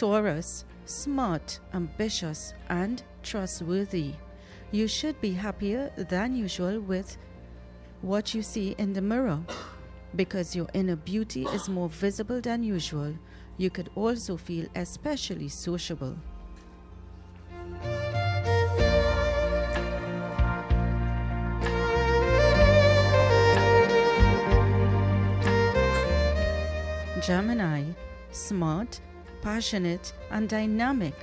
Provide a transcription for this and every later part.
Taurus, smart, ambitious, and trustworthy. You should be happier than usual with what you see in the mirror. Because your inner beauty is more visible than usual, you could also feel especially sociable. Gemini, smart, passionate, and dynamic.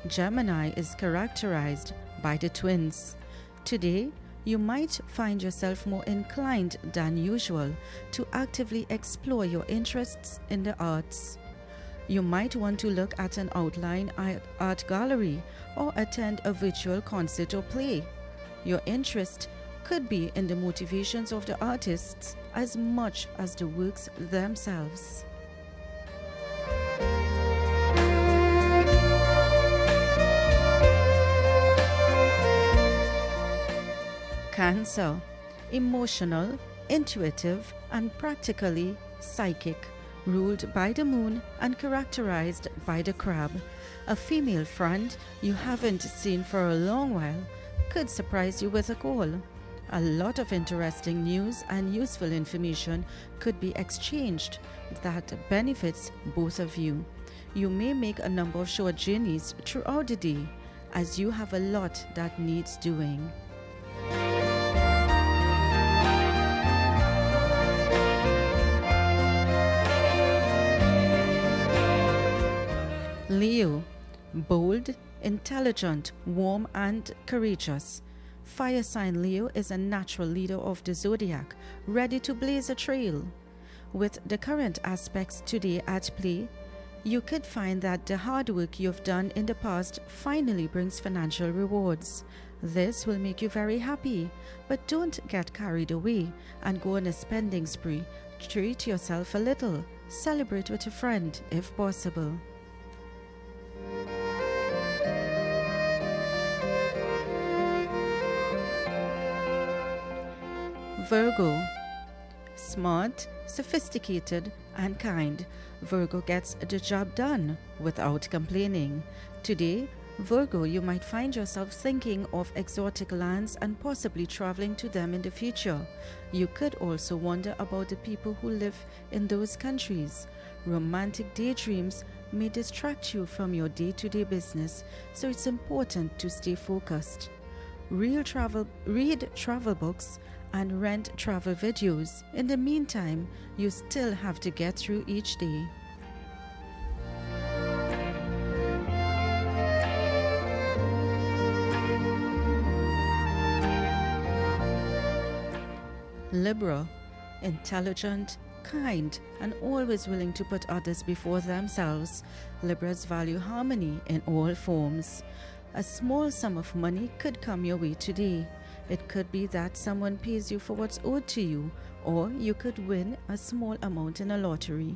Gemini is characterized by the twins. Today, you might find yourself more inclined than usual to actively explore your interests in the arts. You might want to look at an outline art gallery or attend a virtual concert or play. Your interest could be in the motivations of the artists as much as the works themselves. Cancer, emotional, intuitive, and practically psychic, ruled by the moon and characterized by the crab. A female friend you haven't seen for a long while could surprise you with a call. A lot of interesting news and useful information could be exchanged that benefits both of you. You may make a number of short journeys throughout the day, as you have a lot that needs doing. Leo, bold, intelligent, warm, and courageous. Fire sign Leo is a natural leader of the zodiac, ready to blaze a trail. With the current aspects today at play, you could find that the hard work you've done in the past finally brings financial rewards. This will make you very happy, but don't get carried away and go on a spending spree. Treat yourself a little. Celebrate with a friend if possible. Virgo, smart, sophisticated, and kind. Virgo gets the job done without complaining. Today, Virgo, you might find yourself thinking of exotic lands and possibly traveling to them in the future. You could also wonder about the people who live in those countries. Romantic daydreams may distract you from your day-to-day business, so it's important to stay focused. Read travel books and rent travel videos. In the meantime, you still have to get through each day. Libra, intelligent, kind, and always willing to put others before themselves. Libras value harmony in all forms. A small sum of money could come your way today. It could be that someone pays you for what's owed to you, or you could win a small amount in a lottery.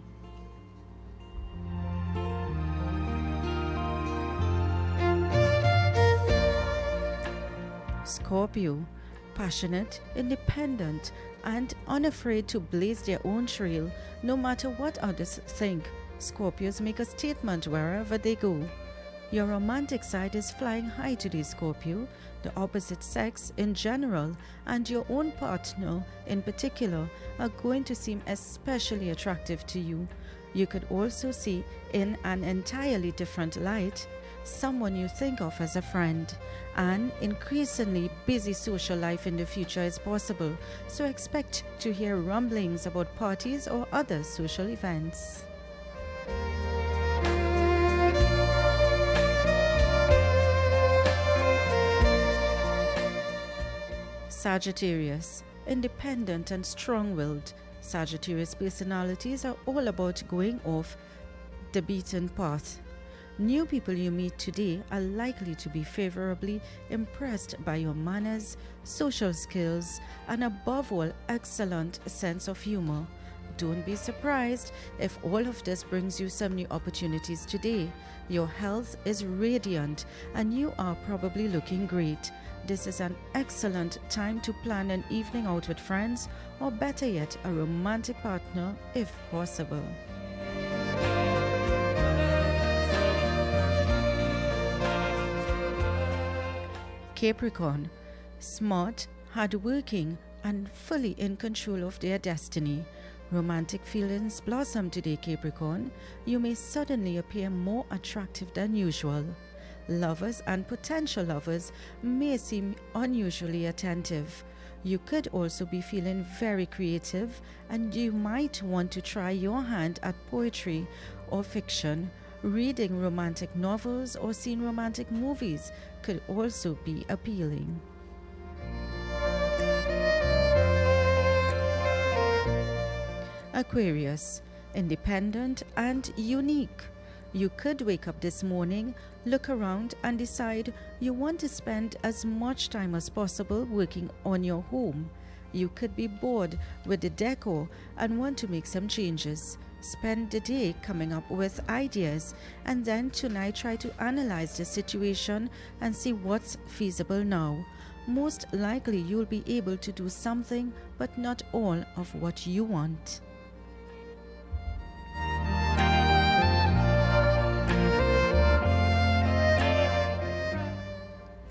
Scorpio, passionate, independent, and unafraid to blaze their own trail no matter what others think. Scorpios make a statement wherever they go. Your romantic side is flying high today, Scorpio. The opposite sex in general and your own partner in particular are going to seem especially attractive to you. You could also see in an entirely different light someone you think of as a friend. An increasingly busy social life in the future is possible, so expect to hear rumblings about parties or other social events. Sagittarius, independent and strong-willed. Sagittarius personalities are all about going off the beaten path. New people you meet today are likely to be favorably impressed by your manners, social skills, and above all, excellent sense of humor. Don't be surprised if all of this brings you some new opportunities today. Your health is radiant and you are probably looking great. This is an excellent time to plan an evening out with friends, or better yet, a romantic partner if possible. Capricorn, smart, hardworking, and fully in control of their destiny. Romantic feelings blossom today, Capricorn. You may suddenly appear more attractive than usual. Lovers and potential lovers may seem unusually attentive. You could also be feeling very creative, and you might want to try your hand at poetry or fiction. Reading romantic novels or seeing romantic movies could also be appealing. Aquarius, independent and unique. You could wake up this morning, look around, and decide you want to spend as much time as possible working on your home. You could be bored with the decor and want to make some changes. Spend the day coming up with ideas, and then tonight try to analyze the situation and see what's feasible now. Most likely you'll be able to do something, but not all of what you want.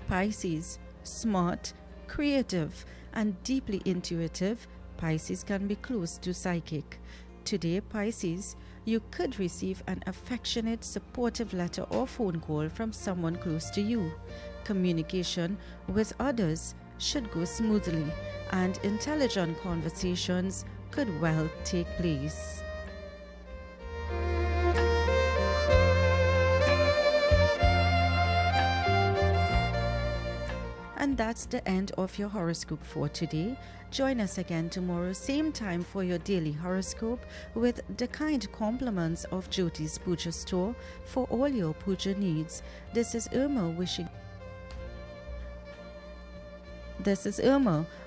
Pisces, smart, creative, and deeply intuitive. Pisces can be close to psychic. Today, Pisces, you could receive an affectionate, supportive letter or phone call from someone close to you. Communication with others should go smoothly, and intelligent conversations could well take place. And that's the end of your horoscope for today. Join us again tomorrow, same time, for your daily horoscope with the kind compliments of Jyoti's Puja Store for all your puja needs. This is Irma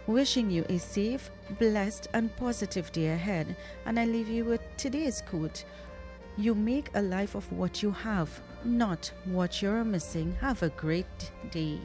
wishing you a safe, blessed, and positive day ahead. And I leave you with today's quote: you make a life of what you have, not what you're missing. Have a great day.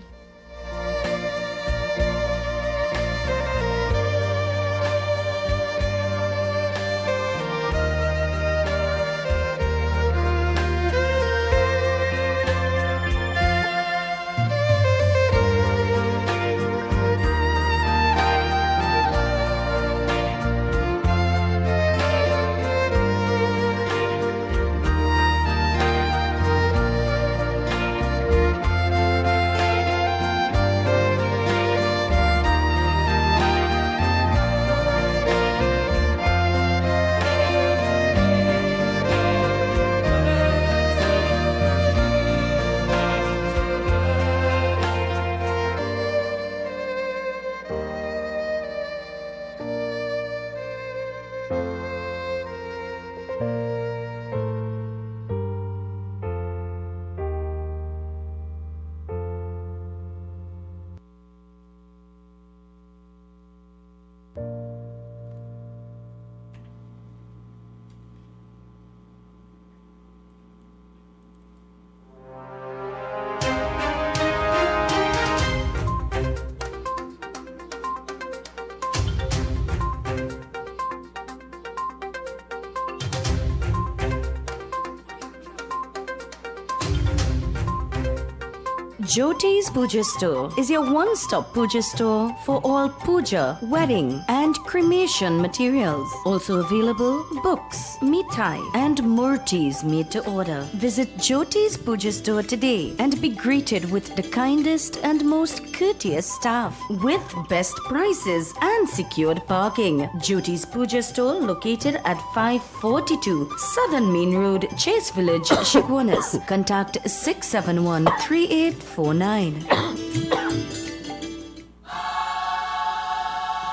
Jyoti's Puja Store is your one-stop puja store for all puja, wedding and cremation materials. Also available books, mithai and murtis made to order. Visit Jyoti's Puja Store today and be greeted with the kindest and most courteous staff with best prices and secured parking. Jyoti's Puja Store located at 542 Southern Main Road, Chase Village, Shikwanas. Contact 671-3849.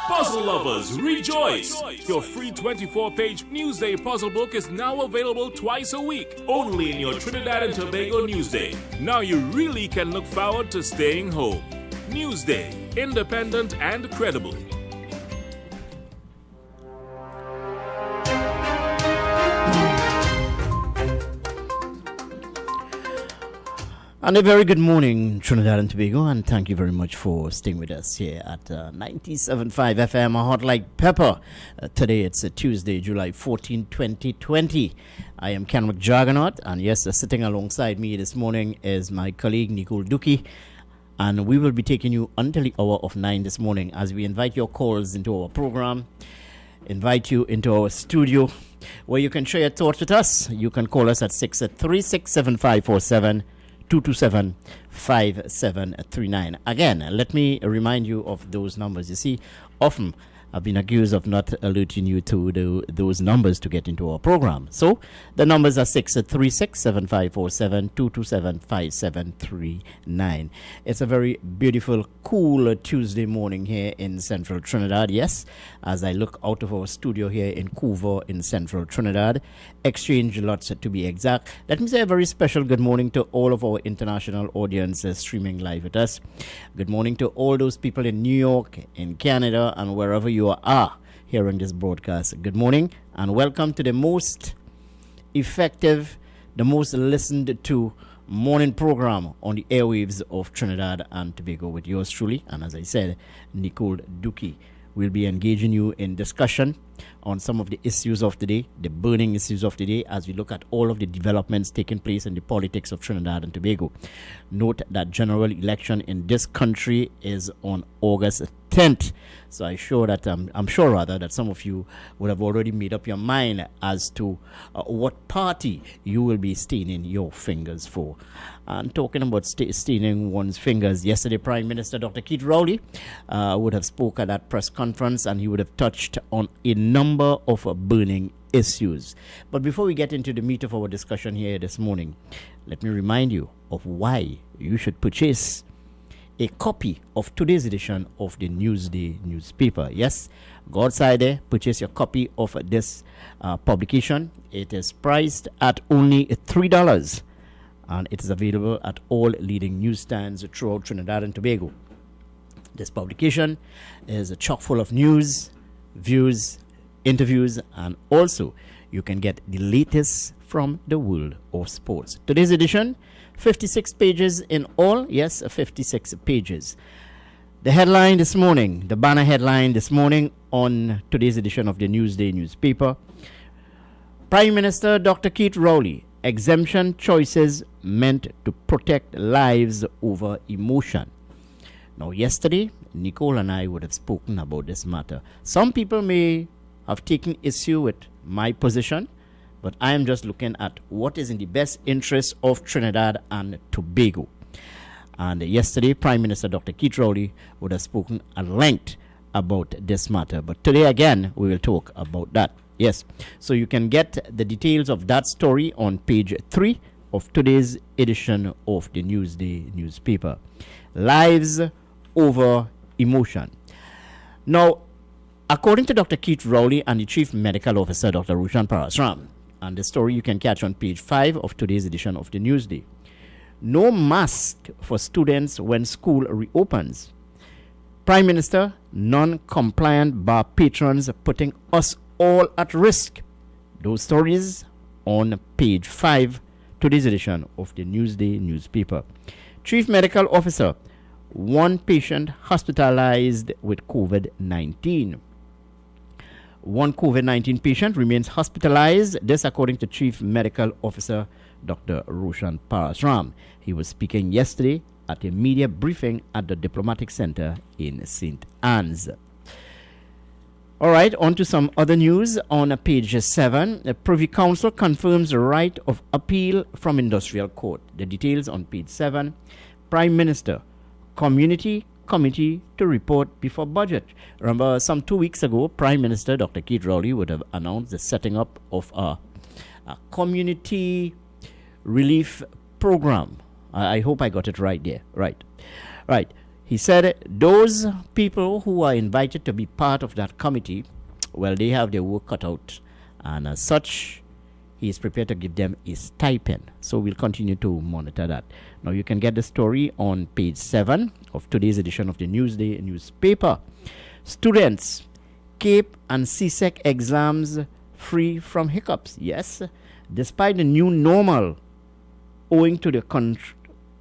Puzzle lovers, rejoice! Your free 24-page Newsday puzzle book is now available twice a week, only in your Trinidad and Tobago Newsday. Now you really can look forward to staying home. Newsday, independent and credible. And a very good morning, Trinidad and Tobago, and thank you very much for staying with us here at 97.5 FM, Hot Like Pepper. Today it's Tuesday, July 14, 2020. I am Kenrick Juggernaut, and yes, sitting alongside me this morning is my colleague Nicole Duki. And we will be taking you until the hour of 9 this morning as we invite your calls into our program, invite you into our studio where you can share your thoughts with us. You can call us at 636-7547, 227-5739. Again, let me remind you of those numbers. You see, often I've been accused of not alerting you to those numbers to get into our program. So the numbers are 636-7547, 227-5739. It's a very beautiful, cool Tuesday morning here in Central Trinidad. Yes, as I look out of our studio here in Couva in Central Trinidad, Exchange Lots to be exact. Let me say a very special good morning to all of our international audience streaming live with us. Good morning to all those people in New York, in Canada, and wherever you are hearing this broadcast. Good morning and welcome to the most effective, the most listened to morning program on the airwaves of Trinidad and Tobago with yours truly. And as I said, Nicole Duki will be engaging you in discussion on some of the issues of the day, the burning issues of the day, as we look at all of the developments taking place in the politics of Trinidad and Tobago. Note that general election in this country is on August 10th. So I'm sure that some of you would have already made up your mind as to what party you will be staining your fingers for. And talking about staining one's fingers, yesterday Prime Minister Dr. Keith Rowley would have spoke at that press conference, and he would have touched on a number of burning issues. But before we get into the meat of our discussion here this morning, let me remind you of why you should purchase a copy of today's edition of the Newsday newspaper. Yes, go outside there, purchase your copy of this publication. It is priced at only $3, and it is available at all leading newsstands throughout Trinidad and Tobago. This publication is chock full of news, views, interviews, and also you can get the latest from the world of sports. Today's edition, 56 pages in all. Yes, 56 pages. The headline this morning, the banner headline this morning on today's edition of the Newsday newspaper: Prime Minister Dr. Keith Rowley, exemption choices meant to protect lives over emotion. Now, yesterday, Nicole and I would have spoken about this matter. Some people may have taken issue with my position, but I am just looking at what is in the best interest of Trinidad and Tobago. And yesterday, Prime Minister Dr. Keith Rowley would have spoken at length about this matter. But today, again, we will talk about that. Yes, so you can get the details of that story on page 3 of today's edition of the Newsday newspaper. Lives over emotion. Now, according to Dr. Keith Rowley and the Chief Medical Officer, Dr. Roshan Parasram, and the story you can catch on page 5 of today's edition of the Newsday. No mask for students when school reopens. Prime Minister, non-compliant bar patrons putting us all at risk. Those stories on page 5, today's edition of the Newsday newspaper. Chief Medical Officer, one patient hospitalized with COVID-19. One COVID-19 patient remains hospitalized. This according to Chief Medical Officer Dr. Roshan Parasram. He was speaking yesterday at a media briefing at the Diplomatic Center in St. Anne's. All right, on to some other news on page 7. The Privy Council confirms the right of appeal from Industrial Court. The details on page 7. Prime Minister, Community Committee to report before budget. Remember, some 2 weeks ago, Prime Minister Dr. Keith Rowley would have announced the setting up of a community relief program. I hope I got it right there. Right. He said those people who are invited to be part of that committee, well, they have their work cut out. And as such, he is prepared to give them a stipend. So we'll continue to monitor that. Now, you can get the story on page 7 of today's edition of the Newsday newspaper. Students, CAPE and CSEC exams free from hiccups. Yes, despite the new normal owing to the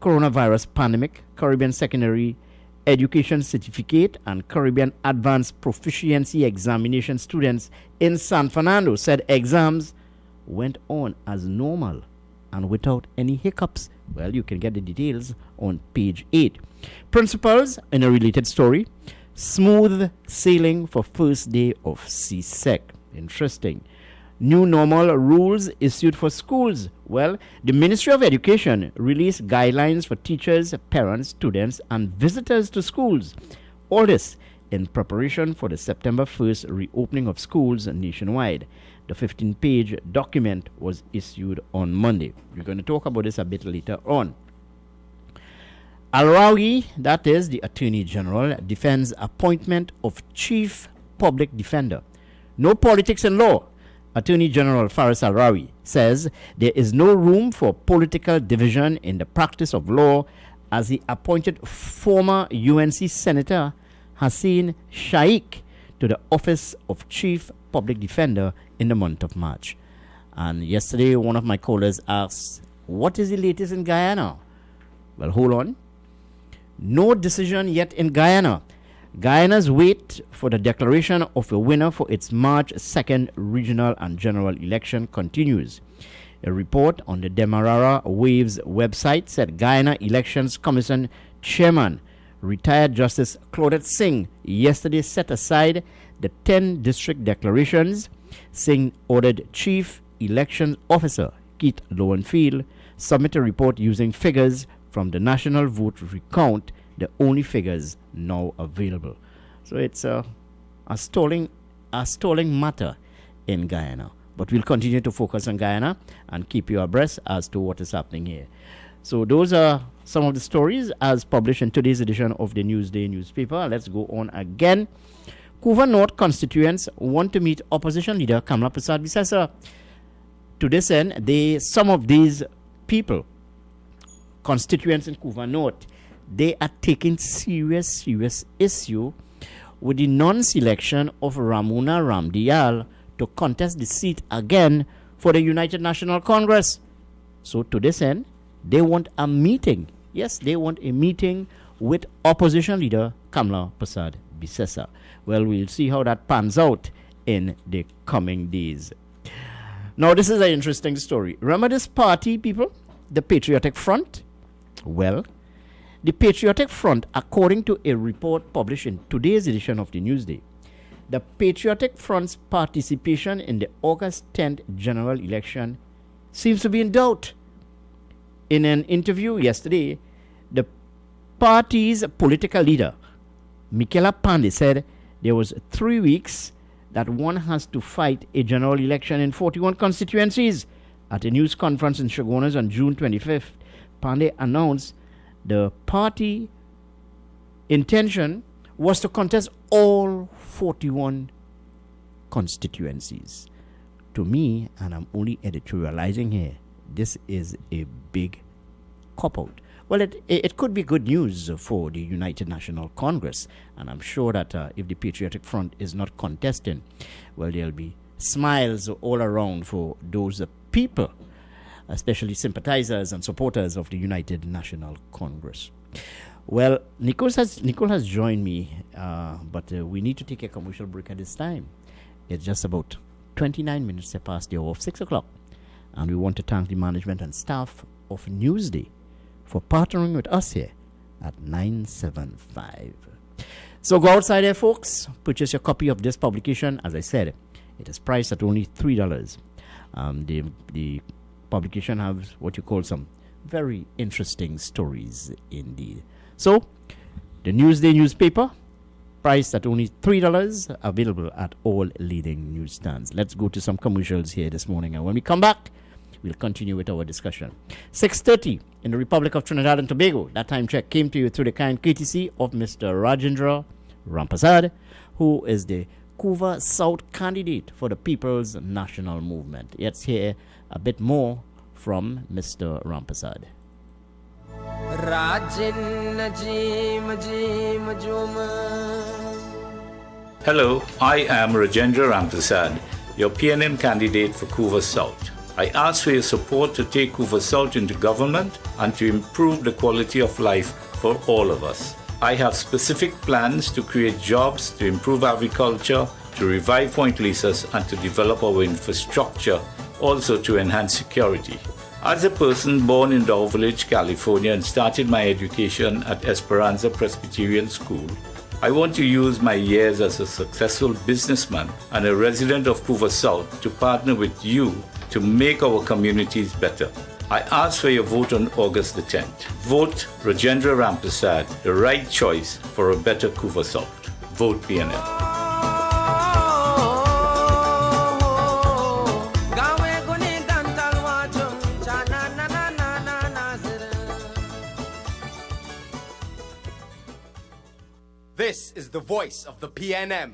coronavirus pandemic, Caribbean Secondary Education Certificate and Caribbean Advanced Proficiency Examination students in San Fernando said exams went on as normal. and without any hiccups. Well, you can get the details on page 8. Principals, in a related story, smooth sailing for first day of CSEC. Interesting. New normal rules issued for schools. Well, the Ministry of Education released guidelines for teachers, parents, students, and visitors to schools. All this in preparation for the September 1st reopening of schools nationwide. The 15-page document was issued on Monday. We're going to talk about this a bit later on. Al-Rawi, that is the Attorney General, defends appointment of Chief Public Defender. No politics in law. Attorney General Faris Al-Rawi says there is no room for political division in the practice of law as he appointed former UNC Senator Hassan Shaikh to the office of Chief Public Defender in the month of March. And yesterday, one of my callers asked, what is the latest in Guyana? Well, hold on. No decision yet in Guyana. Guyana's wait for the declaration of a winner for its March 2nd regional and general election continues. A report on the Demerara Waves website said Guyana Elections Commission Chairman, retired Justice Claudette Singh, yesterday set aside the 10 district declarations. Singh ordered Chief Election Officer Keith Lowenfield submit a report using figures from the national vote recount, the only figures now available. So it's a stalling matter in Guyana. But we'll continue to focus on Guyana and keep you abreast as to what is happening here. So those are some of the stories as published in today's edition of the Newsday newspaper. Let's go on again. Couva North constituents want to meet opposition leader Kamla Prasad Bisesa. To this end, some of these people, constituents in Couva North, they are taking serious issue with the non-selection of Ramona Ramdial to contest the seat again for the United National Congress. So to this end, they want a meeting. Yes, they want a meeting with opposition leader Kamla Prasad Bisesa. Well, we'll see how that pans out in the coming days. Now, this is an interesting story. Remember this party, people? The Patriotic Front? Well, the Patriotic Front, according to a report published in today's edition of the Newsday, the Patriotic Front's participation in the August 10th general election seems to be in doubt. In an interview yesterday, the party's political leader, Michaela Pandey, said there was 3 weeks that one has to fight a general election in 41 constituencies. At a news conference in Chaguanas on June 25th, Pandey announced the party intention was to contest all 41 constituencies. To me, and I'm only editorializing here, this is a big cop-out. Well, it could be good news for the United National Congress, and I'm sure that if the Patriotic Front is not contesting, well, there'll be smiles all around for those people, especially sympathizers and supporters of the United National Congress. Well, Nicole has joined me, but we need to take a commercial break at this time. It's just about 29 minutes past the hour of 6 o'clock, and we want to thank the management and staff of Newsday for partnering with us here at 975. So go outside there, folks. Purchase your copy of this publication. As I said, it is priced at only $3. The publication has what you call some very interesting stories indeed. So, the Newsday newspaper, priced at only $3, available at all leading newsstands. Let's go to some commercials here this morning, and when we come back, we'll continue with our discussion. 6:30 in the Republic of Trinidad and Tobago. That time check came to you through the kind courtesy of Mr. Rajendra Rampasad, who is the Couva South candidate for the People's National Movement. Let's hear a bit more from Mr. Rampasad. Hello, I am Rajendra Rampasad, your PNM candidate for Couva South. I ask for your support to take Couva South into government and to improve the quality of life for all of us. I have specific plans to create jobs, to improve agriculture, to revive Point Lisas, and to develop our infrastructure, also to enhance security. As a person born in Dow Village, California, and started my education at Esperanza Presbyterian School, I want to use my years as a successful businessman and a resident of Couva South to partner with you to make our communities better. I ask for your vote on August the 10th. Vote Rajendra Rampersad, the right choice for a better Couva South. Vote PNL. This is the voice of the PNM.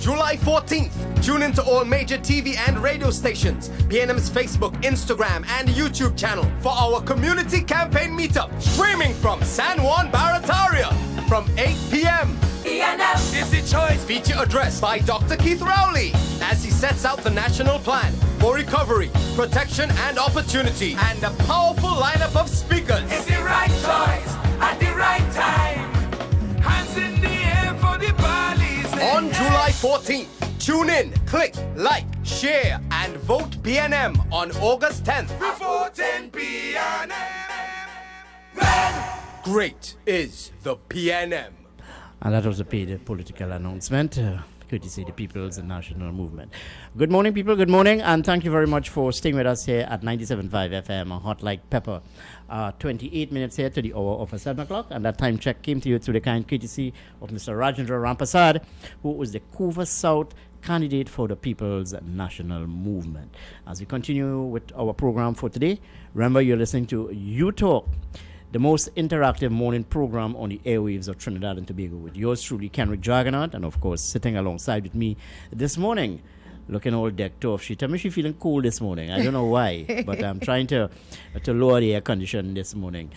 July 14th, tune into all major TV and radio stations, PNM's Facebook, Instagram, and YouTube channel for our community campaign meetup, streaming from San Juan Barataria from 8 p.m. PNM is the choice. Feature addressed by Dr. Keith Rowley as he sets out the national plan for recovery, protection, and opportunity, and a powerful lineup of speakers. It's the right choice at the right time. Hands in the air for the Bali's. On July 14th, tune in, click, like, share, and vote PNM on August 10th. Before 10 p.m. Great is the PNM. And that was a paid political announcement, courtesy of the People's National Movement. Good morning, people. Good morning. And thank you very much for staying with us here at 97.5 FM, Hot Like Pepper. 28 minutes here to the hour of 7 o'clock. And that time check came to you through the kind courtesy of Mr. Rajendra Rampersad, who was the Couva South candidate for the People's National Movement. As we continue with our program for today, remember you're listening to You Talk, the most interactive morning program on the airwaves of Trinidad and Tobago, with yours truly, Kenrick Juggernaut, and of course, sitting alongside with me this morning, looking all decked off. She told me she's feeling cold this morning. I don't know why, but I'm trying to lower the air condition this morning.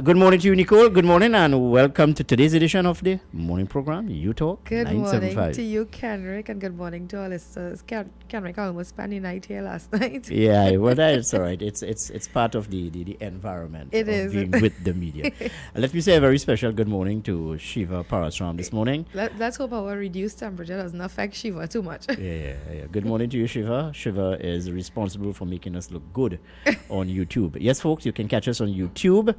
Good morning to you, Nicole. Good morning, and welcome to today's edition of the morning program, You Talk. Good morning to you, Kenrick, and good morning to our listeners. Kenrick almost spent the night here last night. Yeah, well, that's all right. It's part of the environment. It of is being with the media. Let me say a very special good morning to Shiva Parasram this morning. Let's hope our reduced temperature doesn't affect Shiva too much. Yeah. Good morning to you, Shiva. Shiva is responsible for making us look good on YouTube. Yes, folks, you can catch us on YouTube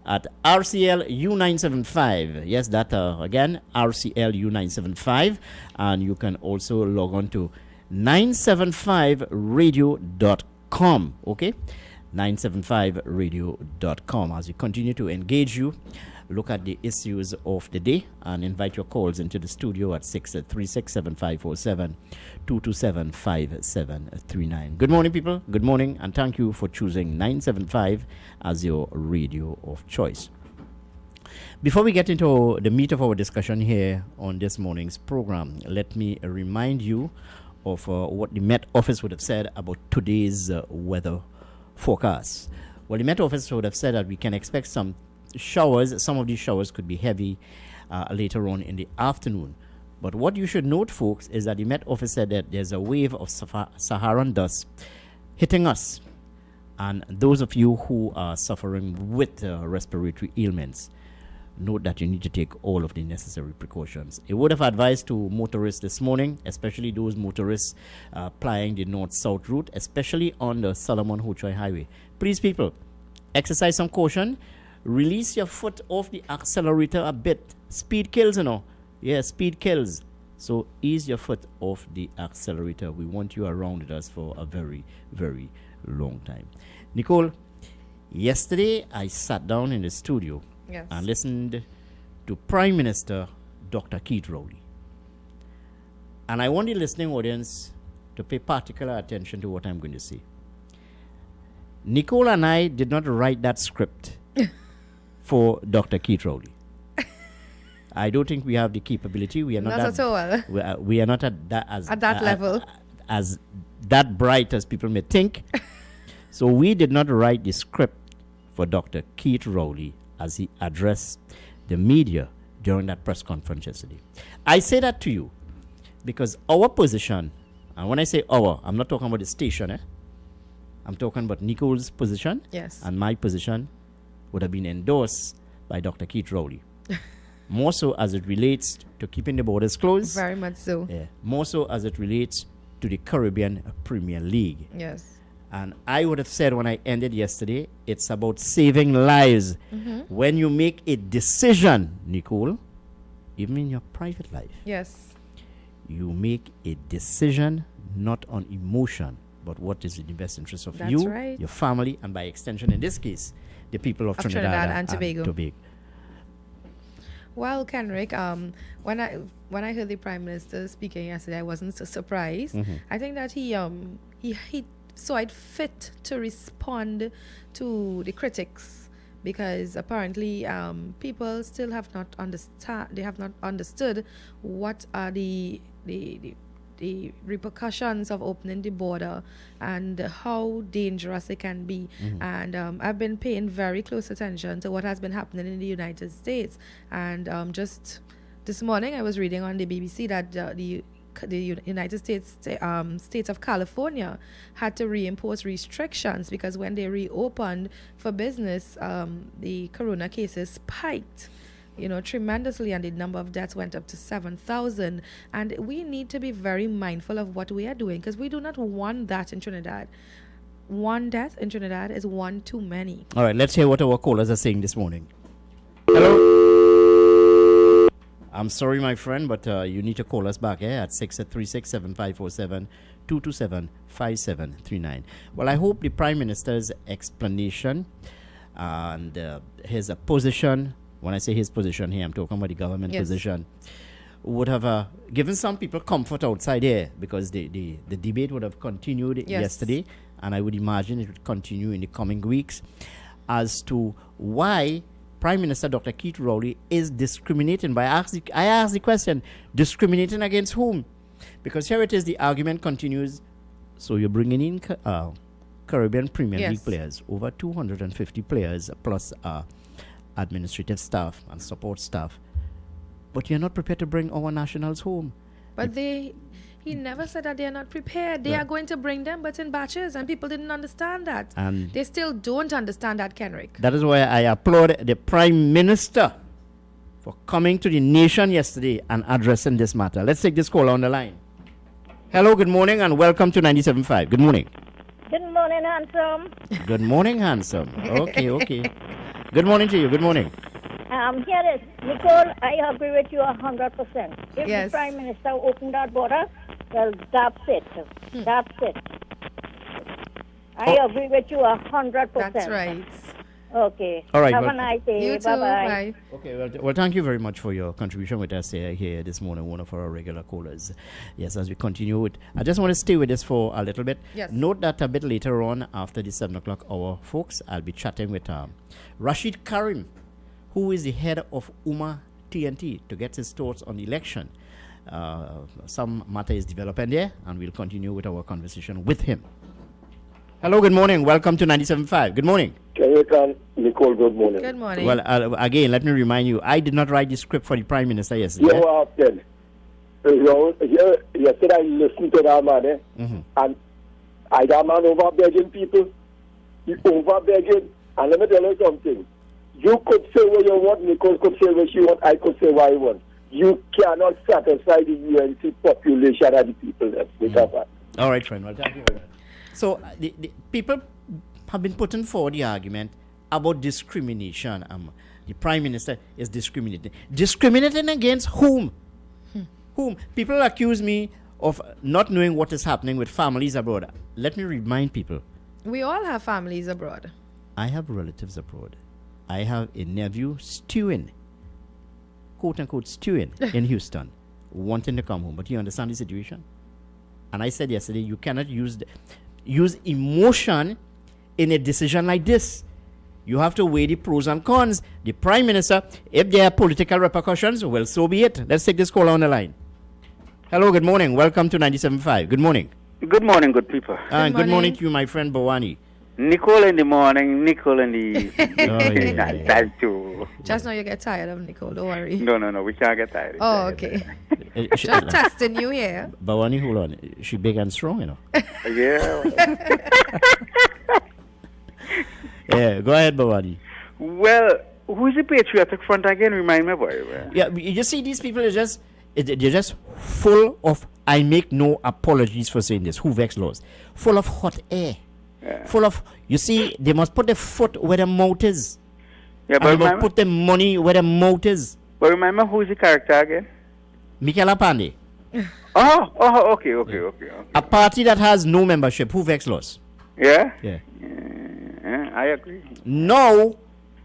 at RCL U975. Yes, that again, RCL U975. And you can also log on to 975radio.com. Okay? 975radio.com. As we continue to engage you, look at the issues of the day, and invite your calls into the studio at 636-7547, 227-5739. Good morning, people. Good morning, and thank you for choosing 975 as your radio of choice. Before we get into the meat of our discussion here on this morning's program, let me remind you of what the Met Office would have said about today's weather forecast. Well, the Met Office would have said that we can expect some showers. Some of these showers could be heavy later on in the afternoon. But what you should note, folks, is that the Met Office said that there's a wave of Saharan dust hitting us. And those of you who are suffering with respiratory ailments, note that you need to take all of the necessary precautions. It would have advised to motorists this morning, especially those motorists plying the north-south route, especially on the Solomon Hochoy Highway. Please, people, exercise some caution. Release your foot off the accelerator a bit. Speed kills, you know. Yeah, speed kills. So ease your foot off the accelerator. We want you around with us for a very, very long time. Nicole, yesterday I sat down in the studio and listened to Prime Minister Dr. Keith Rowley. And I want the listening audience to pay particular attention to what I'm going to say. Nicole and I did not write that script for Dr. Keith Rowley. I don't think we have the capability. We are not at all. We are not at that level, as that bright as people may think. So we did not write the script for Dr. Keith Rowley as he addressed the media during that press conference yesterday. I say that to you because our position, and when I say our, I'm not talking about the station. I'm talking about Nicole's position. Yes. And my position would have been endorsed by Dr. Keith Rowley. More so as it relates to keeping the borders closed. Very much so. Yeah. More so as it relates to the Caribbean Premier League. Yes. And I would have said when I ended yesterday, it's about saving lives. When you make a decision, Nicole, even in your private life, Yes. you make a decision not on emotion, but what is in the best interest of That's you, right. your family, and by extension, in this case, the people of Trinidad and Tobago. Well, Kenrick, when I heard the Prime Minister speaking yesterday, I wasn't so surprised. I think that he saw it fit to respond to the critics because apparently people still have not understood what are the repercussions of opening the border and how dangerous it can be. And I've been paying very close attention to what has been happening in the United States. And just this morning, I was reading on the BBC that the United States states of California had to reimpose restrictions because when they reopened for business, the corona cases spiked, tremendously, and the number of deaths went up to 7,000. And we need to be very mindful of what we are doing because we do not want that in Trinidad. One death in Trinidad is one too many. All right, let's hear what our callers are saying this morning. Hello. I'm sorry, my friend, but you need to call us back at 636-7547-227-5739. Well, I hope the Prime Minister's explanation and his position, when I say his position here, I'm talking about the government position, would have given some people comfort outside here because the debate would have continued yesterday, and I would imagine it would continue in the coming weeks as to why Prime Minister Dr. Keith Rowley is discriminating. I asked the question, discriminating against whom? Because here it is, the argument continues. So you're bringing in Caribbean Premier League players, over 250 players plus administrative staff and support staff. But you're not prepared to bring our nationals home. But he never said that they are not prepared. They are going to bring them, but in batches, and people didn't understand that. And they still don't understand that, Kenrick. That is why I applaud the Prime Minister for coming to the nation yesterday and addressing this matter. Let's take this call on the line. Hello, good morning, and welcome to 97.5. Good morning. Good morning, handsome. Good morning, handsome. Okay. Good morning to you. Good morning. Here it is. Nicole, I agree with you 100%. If the Prime Minister opened that border, well, that's it. That's it. I agree with you 100%. That's right. Okay. All right. Have a nice day. You too. Bye-bye. Bye. Okay, well, thank you very much for your contribution with us here this morning, one of our regular callers. Yes, as we continue with, I just want to stay with this for a little bit. Yes. Note that a bit later on, after the 7 o'clock hour, folks, I'll be chatting with Rashid Karim, who is the head of UMA TNT, to get his thoughts on the election. Some matter is developing there, and we'll continue with our conversation with him. Hello, good morning. Welcome to 97.5. Good morning. Nicole, good morning. Good morning. Well, again, let me remind you, I did not write the script for the Prime Minister yesterday. You are then. Yesterday I listened to that man, and that man over begging people. He over begging. And let me tell you something. You could say what you want, Nicole could say what she want, I could say what I want. You cannot satisfy the UNC population and the people that. All right, friend. Well, thank you very much. So, the people have been putting forward the argument about discrimination. The Prime Minister is discriminating. Discriminating against whom? Whom? People accuse me of not knowing what is happening with families abroad. Let me remind people. We all have families abroad. I have relatives abroad. I have a nephew stewing, quote unquote stewing, in Houston, wanting to come home. But you understand the situation? And I said yesterday, you cannot use emotion in a decision like this. You have to weigh the pros and cons. The Prime Minister, if there are political repercussions, well, so be it. Let's take this call on the line. Hello, good morning. Welcome to 97.5. Good morning. Good morning, good people. And good morning to you, my friend Bawani. Nicole in the morning, Nicole in the evening. Thank you. Just now you get tired of Nicole, don't worry. No, we can't get tired. Oh, okay. Just testing you here. Bawani, hold on. She big and strong, you know. Yeah. Yeah, go ahead, Bawani. Well, who is the patriotic front again? Remind me, boy. Yeah, you see, these people are they're just full of, I make no apologies for saying this, who vex laws, full of hot air. full of, you see, they must put their foot where their mouth is. Yeah, and but they must put their money where their mouth is. But remember, who is the character again? Michaela Pandey. Okay. A party that has no membership, who vex loss. Yeah? Yeah. I agree. No.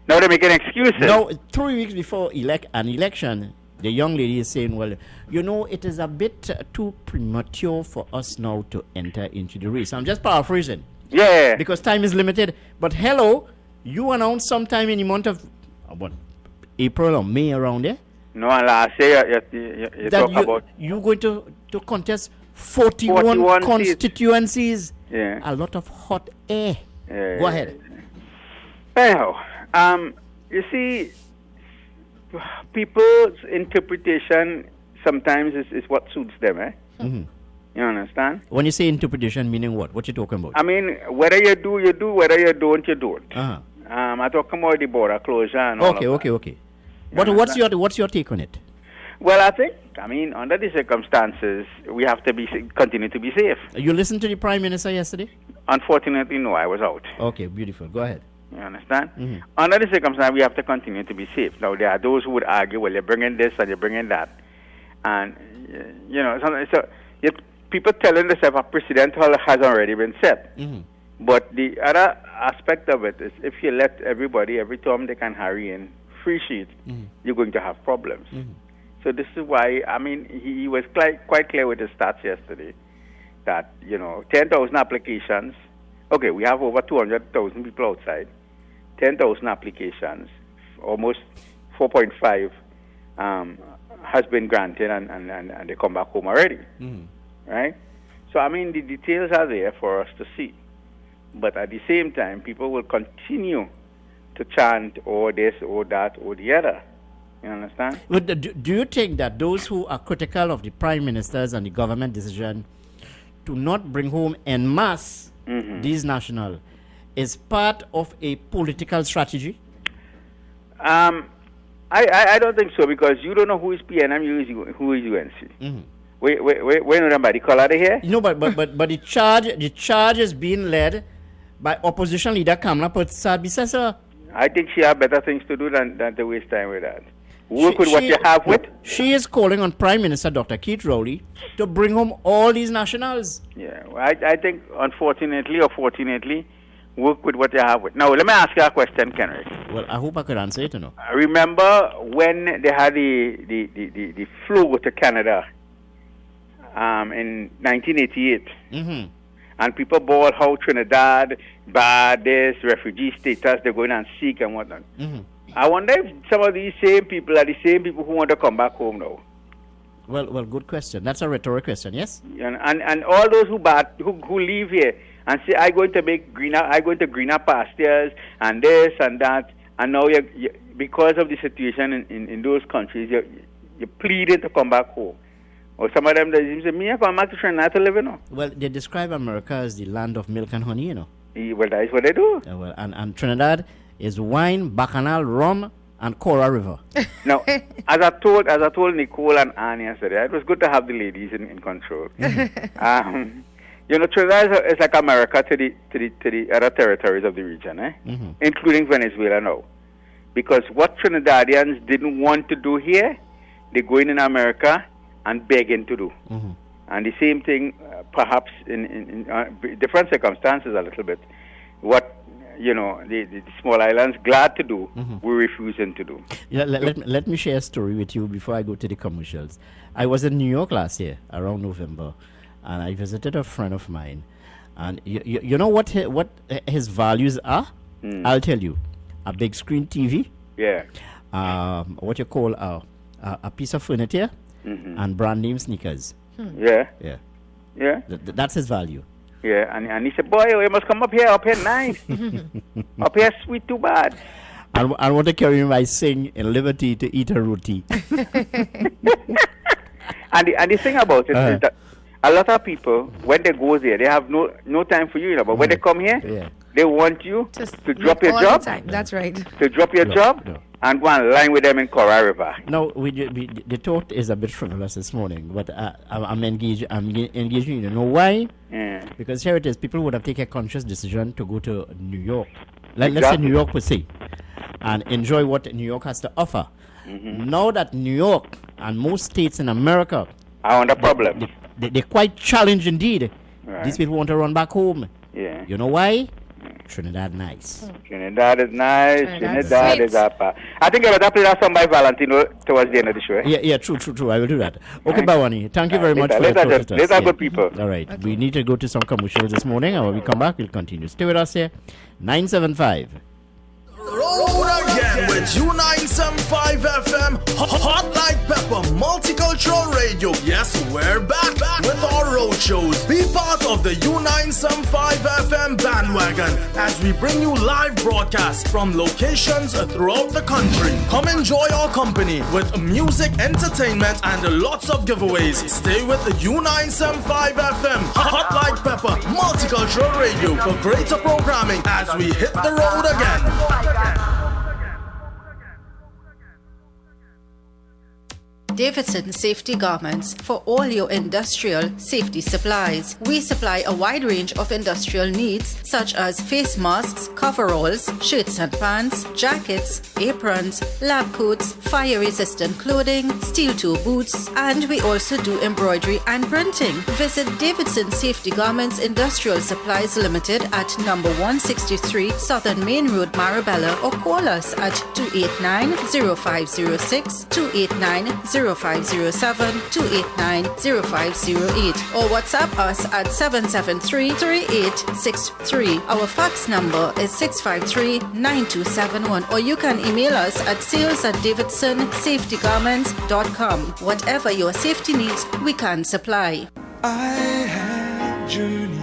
Now they're making excuses. No, 3 weeks before an election, the young lady is saying, well, you know, it is a bit too premature for us now to enter into the race. I'm just paraphrasing. Yeah. Because time is limited. But hello, you announced sometime in the month of, April or May around there? No, and last year you talk about... You're going to contest 41 constituencies. Yeah. A lot of hot air. Yeah. Go ahead. Anyhow, you see, people's interpretation sometimes is what suits them, eh? Mm-hmm. You understand? When you say interpretation, meaning what? What you talking about? I mean, whether you do, you do. Whether you don't, you don't. Uh-huh. I'm talking about the border closure and all of that. Okay. But what's your take on it? Well, I mean, under the circumstances, we have to continue to be safe. You listened to the Prime Minister yesterday? Unfortunately, no, I was out. Okay, beautiful. Go ahead. You understand? Mm-hmm. Under the circumstances, we have to continue to be safe. Now, there are those who would argue, well, you're bringing this and you're bringing that. And, you know, people telling themselves a precedent has already been set. Mm-hmm. But the other aspect of it is if you let everybody, every Tom, they can hurry in, free sheet, you're going to have problems. Mm-hmm. So this is why, I mean, he was quite clear with his stats yesterday that, 10,000 applications. Okay, we have over 200,000 people outside. 10,000 applications, almost 4.5 has been granted and they come back home already. Mm-hmm. Right? So, I mean, the details are there for us to see. But at the same time, people will continue to chant or this or that or the other. You understand? But do you think that those who are critical of the Prime Minister's and the government decision to not bring home en masse these nationals is part of a political strategy? I don't think so, because you don't know who is PNM, who is UNC. Mm-hmm. We know them by the color they here. No, but the charge is being led by opposition leader Kamala Persad-Bissessar. I think she has better things to do than to waste time with that. Work with what you have with. She is calling on Prime Minister Dr. Keith Rowley to bring home all these nationals. Yeah, well, I think unfortunately or fortunately, work with what you have with. Now, let me ask you a question, Kenrick. Well, I hope I could answer it, Remember when they had the flow to Canada in 1988? Mm-hmm. And people bought how Trinidad, bad this, refugee status, they're going and seek and whatnot. Mm-hmm. I wonder if some of these same people are the same people who want to come back home now. Well, good question. That's a rhetoric question, yes? And all those who leave here and say, I'm going to greener pastures and this and that, and now you because of the situation in those countries, you're pleading to come back home. Or some of them, they say, me, I come back to Trinidad to live, Well, they describe America as the land of milk and honey, Well, that is what they do. Well, and Trinidad is wine, bacchanal, rum, and Cora River. Now, as I told Nicole and Anne yesterday, it was good to have the ladies in control. Trinidad is like America to the other territories of the region, including Venezuela now. Because what Trinidadians didn't want to do here, they go in America and begging to do. Mm-hmm. And the same thing, perhaps in different circumstances a little bit, what the small islands glad to do, we're refusing to do. Yeah, let me share a story with you before I go to the commercials. I was in New York last year, around November, and I visited a friend of mine. And you know what his values are? I'll tell you. A big screen TV. Yeah. What you call a piece of furniture, and brand name sneakers. Yeah. Yeah. Yeah. That's his value. Yeah, and he said, boy, you must come up here nice. Up here sweet too bad. I want to carry my sing in liberty to eat a roti. and the thing about it is that a lot of people, when they go there, they have no time for you, but when they come here, they want you to drop your job. That's right. To drop your job and go and line with them in Cora River. No, the thought is a bit frivolous this morning, but I'm engaging you. You know why? Yeah. Because here it is. People would have taken a conscious decision to go to New York. Let's say New York per se, and enjoy what New York has to offer. Mm-hmm. Now that New York and most states in America are under problem. They're quite challenged indeed. Right. These people want to run back home. Yeah. You know why? Trinidad nice. Trinidad is nice. Trinidad is up. I think I would play that song by Valentino towards the end of the show. Yeah, true. I will do that. Okay, Bawani, thank you very much for your thoughts. Later, good people. All right, we need to go to some commercials this morning, and when we come back, we'll continue. Stay with us here. 975. Roll again with U975 FM, Hot Like Pepper, Multicultural Radio. Yes, we're back with our road shows. Be part of the U975 FM bandwagon as we bring you live broadcasts from locations throughout the country. Come enjoy our company with music, entertainment, and lots of giveaways. Stay with the U975 FM, Hot Like Pepper, Multicultural Radio for greater programming as we hit the road again. Davidson Safety Garments for all your industrial safety supplies. We supply a wide range of industrial needs such as face masks, coveralls, shirts and pants, jackets, aprons, lab coats, fire-resistant clothing, steel-toe boots, and we also do embroidery and printing. Visit Davidson Safety Garments Industrial Supplies Limited at number 163 Southern Main Road, Marabella, or call us at 289-0506, 289-0507, 289-0508, or WhatsApp us at 773-3863. Our fax number is 653-9271, or you can email us at sales@davidsonsafetygarments.com. Whatever your safety needs, we can supply. I have journeyed.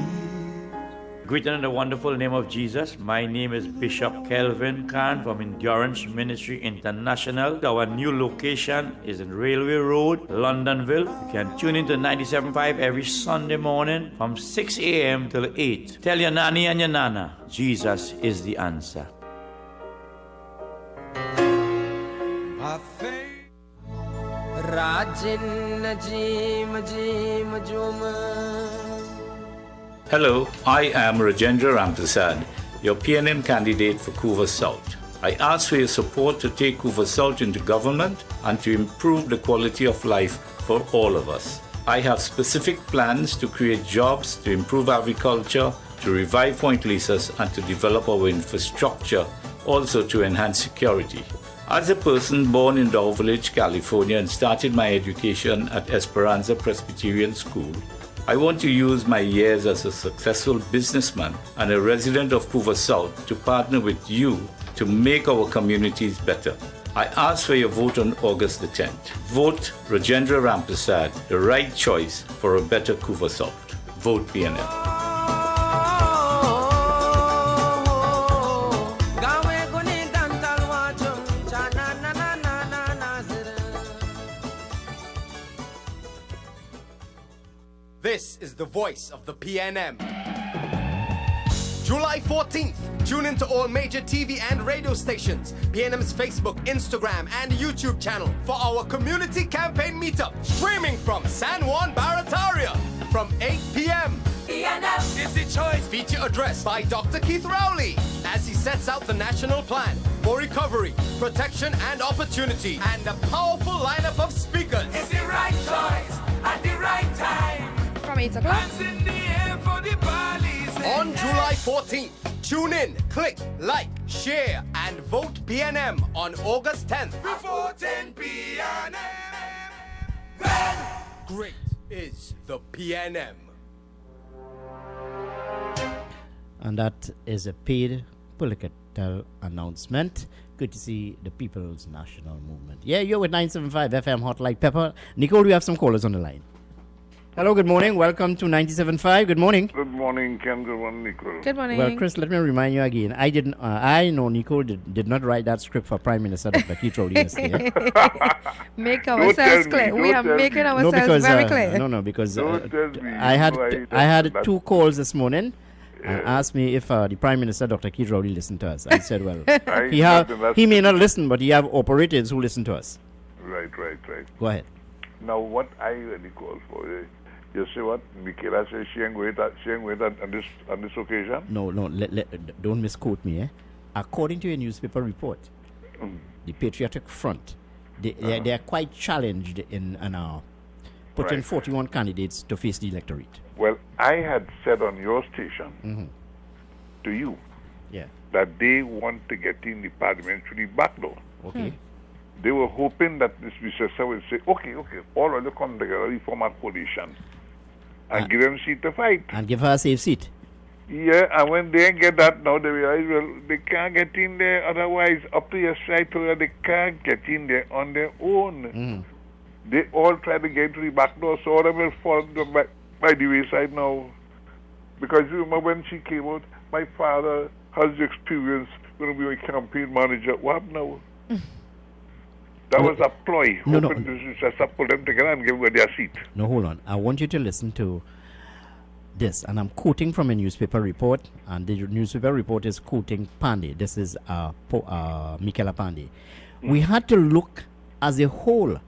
Greeted in the wonderful name of Jesus. My name is Bishop Kelvin Khan from Endurance Ministry International. Our new location is in Railway Road, Londonville. You can tune into 97.5 every Sunday morning from 6 a.m. till 8. Tell your nanny and your nana, Jesus is the answer. Hello, I am Rajendra Ramprasad, your PNM candidate for Couva South. I ask for your support to take Couva South into government and to improve the quality of life for all of us. I have specific plans to create jobs, to improve agriculture, to revive Point Lisas, and to develop our infrastructure, also to enhance security. As a person born in Dow Village, California, and started my education at Esperanza Presbyterian School, I want to use my years as a successful businessman and a resident of Couva South to partner with you to make our communities better. I ask for your vote on August the 10th. Vote Rajendra Ramprasad, the right choice for a better Couva South. Vote PNM. This is the voice of the PNM. July 14th, tune into all major TV and radio stations, PNM's Facebook, Instagram, and YouTube channel for our community campaign meetup, streaming from San Juan Barataria from 8 p.m. PNM is the choice. Feature addressed by Dr. Keith Rowley as he sets out the national plan for recovery, protection, and opportunity, and a powerful lineup of speakers. It's the right choice at the right time. From 8 o'clock. Hands in the air for the Bali's. On July 14th, tune in, click, like, share, and vote PNM on August 10th. Before 10 p.m. Great is the PNM. And that is a paid political announcement. Good to see the People's National Movement. Yeah, you're with 975 FM Hot Like Pepper. Nicole, we have some callers on the line. Hello, good morning. Welcome to 97.5. Good morning. Good morning, Ken. Good morning, Nicole. Good morning. Well, Chris, let me remind you again. I know Nicole did not write that script for Prime Minister Dr. Keith Rowley yesterday. Make ourselves clear. We are making ourselves very clear. No, because I had two calls this morning. and asked me if the Prime Minister, Dr. Keith Rowley, listened to us. I said, well, I he may not listen, but he have operators who listen to us. Right. Go ahead. Now, what I really call for, you see what Michaela says she ain't going on this occasion? No, don't misquote me. According to a newspaper report, the Patriotic Front, they are quite challenged in putting 41 candidates to face the electorate. Well, I had said on your station to you that they want to get in the parliament through the back door. Okay. They were hoping that this recessor will say, okay, all of them come together, we form a coalition, and give them seat to fight. And give her a safe seat. Yeah, and when they get that now, they realize, well, they can't get in there, otherwise, up to your side, they can't get in there on their own. They all try to get to the back door, so all of them will fall by the wayside now. Because you remember when she came out, my father has the experience going to be a campaign manager. What happened now? That was a ploy. No. Just pull them together and give them their seat. No, hold on. I want you to listen to this, and I'm quoting from a newspaper report, and the newspaper report is quoting Pandey. This is Michaela Pandey. We had to look as a whole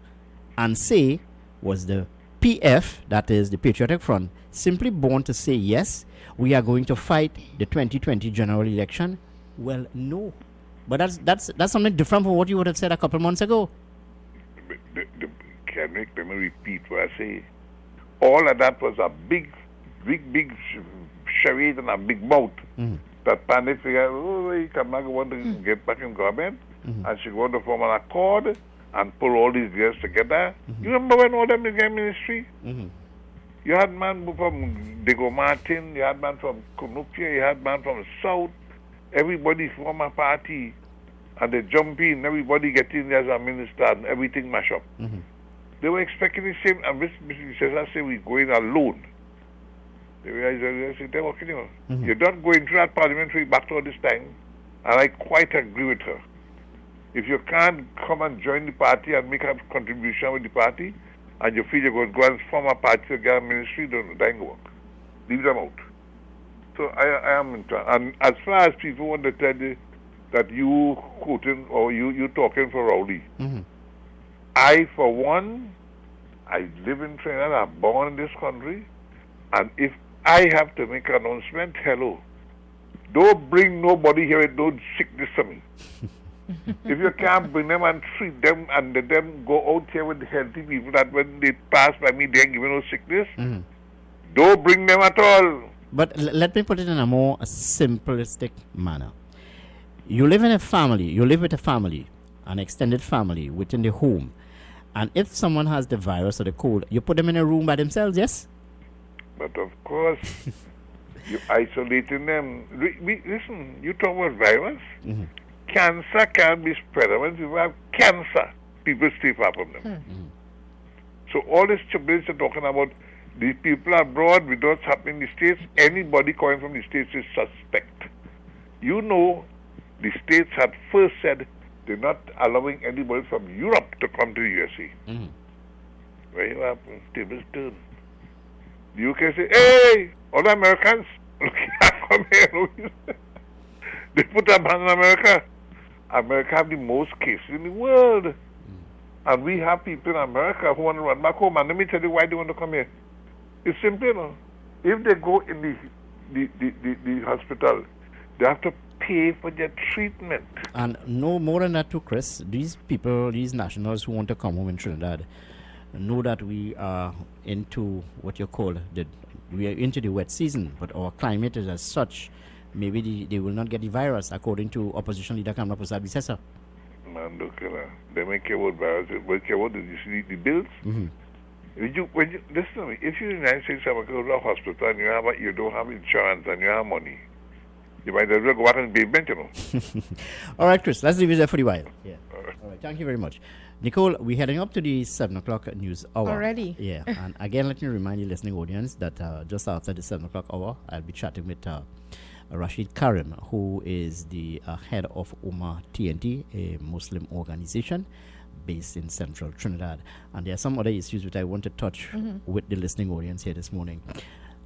and say, was the PF, that is the Patriotic Front, simply born to say, yes, we are going to fight the 2020 general election? Well, no. But that's something different from what you would have said a couple months ago. Let me repeat what I say. All of that was a big charade and a big mouth. That Pandey figured, he come back and want to get back in government, and she want to form an accord and pull all these years together. You remember when all them began ministry? You had man from Diego Martin, you had man from Kunupia, you had man from South. Everybody form a party, and they jump in, everybody get in as a minister, and everything mash up. They were expecting the same, and Mr. Cesar said, we're going alone. They realized, they're working, You're not going through that parliamentary battle this time, and I quite agree with her. If you can't come and join the party and make a contribution with the party, and you feel you're going to go and form a party to get a ministry, that ain't going to work. Leave them out. So I am and as far as people want to tell you that you quoting or you talking for Rowley, I for one, I live in Trinidad, I'm born in this country, and if I have to make an announcement, hello, don't bring nobody here with no sickness to me. If you can't bring them and treat them and let them go out here with healthy people that when they pass by me they ain't giving no sickness, don't bring them at all. But let me put it in a more simplistic manner. You live in a family, you live with a family, an extended family within the home. And if someone has the virus or the cold, you put them in a room by themselves, yes? But of course, you're isolating them. Listen, you talk about virus. Cancer can't be spread. When people have cancer, people stay far from them. So all this stupidity you're talking about, the people abroad with what's happening in the States, anybody coming from the States is suspect. You know, the States had first said they're not allowing anybody from Europe to come to the USA. Where you have tables turn. The UK say, hey, all the Americans, come here. They put a ban on America. America have the most cases in the world. And we have people in America who want to run back home. And let me tell you why they want to come here. It's simple, if they go in the hospital, they have to pay for their treatment. And no more than that too, Chris. These people, these nationals who want to come home in Trinidad, know that we are into what you call we are into the wet season, but our climate is as such. Maybe they will not get the virus, according to Opposition Leader Kamla Prasad Bisesa. Man, look, they may care about virus, they care about the bills. When you listen to me, if you're in the United States and go to a hospital and you don't have insurance and you have money, you might as well go out and be bent, All right, Chris, let's leave it there for a while. All right, thank you very much. Nicole, we're heading up to the 7 o'clock news hour. Already? Yeah, and again, let me remind you, listening audience, that just after the 7 o'clock hour, I'll be chatting with Rashid Karim, who is the head of Ummah TNT, a Muslim organization based in central Trinidad. And there are some other issues which I want to touch with the listening audience here this morning.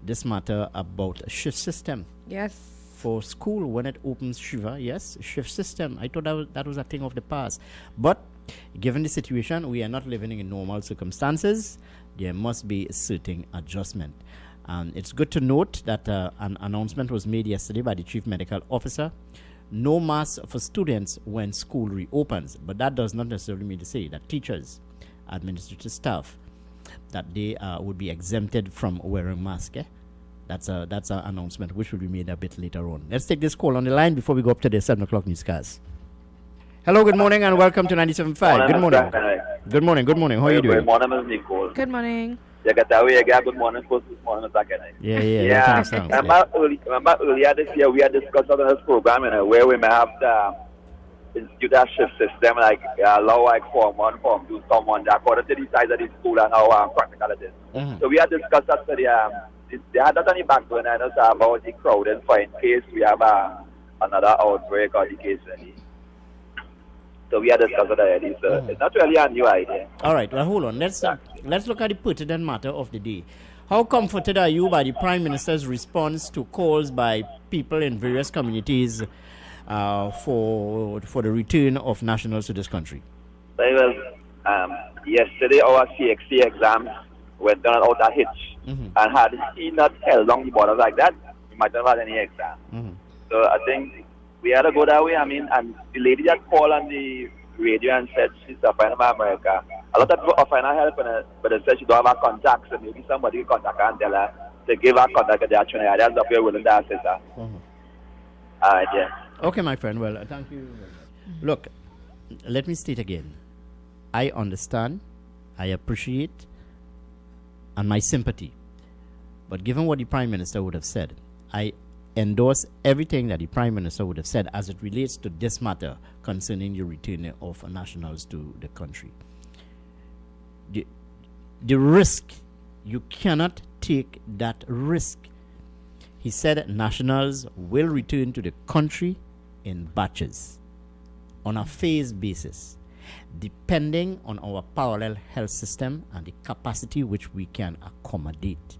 this matter about a shift system. Yes. For school when it opens Shiva, yes, shift system. I thought that was a thing of the past. But given the situation, we are not living in normal circumstances. There must be a certain adjustment. It's good to note that an announcement was made yesterday by the Chief Medical Officer. No mask for students when school reopens. But that does not necessarily mean to say that teachers, administrative staff, that they would be exempted from wearing masks. That's an announcement which will be made a bit later on. Let's take this call on the line before we go up to the 7 o'clock newscast. Hello, good morning, and welcome to 97.5. Good morning. Good morning, good morning. How are you doing? Good morning, Ms. Nicole. Good morning. You get away again. Good morning, first morning, Mr. Kenneth. Yeah. Remember earlier this year, we had discussed on this program, where we may have to institute a shift system, like allow like Form 1, Form 2, someone according to the size of the school and how practical it is. So we had discussed that for they had that on the back burner, and also about the crowding for in case we have another outbreak or the case any. So we had discussed that already. So it's not really a new idea. All right, well, hold on. Let's look at the pertinent matter of the day. How comforted are you by the Prime Minister's response to calls by people in various communities for the return of nationals to this country? Very well. Yesterday, our CXC exams went down out a hitch. And had he not held on the borders like that, we might not have had any exam. So I think we had to go that way. I mean, and the lady that called on the radio and said she's suffering from America. A lot of people are finding help, but they said she don't have a contact, so maybe somebody will contact her and tell her to give her contact to the Trinidad. That's if you're willing to assist her. All right, yeah. Okay, my friend. Well, thank you very much. Look, let me state again. I understand, I appreciate, and my sympathy. But given what the Prime Minister would have said, I endorse everything that the Prime Minister would have said as it relates to this matter concerning the return of nationals to the country. The risk, you cannot take that risk. He said nationals will return to the country in batches on a phased basis, depending on our parallel health system and the capacity which we can accommodate.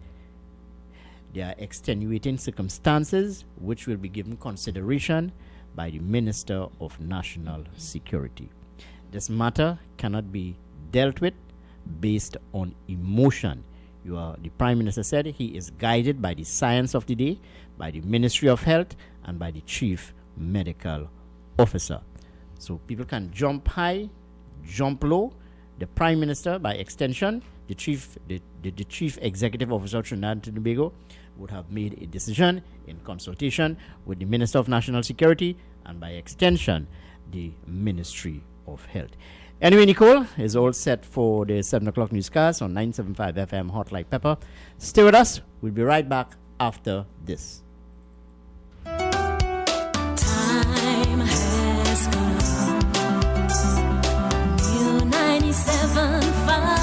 There are extenuating circumstances which will be given consideration by the Minister of National Security. This matter cannot be dealt with based on emotion. The Prime Minister said he is guided by the science of the day, by the Ministry of Health, and by the Chief Medical Officer. So people can jump high, jump low. The Prime Minister, by extension, the Chief Executive Officer of Trinidad and Tobago, would have made a decision in consultation with the Minister of National Security and by extension the Ministry of Health. Anyway, Nicole is all set for the 7 o'clock newscast on 975 FM Hot Like Pepper. Stay with us. We'll be right back after this. Time has come. New 97.5.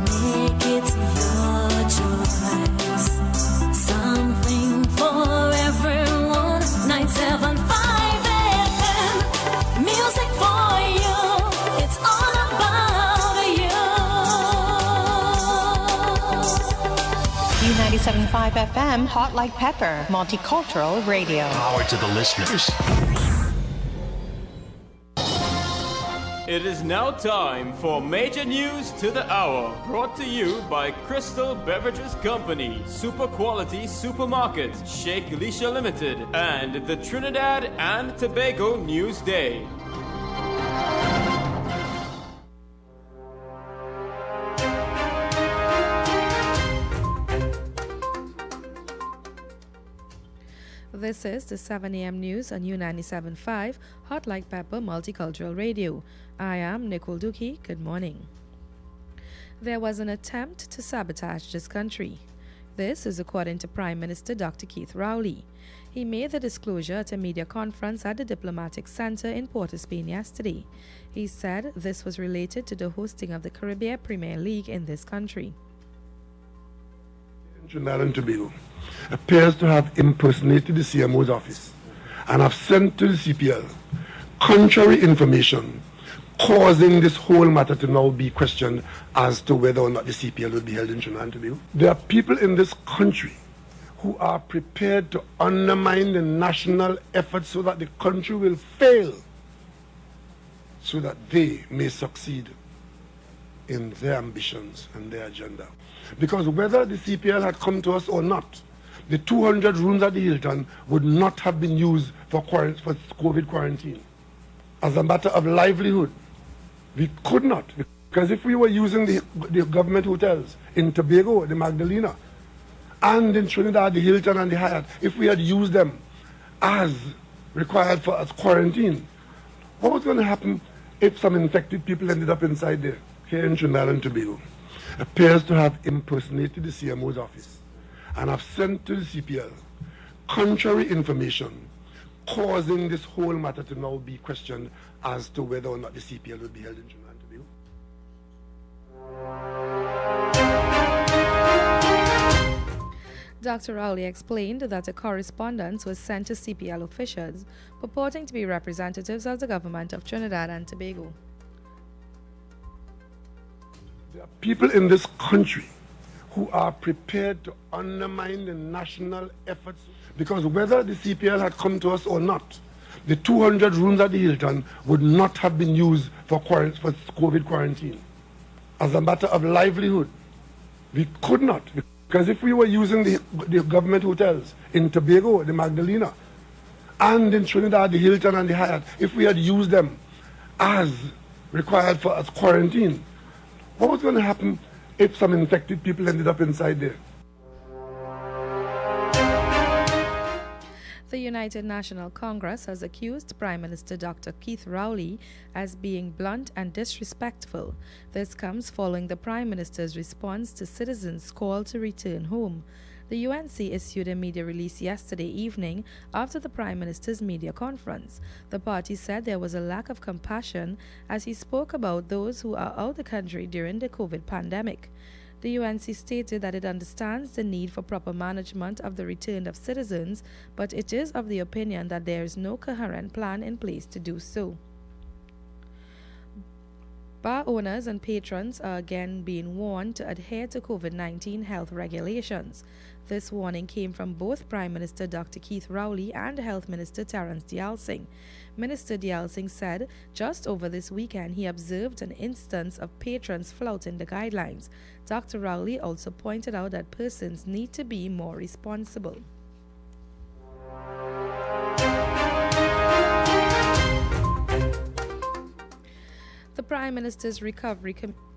Make it your choice. Something for everyone. 975 FM. Music for you. It's all about you. U97.5 FM, Hot Like Pepper, multicultural radio. Power to the listeners. It is now time for Major News to the Hour, brought to you by Crystal Beverages Company, Super Quality Supermarket, Sheikh Elisha Limited, and the Trinidad and Tobago News Day. This is the 7 a.m. news on U97.5, Hot Like Pepper Multicultural Radio. I am Nicole Dookie. Good morning. There was an attempt to sabotage this country. This is according to Prime Minister Dr. Keith Rowley. He made the disclosure at a media conference at the Diplomatic Center in Port of Spain yesterday. He said this was related to the hosting of the Caribbean Premier League in this country. Trinidad and Tobago appears to have impersonated the CMO's office and have sent to the CPL contrary information causing this whole matter to now be questioned as to whether or not the CPL will be held in Trinidad and Tobago. There are people in this country who are prepared to undermine the national effort so that the country will fail, so that they may succeed in their ambitions and their agenda. Because whether the CPL had come to us or not, the 200 rooms at the Hilton would not have been used for COVID quarantine. As a matter of livelihood, we could not. Because if we were using the government hotels in Tobago, the Magdalena, and in Trinidad, the Hilton and the Hyatt, if we had used them as required for as quarantine, what was going to happen if some infected people ended up inside there, here in Trinidad and Tobago? Appears to have impersonated the CMO's office and have sent to the CPL contrary information, causing this whole matter to now be questioned as to whether or not the CPL will be held in Trinidad and Tobago. Dr. Rowley explained that a correspondence was sent to CPL officials purporting to be representatives of the government of Trinidad and Tobago. There are people in this country who are prepared to undermine the national efforts, because whether the CPL had come to us or not, the 200 rooms at the Hilton would not have been used for COVID quarantine. As a matter of livelihood, we could not. Because if we were using the government hotels in Tobago, the Magdalena, and in Trinidad, the Hilton and the Hyatt, if we had used them as required for as quarantine, what was going to happen if some infected people ended up inside there? The United National Congress has accused Prime Minister Dr. Keith Rowley as being blunt and disrespectful. This comes following the Prime Minister's response to citizens' call to return home. The UNC issued a media release yesterday evening after the Prime Minister's media conference. The party said there was a lack of compassion as he spoke about those who are out of the country during the COVID pandemic. The UNC stated that it understands the need for proper management of the return of citizens, but it is of the opinion that there is no coherent plan in place to do so. Bar owners and patrons are again being warned to adhere to COVID-19 health regulations. This warning came from both Prime Minister Dr. Keith Rowley and Health Minister Terence Dialsingh. Minister Dialsingh said just over this weekend he observed an instance of patrons flouting the guidelines. Dr. Rowley also pointed out that persons need to be more responsible. The Prime Minister's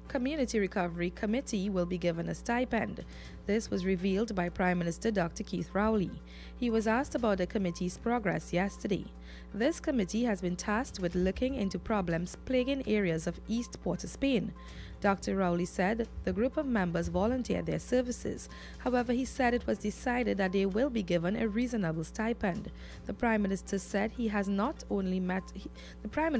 Community Recovery Committee will be given a stipend. This was revealed by Prime Minister Dr. Keith Rowley. He was asked about the committee's progress yesterday. This committee has been tasked with looking into problems plaguing areas of East Port of Spain. Dr. Rowley said the group of members volunteered their services. However, he said it was decided that they will be given a reasonable stipend. The Prime Minister said he has not only met... The Prime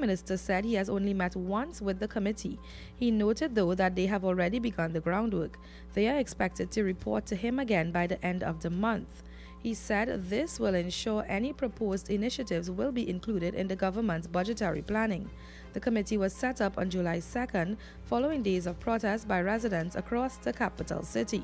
Minister said he has only met once with the committee. He noted, though, that they have already begun the groundwork. They are expected to report to him again by the end of the month. He said this will ensure any proposed initiatives will be included in the government's budgetary planning. The committee was set up on July 2nd, following days of protest by residents across the capital city.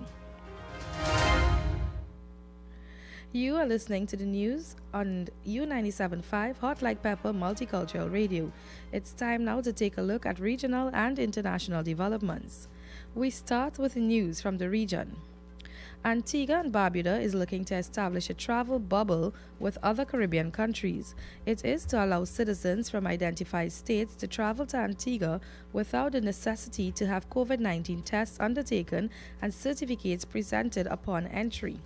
You are listening to the news on U97.5 Hot Like Pepper Multicultural Radio. It's time now to take a look at regional and international developments. We start with news from the region. Antigua and Barbuda is looking to establish a travel bubble with other Caribbean countries. It is to allow citizens from identified states to travel to Antigua without the necessity to have COVID-19 tests undertaken and certificates presented upon entry.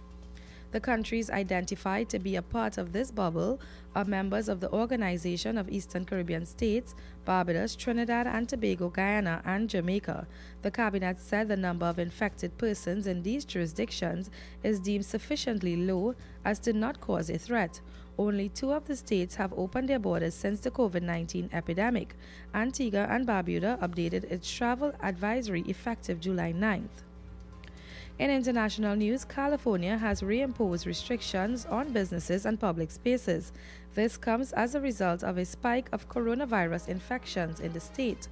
The countries identified to be a part of this bubble are members of the Organization of Eastern Caribbean States, Barbados, Trinidad and Tobago, Guyana, and Jamaica. The cabinet said the number of infected persons in these jurisdictions is deemed sufficiently low as to not cause a threat. Only 2 of the states have opened their borders since the COVID-19 epidemic. Antigua and Barbuda updated its travel advisory effective July 9th. In international news, California has reimposed restrictions on businesses and public spaces. This comes as a result of a spike of coronavirus infections in the state.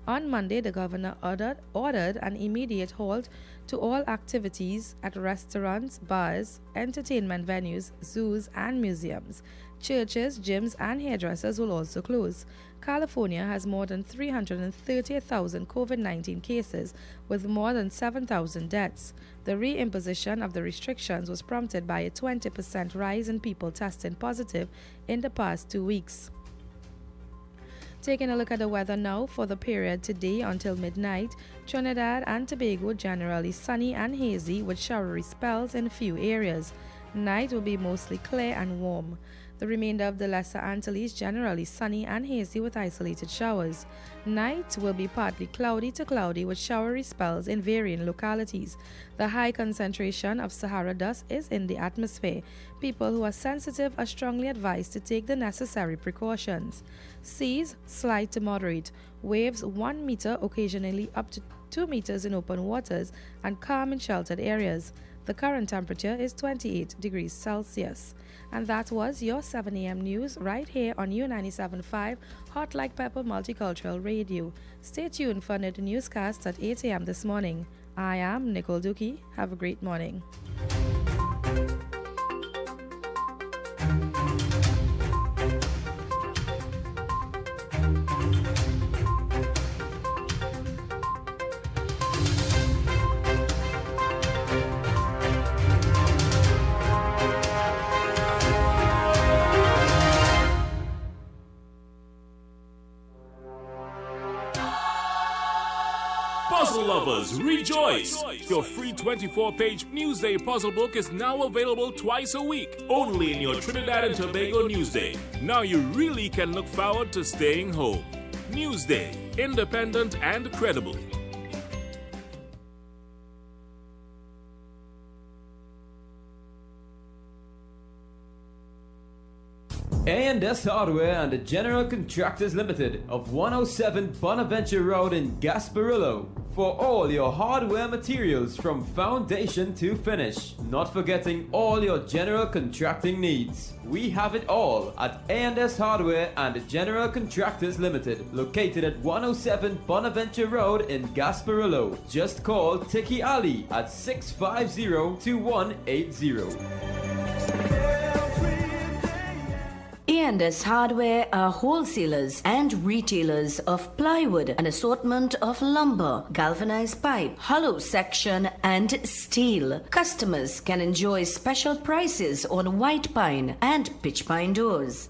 On Monday, the governor ordered an immediate halt to all activities at restaurants, bars, entertainment venues, zoos, and museums. Churches, gyms, and hairdressers will also close. California has more than 330,000 COVID-19 cases, with more than 7,000 deaths. The reimposition of the restrictions was prompted by a 20% rise in people testing positive in the past 2 weeks. Taking a look at the weather now for the period today until midnight, Trinidad and Tobago generally sunny and hazy with showery spells in few areas. Night will be mostly clear and warm. The remainder of the Lesser Antilles generally sunny and hazy with isolated showers. Night will be partly cloudy to cloudy with showery spells in varying localities. The high concentration of Sahara dust is in the atmosphere. People who are sensitive are strongly advised to take the necessary precautions. Seas slight to moderate. Waves 1 meter, occasionally up to 2 meters in open waters, and calm in sheltered areas. The current temperature is 28 degrees Celsius. And that was your 7 a.m. news right here on U97.5 Hot Like Pepper Multicultural Radio. Stay tuned for another newscast at 8 a.m. this morning. I am Nicole Dookie. Have a great morning. Puzzle lovers, rejoice! Your free 24-page Newsday puzzle book is now available twice a week, only in your Trinidad and Tobago Newsday. Now you really can look forward to staying home. Newsday, independent and credible. A&S Hardware and the General Contractors Limited of 107 Bonaventure Road in Gasparillo for all your hardware materials from foundation to finish. Not forgetting all your general contracting needs. We have it all at A&S Hardware and the General Contractors Limited, located at 107 Bonaventure Road in Gasparillo. Just call Tiki Ali at 650-2180. A&S Hardware are wholesalers and retailers of plywood, an assortment of lumber, galvanized pipe, hollow section, and steel. Customers can enjoy special prices on white pine and pitch pine doors.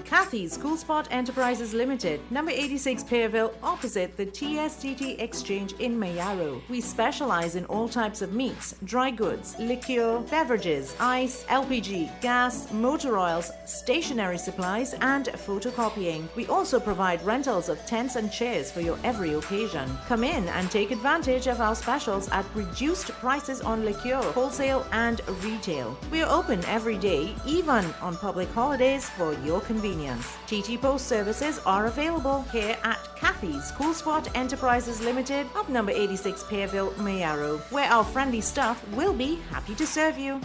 Kathy's Cool Spot Enterprises Limited, number 86 Pearville, opposite the TSTT Exchange in Mayaro. We specialize in all types of meats, dry goods, liquor, beverages, ice, LPG, gas, motor oils, stationery supplies, and photocopying. We also provide rentals of tents and chairs for your every occasion. Come in and take advantage of our specials at reduced prices on liquor, wholesale, and retail. We are open every day, even on public holidays, for your convenience. TT Post services are available here at Kathy's Cool Spot Enterprises Limited of number 86 Pearville, Mayaro, where our friendly staff will be happy to serve you.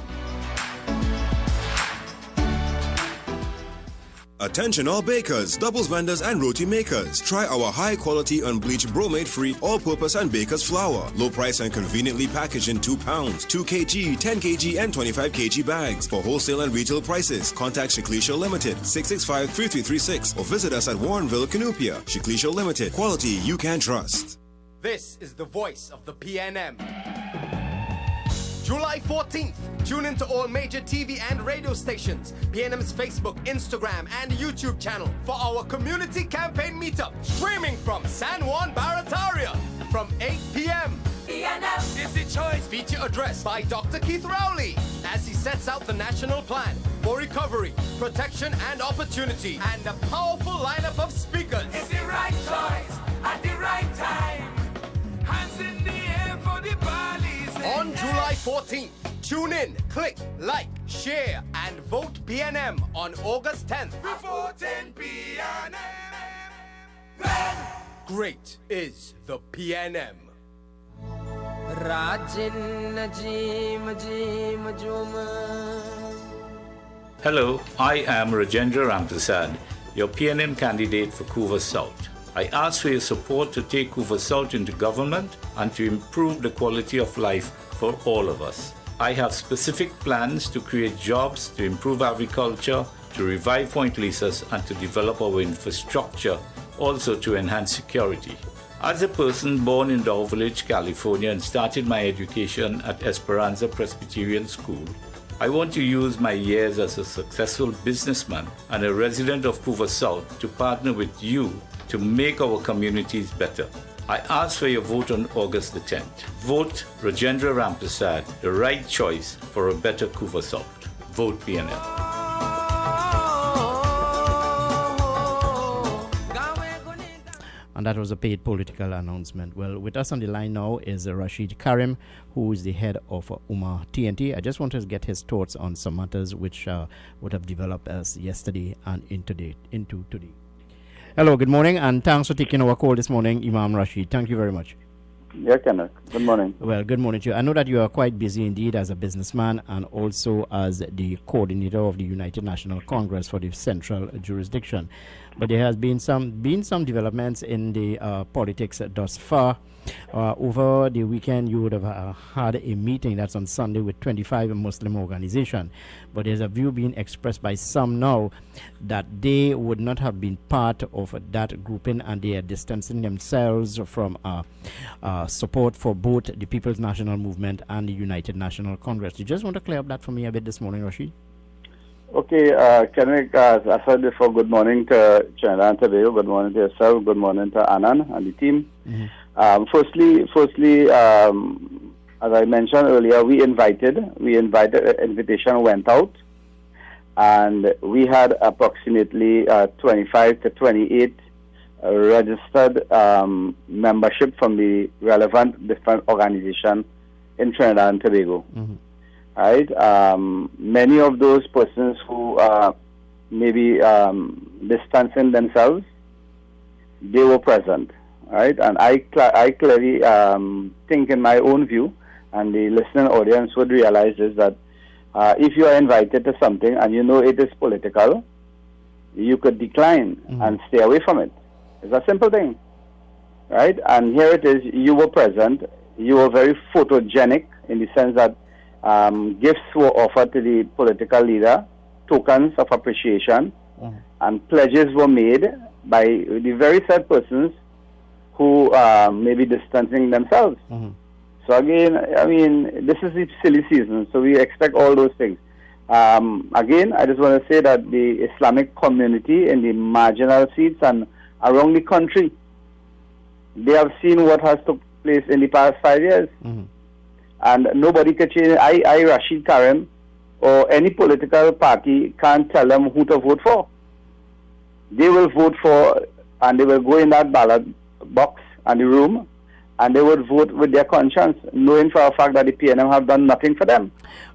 Attention all bakers, doubles vendors and roti makers. Try our high quality unbleached bromate free all-purpose and baker's flour. Low price and conveniently packaged in 2 pounds, 2 kg, 10 kg and 25 kg bags. For wholesale and retail prices, contact Shiklisha Limited 665-3336 or visit us at Warrenville, Canupia. Shiklisha Limited, quality you can trust. This is the voice of the PNM. July 14th, tune in to all major TV and radio stations, PNM's Facebook, Instagram, and YouTube channel for our community campaign meetup, streaming from San Juan Barataria from 8 p.m. PNM is the choice. Feature addressed by Dr. Keith Rowley as he sets out the national plan for recovery, protection, and opportunity, and a powerful lineup of speakers. It's the right choice at the right time. Hands in the air for the valleys. On July 14th, tune in, click, like, share, and vote PNM on August 10th. Voting PNM. Great is the PNM. Hello, I am Rajendra Ramprasad, your PNM candidate for Couva South. I ask for your support to take Couva South into government and to improve the quality of life for all of us. I have specific plans to create jobs, to improve agriculture, to revive Point Lisas, and to develop our infrastructure, also to enhance security. As a person born in Dow Village, California, and started my education at Esperanza Presbyterian School, I want to use my years as a successful businessman and a resident of Couva South to partner with you to make our communities better. I ask for your vote on August the 10th. Vote Rajendra Ramprasad, the right choice for a better Couva South. Vote PNM. And that was a paid political announcement. Well, with us on the line now is Rashid Karim, who is the head of UMA TNT. I just wanted to get his thoughts on some matters which would have developed as yesterday and into today. Hello, good morning, and thanks for taking our call this morning, Imam Rashid. Thank you very much. Yeah, Kenneth. Good morning. Well, good morning to you. I know that you are quite busy indeed as a businessman and also as the coordinator of the United National Congress for the Central Jurisdiction. But there has been some developments in the politics thus far. Over the weekend, you would have had a meeting that's on Sunday with 25 Muslim organizations. But there's a view being expressed by some now that they would not have been part of that grouping and they are distancing themselves from support for both the People's National Movement and the United National Congress. You just want to clear up that for me a bit this morning, Rashid? Okay, as I said before, good morning to Trinidad and Tobago, good morning to yourself, good morning to Anand and the team. Mm-hmm. Firstly, as I mentioned earlier, we invited, invitation went out, and we had approximately 25 to 28 registered membership from the relevant different organization in Trinidad and Tobago. Mm-hmm. Right, many of those persons who are maybe distancing themselves, they were present, right? And I clearly think, in my own view, and the listening audience would realize is that if you are invited to something and you know it is political, you could decline and stay away from it. It's a simple thing, right? And here it is, you were present, you were very photogenic in the sense that gifts were offered to the political leader, tokens of appreciation, and pledges were made by the very said persons who may be distancing themselves. So again, I mean, this is the silly season, so we expect all those things. Again, I just want to say that the Islamic community in the marginal seats and around the country, they have seen what has took place in the past 5 years. And nobody can change. I, Rashid Karim, or any political party can't tell them who to vote for. They will vote for, and they will go in that ballot box and the room, and they would vote with their conscience, knowing for a fact that the PNM have done nothing for them.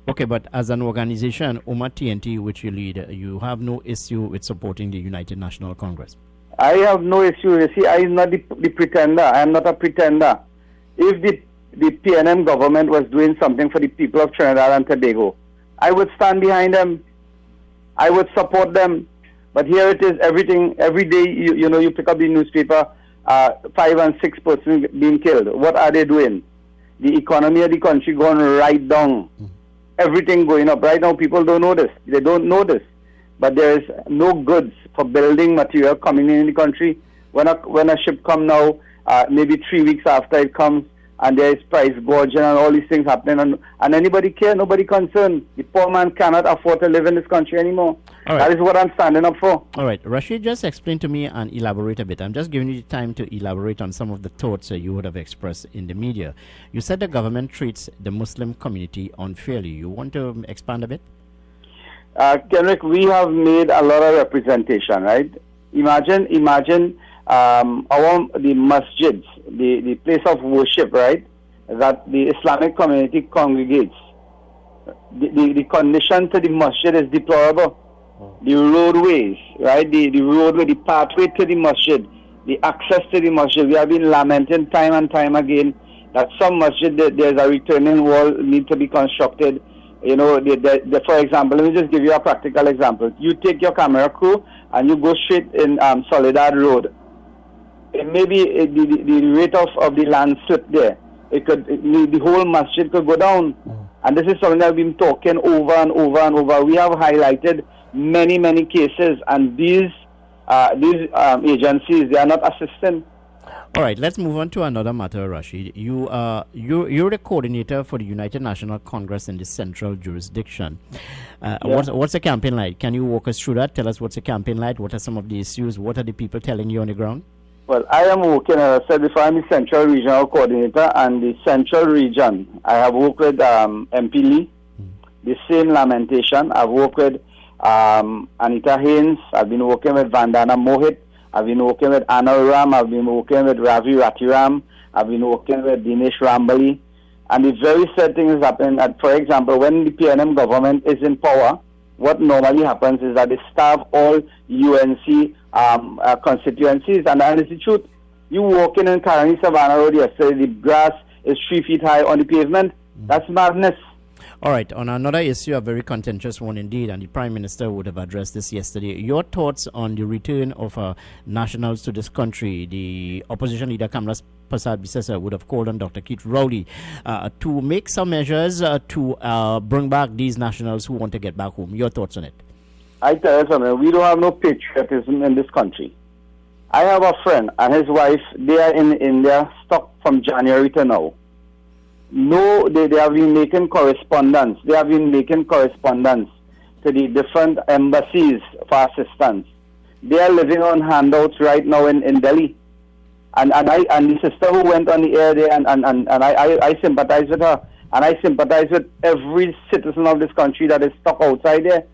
Okay, but as an organization, UMA TNT, which you lead, you have no issue with supporting the United National Congress? I have no issue. You see, I am not the pretender. I am not a pretender. If the PNM government was doing something for the people of Trinidad and Tobago, I would stand behind them. I would support them. But here it is, every day, you pick up the newspaper, 5 and 6 persons being killed. What are they doing? The economy of the country going right down. Everything going up. Right now, people don't know this. They don't know this. But there is no goods for building material coming in the country. When a ship comes now, maybe 3 weeks after it comes, and there is price gouging and all these things happening, and anybody care, nobody concerned. The poor man cannot afford to live in this country anymore. Right. That is what I'm standing up for. All right, Rashid, just explain to me and elaborate a bit. I'm just giving you time to elaborate on some of the thoughts you would have expressed in the media. You said the government treats the Muslim community unfairly. You want to expand a bit? Kenrick, we have made a lot of representation, right? Imagine the masjids, the place of worship, right, that the Islamic community congregates. The condition to the masjid is deplorable. The roadways, right, the roadway, the pathway to the masjid, the access to the masjid. We have been lamenting time and time again that some masjid, there's a returning wall need to be constructed. You know, for example, let me just give you a practical example. You take your camera crew and you go straight in Soledad Road. Maybe the rate of the landslip there, the whole masjid could go down. And this is something that we've been talking over and over and over. We have highlighted many cases, and these agencies, they are not assisting. All right, let's move on to another matter, Rashid. You're the coordinator for the United National Congress in the Central Jurisdiction. What's the campaign like? Can you walk us through that? Tell us what's the campaign like. What are some of the issues? What are the people telling you on the ground? Well, I am working, as I said before, I'm the Central Regional Coordinator, and the Central Region, I have worked with MP Lee, the same lamentation. I've worked with Anita Haynes, I've been working with Vandana Mohit, I've been working with Anil Ram, I've been working with Ravi Ratiram, I've been working with Dinesh Rambali, and the very sad thing is happening. For example, when the PNM government is in power, what normally happens is that they starve all UNC constituencies, and it's the truth. You walk in Karani Savannah Road yesterday, the grass is 3 feet high on the pavement. That's madness. All right, on another issue, a very contentious one indeed, and the Prime Minister would have addressed this yesterday. Your thoughts on the return of nationals to this country? The opposition leader, Kamla Prasad Bisesa, would have called on Dr. Keith Rowley to make some measures to bring back these nationals who want to get back home. Your thoughts on it? I tell you something, we don't have no patriotism in this country. I have a friend and his wife, they are in India, stuck from January to now. No, they have been making correspondence. They have been making correspondence to the different embassies for assistance. They are living on handouts right now in Delhi. And the sister who went on the air there, and I sympathize with her. And I sympathize with every citizen of this country that is stuck outside there.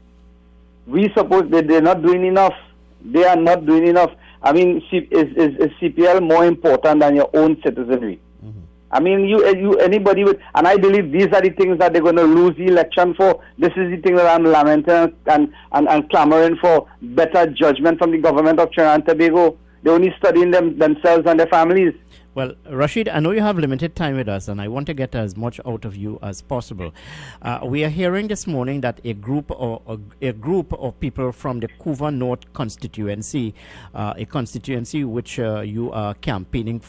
We suppose that they're not doing enough. They are not doing enough. I mean, is CPL more important than your own citizenry? I mean, anybody would, and I believe these are the things that they're going to lose the election for. This is the thing that I'm lamenting and clamoring for better judgment from the government of Trinidad and Tobago. They're only studying themselves and their families. Well, Rashid, I know you have limited time with us, and I want to get as much out of you as possible. We are hearing this morning that a group of people from the Couva North constituency, a constituency which you are campaigning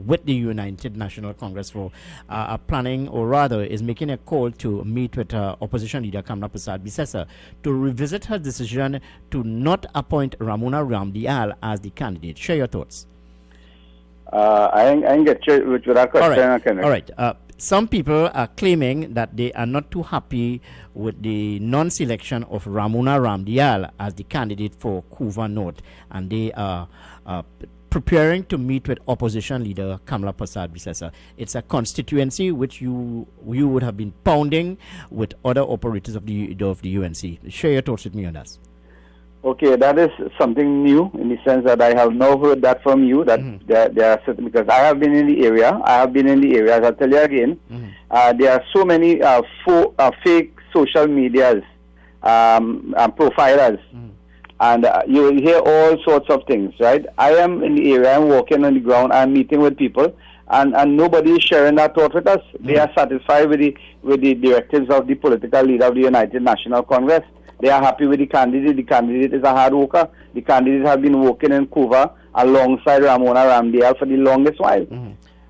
with the United National Congress for, are planning, or rather is making a call to meet with opposition leader Kamla Prasad Bisesa to revisit her decision to not appoint Ramona Ramdial as the candidate. Share your thoughts. I didn't get you with that question. All right. Some people are claiming that they are not too happy with the non-selection of Ramona Ramdial as the candidate for Couva North, and they are preparing to meet with opposition leader Kamla Prasad Bisesa. It's a constituency which you would have been pounding with other operators of the UNC. Share your thoughts with me on that. Okay, that is something new in the sense that I have now heard that from you, that there are certain, because I have been in the area. As I'll tell you again, there are so many fake social medias profilers, and you will hear all sorts of things, right? I am in the area, I'm walking on the ground, I'm meeting with people, and nobody is sharing that thought with us. They are satisfied with the directives of the political leader of the United National Congress. They are happy with the candidate. The candidate is a hard worker. The candidate has been working in Couva alongside Ramona Ramdial for the longest while.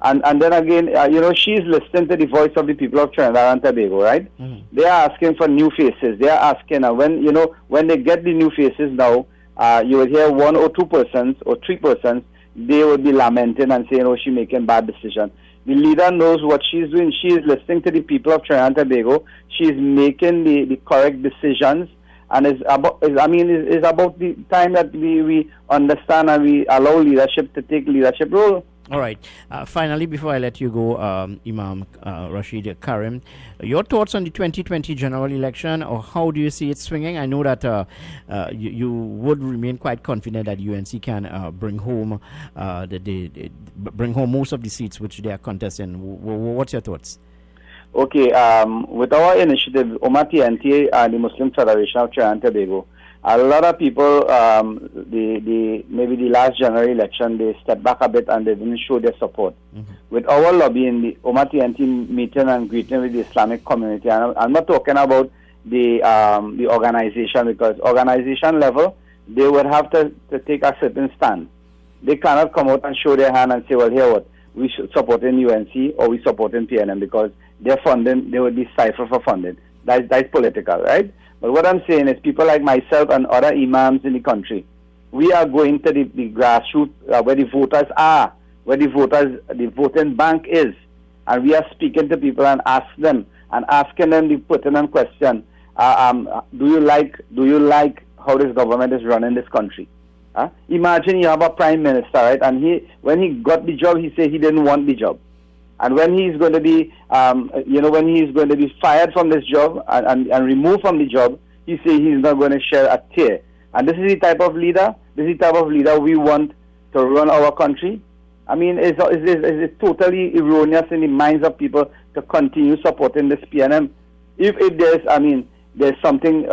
And then again, she's listening to the voice of the people of Trinidad and Tobago, right? They are asking for new faces. They are asking, when they get the new faces now, you will hear 1 or 2 persons or 3 persons, they will be lamenting and saying, she's making bad decisions. The leader knows what she's doing. She is listening to the people of Trinidad and Tobago. She's making the correct decisions. And it's about the time that we understand and we allow leadership to take leadership role. All right. Finally, before I let you go, Imam Rashid Karim, your thoughts on the 2020 general election, or how do you see it swinging? I know that you would remain quite confident that UNC can bring home most of the seats which they are contesting. What's your thoughts? Okay, with our initiative, OMA TNT and the Muslim Federation of Trinidad and Tobago, a lot of people, maybe the last general election, they stepped back a bit and they didn't show their support. With our lobby in the Omar TNT meeting and greeting with the Islamic community, and I'm not talking about the organization, because organization level, they would have to take a certain stand. They cannot come out and show their hand and say, well, here what, we should support in UNC or we support in PNM, because their funding, they would be stifled for funding. That's political, right? But what I'm saying is people like myself and other imams in the country, we are going to the grassroots where the voters are, where the voting bank is, and we are speaking to people and asking them the pertinent question: do you like how this government is running this country? Imagine you have a prime minister, right? And when he got the job, he said he didn't want the job. And when he's going to be, when he's going to be fired from this job and removed from the job, he says he's not going to share a tear. And this is the type of leader. This is the type of leader we want to run our country. I mean, it's totally erroneous in the minds of people to continue supporting this PNM. If there's something,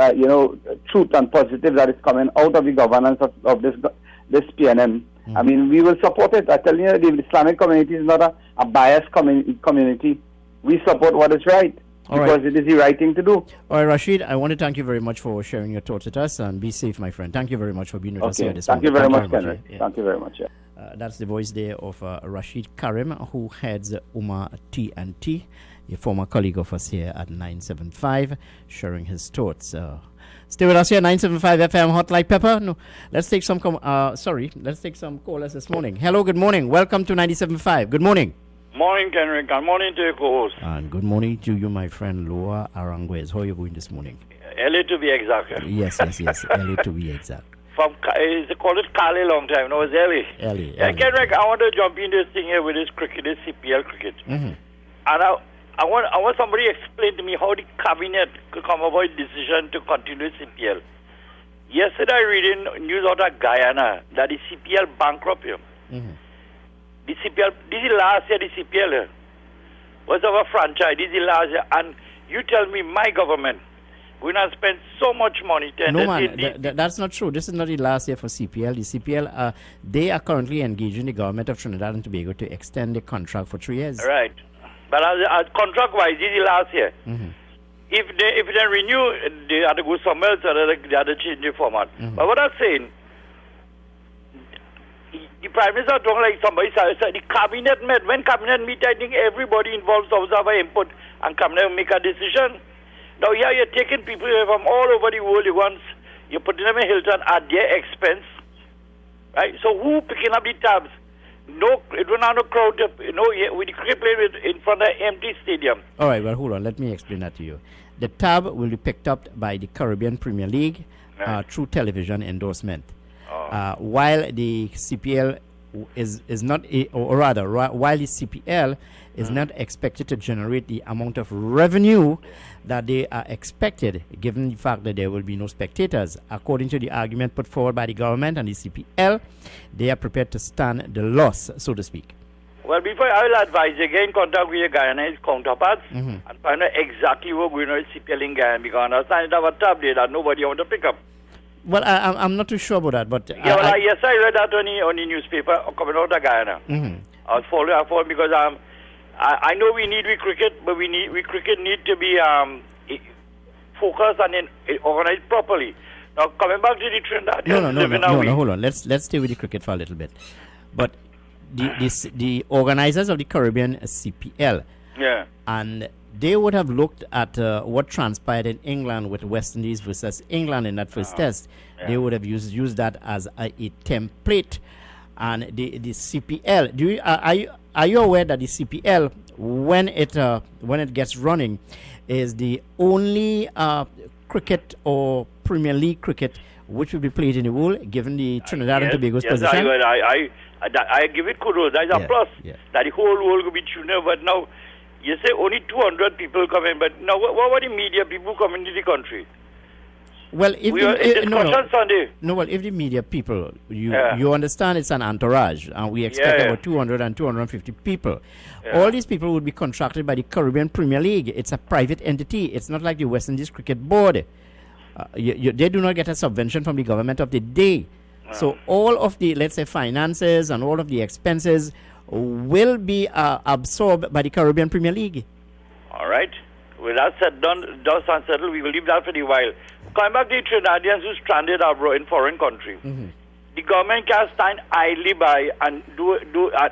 truth and positive that is coming out of the governance of this PNM. I mean, we will support it. I tell you, the Islamic community is not a biased community. We support what is right, because it is the right thing to do. All right, Rashid, I want to thank you very much for sharing your thoughts with us, and be safe, my friend. Thank you very much for being with us here this morning. Thank you very much, Henry. Thank you very much. That's the voice there of Rashid Karim, who heads Umar TNT, a former colleague of us here at 975, sharing his thoughts. Stay with us here, 975 FM, Hot Like Pepper. No, let's take some callers this morning. Hello, good morning. Welcome to 97.5. Good morning. Morning, Kenrick. Good morning to your co-host. And good morning to you, my friend, Loa Aranguez. How are you going this morning? LA to be exact. Yes. LA to be exact. They call it Cali long time. No, it's LA. LA. Kenrick, I want to jump in this thing here with this cricket, this CPL cricket. And I want somebody to explain to me how the cabinet could come about a decision to continue CPL. Yesterday I read in news out of Guyana that the CPL bankrupt here. The CPL, this is last year the CPL was our franchise, this is last year, and you tell me my government we're not spend so much money. No, man, that's not true. This is not the last year for CPL. The CPL, they are currently engaging the government of Trinidad and Tobago to extend the contract for 3 years. Right. But as contract-wise, this is last year. If they renew, they have to go somewhere else, they have to change the format. But what I'm saying, the Prime Minister don't like somebody said the cabinet met. When cabinet meet, I think everybody involved has have input and cabinet make a decision. Now here you're taking people from all over the world at once. You're putting them in Hilton at their expense. Right? So who picking up the tabs? No, it will not no crowd. With the cricket playing in front of an empty stadium. All right, well, hold on. Let me explain that to you. The tab will be picked up by the Caribbean Premier League through television endorsement. While the CPL is not, or rather, while the CPL is not expected to generate the amount of revenue that they are expected, given the fact that there will be no spectators. According to the argument put forward by the government and the CPL, they are prepared to stand the loss, so to speak. Well, before I will advise again, contact with your Guyanese counterparts and find out exactly what going on with CPL in Guyana, because I understand it have a tab there that nobody want to pick up. Well, I'm not too sure about that, but yes, I read that on the newspaper coming out of Guyana. I was following because I know we need cricket, but cricket need to be focused and organized properly. Now coming back to the Trinidad, no, hold on. Let's stay with the cricket for a little bit. But the organizers of the Caribbean CPL, and they would have looked at what transpired in England with West Indies versus England in that first test. They would have used that as a template. And the CPL, are you aware that the CPL, when it gets running, is the only cricket or Premier League cricket which will be played in the world, given the Trinidad and Tobago's position? I give it kudos. That's a plus. That the whole world will be tuned in. But now, you say only 200 people come in, but now what were the media people coming to the country? Well, if if the media people, you understand it's an entourage, and we expect about 200 and 250 people. All these people would be contracted by the Caribbean Premier League. It's a private entity. It's not like the West Indies Cricket Board. they do not get a subvention from the government of the day. So all of the, let's say, finances and all of the expenses will be absorbed by the Caribbean Premier League. All right. With that said, dust and settled, we will leave that for a while. Coming back to the Trinidadians who stranded abroad in foreign countries. The government can stand idly by and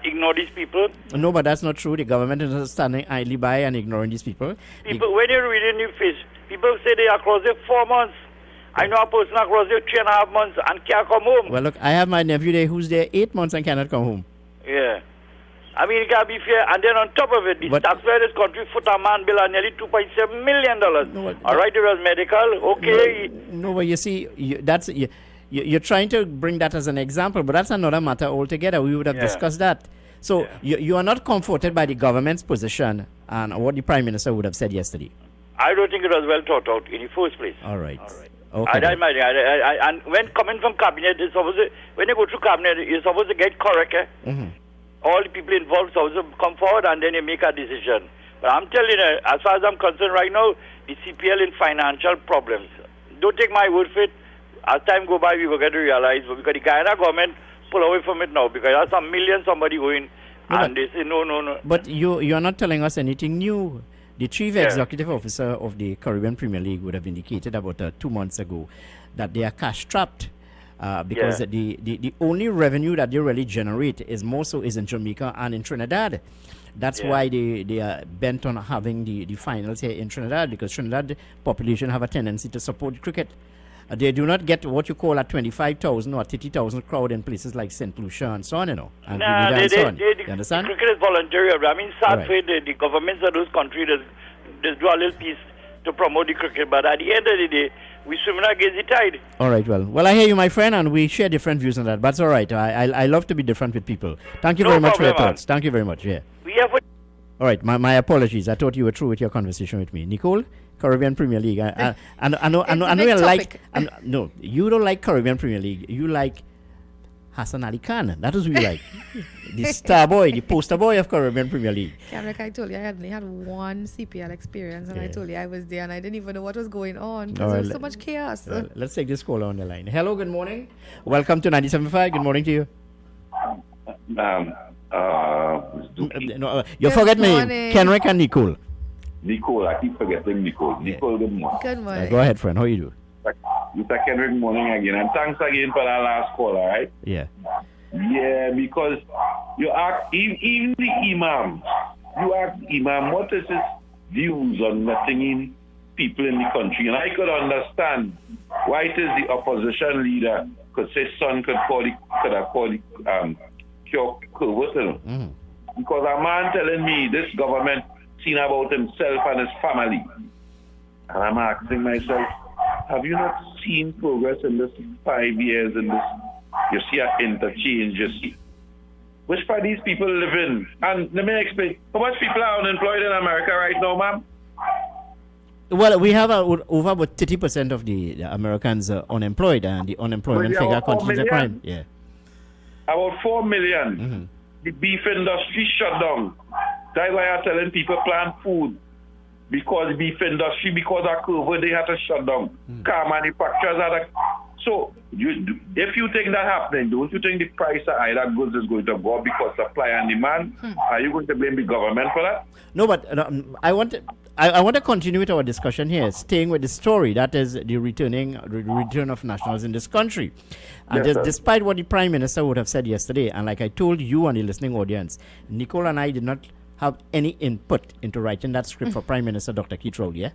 ignore these people. No, but that's not true. The government is not standing idly by and ignoring these people. People, when you read in the face, people say they are across there 4 months. I know a person across there 3.5 months and can't come home. Well, look, I have my nephew there who's there 8 months and cannot come home. Yeah. I mean, it can't be fair. And then on top of it, the taxpayer in this country foot a man bill of nearly $2.7 million. All right, it was medical. Okay. No, but you see, you're trying to bring that as an example, but that's another matter altogether. We would have discussed that. So you are not comforted by the government's position and what the Prime Minister would have said yesterday. I don't think it was well thought out in the first place. All right. Okay. And when coming from cabinet, it's supposed to, when you go through cabinet, you're supposed to get correct. All the people involved supposed to come forward and then you make a decision. But I'm telling you, as far as I'm concerned right now, the CPL in financial problems. Don't take my word for it. As time go by, we will get to realize, because the Guyana government pull away from it now, because there's some million somebody going, and they say no. But you are not telling us anything new. The chief executive officer of the Caribbean Premier League would have indicated about 2 months ago that they are cash trapped because the only revenue that they really generate is in Jamaica and in Trinidad. That's why they are bent on having the finals here in Trinidad, because Trinidad population have a tendency to support cricket. They do not get what you call a 25,000 or 30,000 crowd in places like St. Lucia and so on, and so on. You understand? Cricket is voluntary. I mean, sad way the governments of those countries they do a little piece to promote the cricket, but at the end of the day, we swim against the tide. All right, well, I hear you, my friend, and we share different views on that, but it's all right. I love to be different with people. Thank you very much for your thoughts. Thank you very much, All right, my apologies. I thought you were through with your conversation with me. Nicole? Caribbean Premier League. I know you like. No, you don't like Caribbean Premier League. You like Hassan Ali Khan. That is who you like. The star boy, the poster boy of Caribbean Premier League. Like I told you, I only had one CPL experience, and I told you I was there, and I didn't even know what was going on because there was so much chaos. Let's take this caller on the line. Hello, good morning. Welcome to 97.5. Good morning to you. You forget me, Kenrick and Nicole. Nicole, I keep forgetting Nicole. Nicole, good morning. Good morning. Go ahead, friend. How you do? Mr. Kendrick, morning again. And thanks again for that last call, all right? Yeah. Yeah, because you ask, even the Imam, you ask Imam, what is his views on letting people in the country? And I could understand why it is the opposition leader could say son could have called cure COVID. Because a man telling me this government seen about himself and his family. And I'm asking myself, have you not seen progress in this 5 years in this? You see an interchange, you see. Which part these people live in? And let me explain. How much people are unemployed in America right now, ma'am? Well, we have over about 30% of the Americans unemployed, and the unemployment figure continues to climb. Yeah. About 4 million. The beef industry shut down. That's why I'm telling people plant food. Because the beef industry, because of COVID, they had to shut down. Car manufacturers had to... So, if you think that happening, don't you think the price of either goods is going to go up because supply and demand? Are you going to blame the government for that? No, but I want to continue with our discussion here, staying with the story, that is the return of nationals in this country. And despite what the Prime Minister would have said yesterday, and like I told you and the listening audience, Nicole and I did not have any input into writing that script for Prime Minister Dr. Keith Rowley.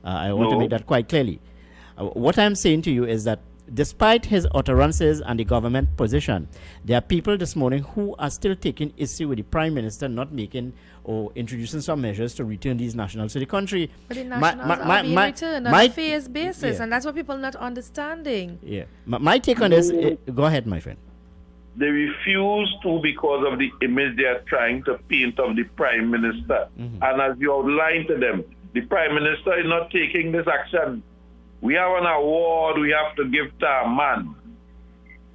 I want to make that quite clearly. What I'm saying to you is that despite his utterances and the government position, there are people this morning who are still taking issue with the Prime Minister not making or introducing some measures to return these nationals to the country. But the nationals are being returned on a phased basis, and that's what people are not understanding. Yeah. My take on this, go ahead, my friend. They refuse to because of the image they are trying to paint of the Prime Minister. And as you outlined to them, the Prime Minister is not taking this action. We have an award we have to give to a man.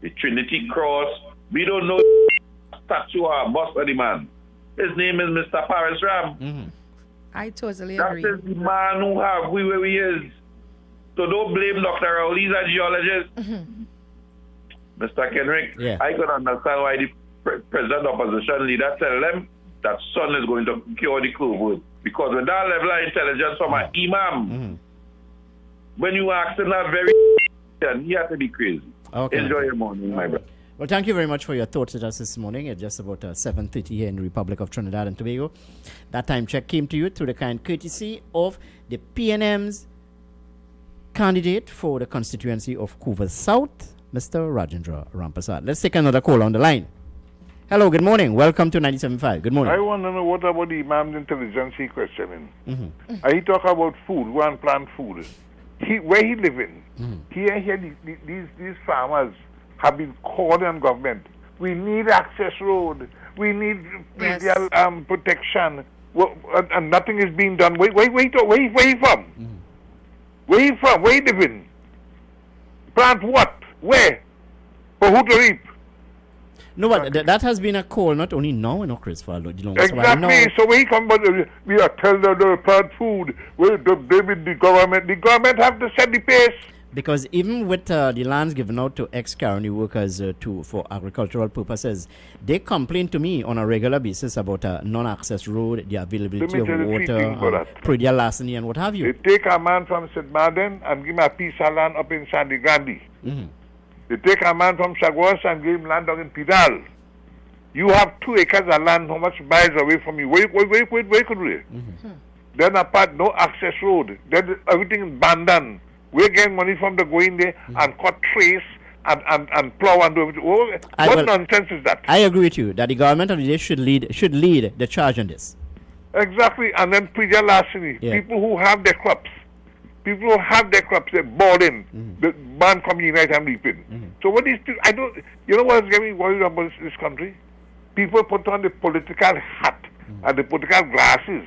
The Trinity Cross. We don't know statue or bust of the man. His name is Mr. Paris Ram. I totally agree. That is the man who have we where he is. So don't blame Dr. Rowley, he's a geologist. Mr. Kenrick, Yeah. I could understand why the present opposition leader tell them that sun is going to cure the COVID. Because with that level of intelligence from an imam, when you ask him that very he has to be crazy. Okay. Enjoy your morning, my brother. Well, thank you very much for your thoughts with us this morning. It's just about 7:30 here in the Republic of Trinidad and Tobago. That time check came to you through the kind courtesy of the PNM's candidate for the constituency of Couva South, Mr. Rajendra Rampasad. Let's take another call on the line. Hello, good morning. Welcome to 97.5. Good morning. I want to know what about the Imam's intelligence he questioning. Mm-hmm. He talk about food, go and plant food. Where he living, here these farmers have been called on government. We need access road. We need protection. And nothing is being done. Where you from? Where you from? Where you living? Plant what? Where? For who to reap? No, but that has been a call not only now, Chris, for the longest while. Exactly. So when he come, but we are telling them to plant food. Well, the government have to set the pace. Because even with the lands given out to ex-colony workers for agricultural purposes, they complain to me on a regular basis about a non-access road, the availability of water, predial larceny, and what have you. They take a man from St. Martin and give him a piece of land up in Sandy Grande. They take a man from Chagos and give him land down in Pidal. You have 2 acres of land, how much miles away from you? Where could we? Then apart, no access road. Then everything is abandoned. We're getting money from the going there and cut trees and plow and do everything. What nonsense is that? I agree with you that the government of the day should lead the charge on this. Exactly, and then predial larceny. People who have their crops. People who have their crops, they're boarding. The man come unite and reaping. So what is I don't you know what's getting me worried about this country? People put on the political hat and the political glasses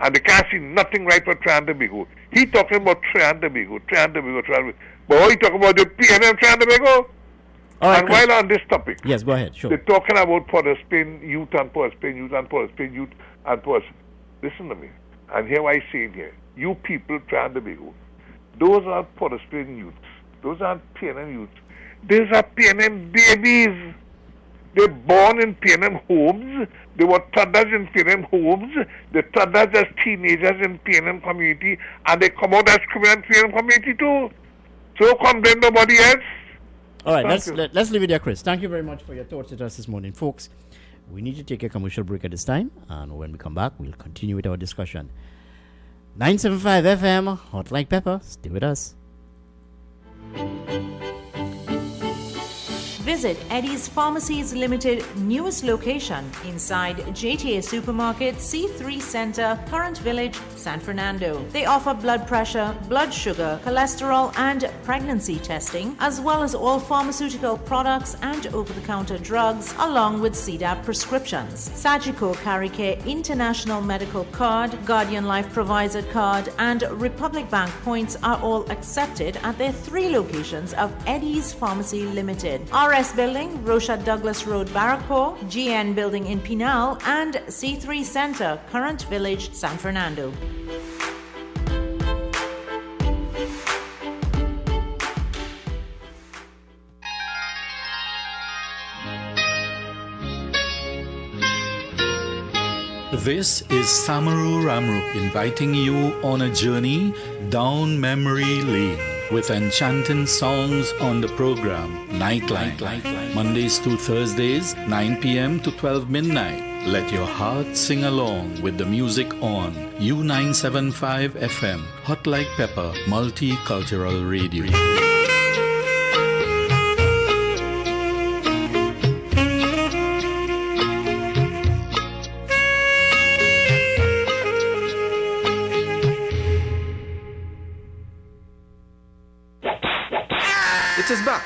and they can't see nothing right for Trinidad and Tobago. He talking about Trinidad and Tobago. But what he talking about the PNM Trinidad and Tobago? And while on this topic, yes, go ahead, sure. They're talking about Port of Spain youth and Port of Spain youth and Port of Spain youth and Port of Spain. Listen to me. And here I say it here. You people Trinidad and Tobago, those are Port of Spain youths. Those aren't PNM youths. These are PNM babies. They're born in PNM homes. They were toddlers in PNM homes. They're toddlers as teenagers in PNM community. And they come out as criminal in PNM community too. So condemn nobody else. All right, let's leave it there, Chris. Thank you very much for your thoughts with us this morning. Folks, we need to take a commercial break at this time. And when we come back, we'll continue with our discussion. 975 FM, hot like pepper. Stay with us. Visit Eddie's Pharmacies Limited newest location inside JTA Supermarket, C3 Center, Current Village, San Fernando. They offer blood pressure, blood sugar, cholesterol, and pregnancy testing, as well as all pharmaceutical products and over-the-counter drugs, along with CDAP prescriptions. Sagicor Caricare International Medical Card, Guardian Life Provider Card, and Republic Bank points are all accepted at their 3 locations of Eddie's Pharmacy Limited. RS Building, Rocha Douglas Road, Barrackpore, GN Building in Pinal, and C3 Center, Current Village, San Fernando. This is Samaru Ramru inviting you on a journey down memory lane with enchanting songs on the program Nightline. Mondays to Thursdays, 9 p.m. to 12 midnight. Let your heart sing along with the music on U975 FM, Hot Like Pepper, Multicultural Radio. It is back.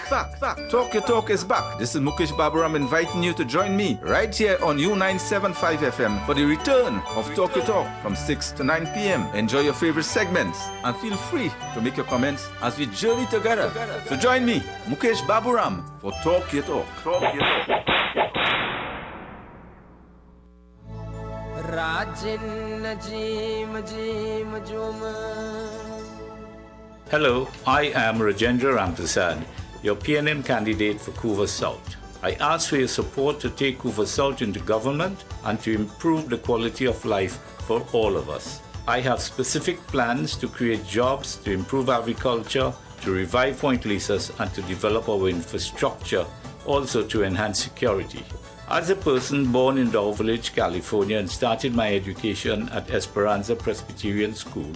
Talk Your Talk is back. This is Mukesh Baburam inviting you to join me right here on U975 FM for the return of Talk Your Talk from 6 to 9 p.m. Enjoy your favorite segments and feel free to make your comments as we journey together. So join me, Mukesh Baburam, for Talk Your Talk. Talk Your Talk. Rajin Najim Jim Jum Hello, I am Rajendra Ramprasad, your PNM candidate for Couva South. I ask for your support to take Couva South into government and to improve the quality of life for all of us. I have specific plans to create jobs, to improve agriculture, to revive Point Lisas, and to develop our infrastructure, also to enhance security. As a person born in Dow Village, California, and started my education at Esperanza Presbyterian School,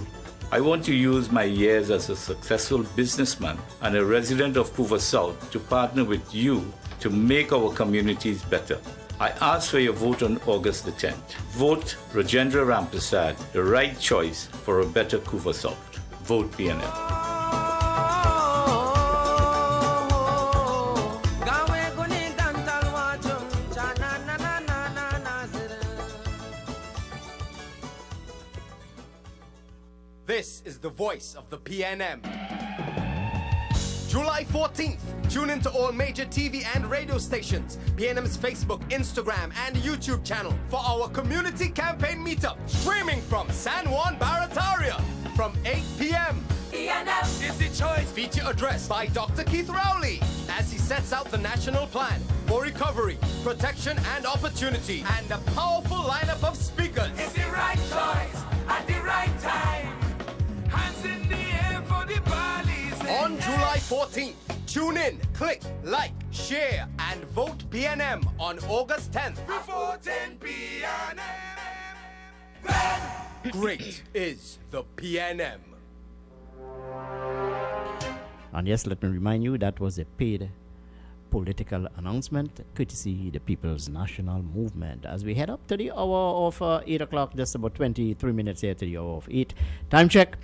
I want to use my years as a successful businessman and a resident of Couva South to partner with you to make our communities better. I ask for your vote on August the 10th. Vote Rajendra Ramprasad, the right choice for a better Couva South. Vote PNM. This is the voice of the PNM. July 14th, tune into all major TV and radio stations, PNM's Facebook, Instagram, and YouTube channel for our community campaign meetup, streaming from San Juan Barataria from 8 p.m. PNM is the choice. Feature addressed by Dr. Keith Rowley as he sets out the national plan for recovery, protection, and opportunity, and a powerful lineup of speakers. It's the right choice at the right time. Hands in the air for the Bali's. On July 14th, tune in, click, like, share, and vote PNM on August 10th. Before 10 p.m. Great is the PNM. And yes, let me remind you that was a paid political announcement courtesy the People's National Movement. As we head up to the hour of 8 o'clock, just about 23 minutes here to the hour of 8. Time check.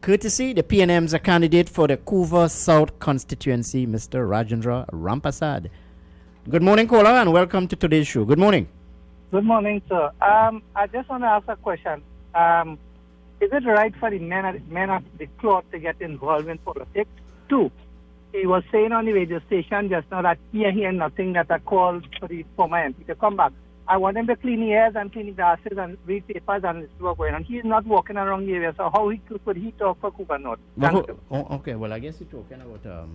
Courtesy the PNM's candidate for the Couva South constituency, Mr. Rajendra Ramprasad. Good morning, caller, and welcome to today's show. Good morning. Good morning, sir. I just want to ask a question. Is it right for the men of the cloth to get involved in politics? Two, he was saying on the radio station just now that he hear nothing that I called for the former MP to come back. I want him to clean the ears and clean the glasses and read papers and see what's going on. He's not walking around the area, so how could he talk for Couva North? Okay, well, I guess you're talking about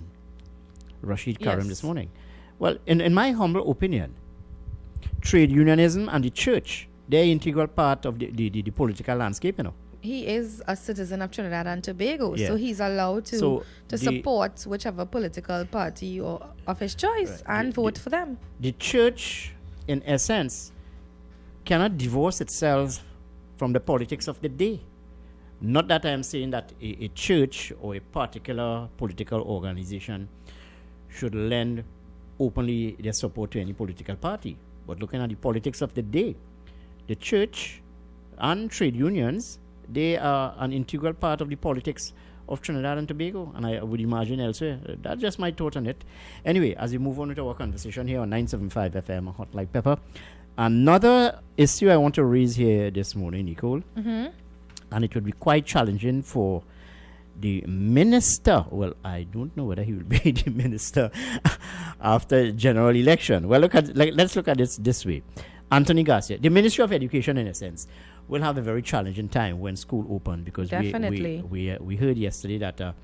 Rashid Karim this morning. Well, in my humble opinion, trade unionism and the church, they're integral part of the political landscape, you know. He is a citizen of Trinidad and Tobago, Yeah. so he's allowed to the- support whichever political party or of his choice and vote for them. The church, in essence, cannot divorce itself from the politics of the day. Not that I am saying that a church or a particular political organization should lend openly their support to any political party. But looking at the politics of the day, the church and trade unions, they are an integral part of the politics of Trinidad and Tobago, and I would imagine elsewhere. That's just my thought on it. Anyway, as we move on with our conversation here on 975 FM, Hot Like Pepper, another issue I want to raise here this morning, Nicole, and it would be quite challenging for the minister. Well, I don't know whether he will be the minister after general election. Well, let's look at this way. Anthony Garcia, the Ministry of Education, in a sense, will have a very challenging time when school open, because Definitely. we heard yesterday that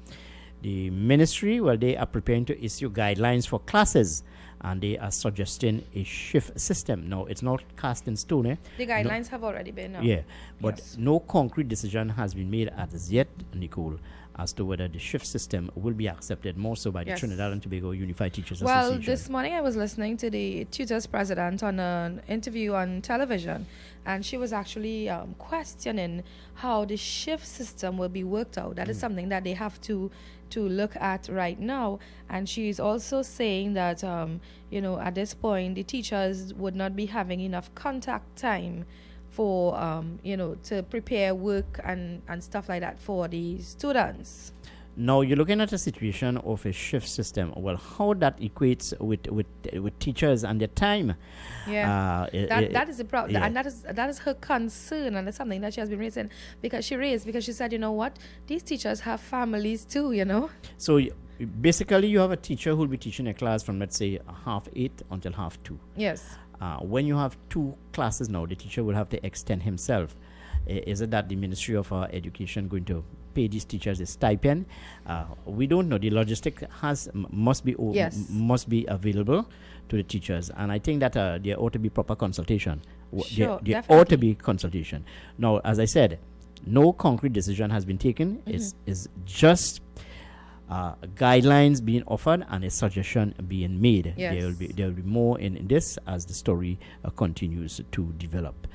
the ministry, well, they are preparing to issue guidelines for classes, and they are suggesting a shift system. Now, it's not cast in stone. The guidelines have already been Yeah, but no concrete decision has been made as yet, Nicole, as to whether the shift system will be accepted more so by the Yes. Trinidad and Tobago Unified Teachers Well, Association. this morning I was listening to the tutors president on an interview on television, and she was actually questioning how the shift system will be worked out. That is something that they have to look at right now. And she's also saying that, at this point, the teachers would not be having enough contact time for, to prepare work and stuff like that for the students. Now you're looking at a situation of a shift system. Well, how that equates with teachers and their time? Yeah, that is the problem, yeah. and that is her concern, and it's something that she has been raising because she said, you know what, these teachers have families too, you know. So basically, you have a teacher who will be teaching a class from, let's say, 8:30 until 2:30. Yes. When you have two classes now, the teacher will have to extend himself. Is it that the Ministry of Education going to pay these teachers a stipend. We don't know. The logistic must be Yes. must be available to the teachers, and I think that there ought to be proper consultation. Sure, there definitely. ought to be consultation. Now, as I said, no concrete decision has been taken. It's just guidelines being offered and a suggestion being made. Yes. There will be more in this as the story continues to develop.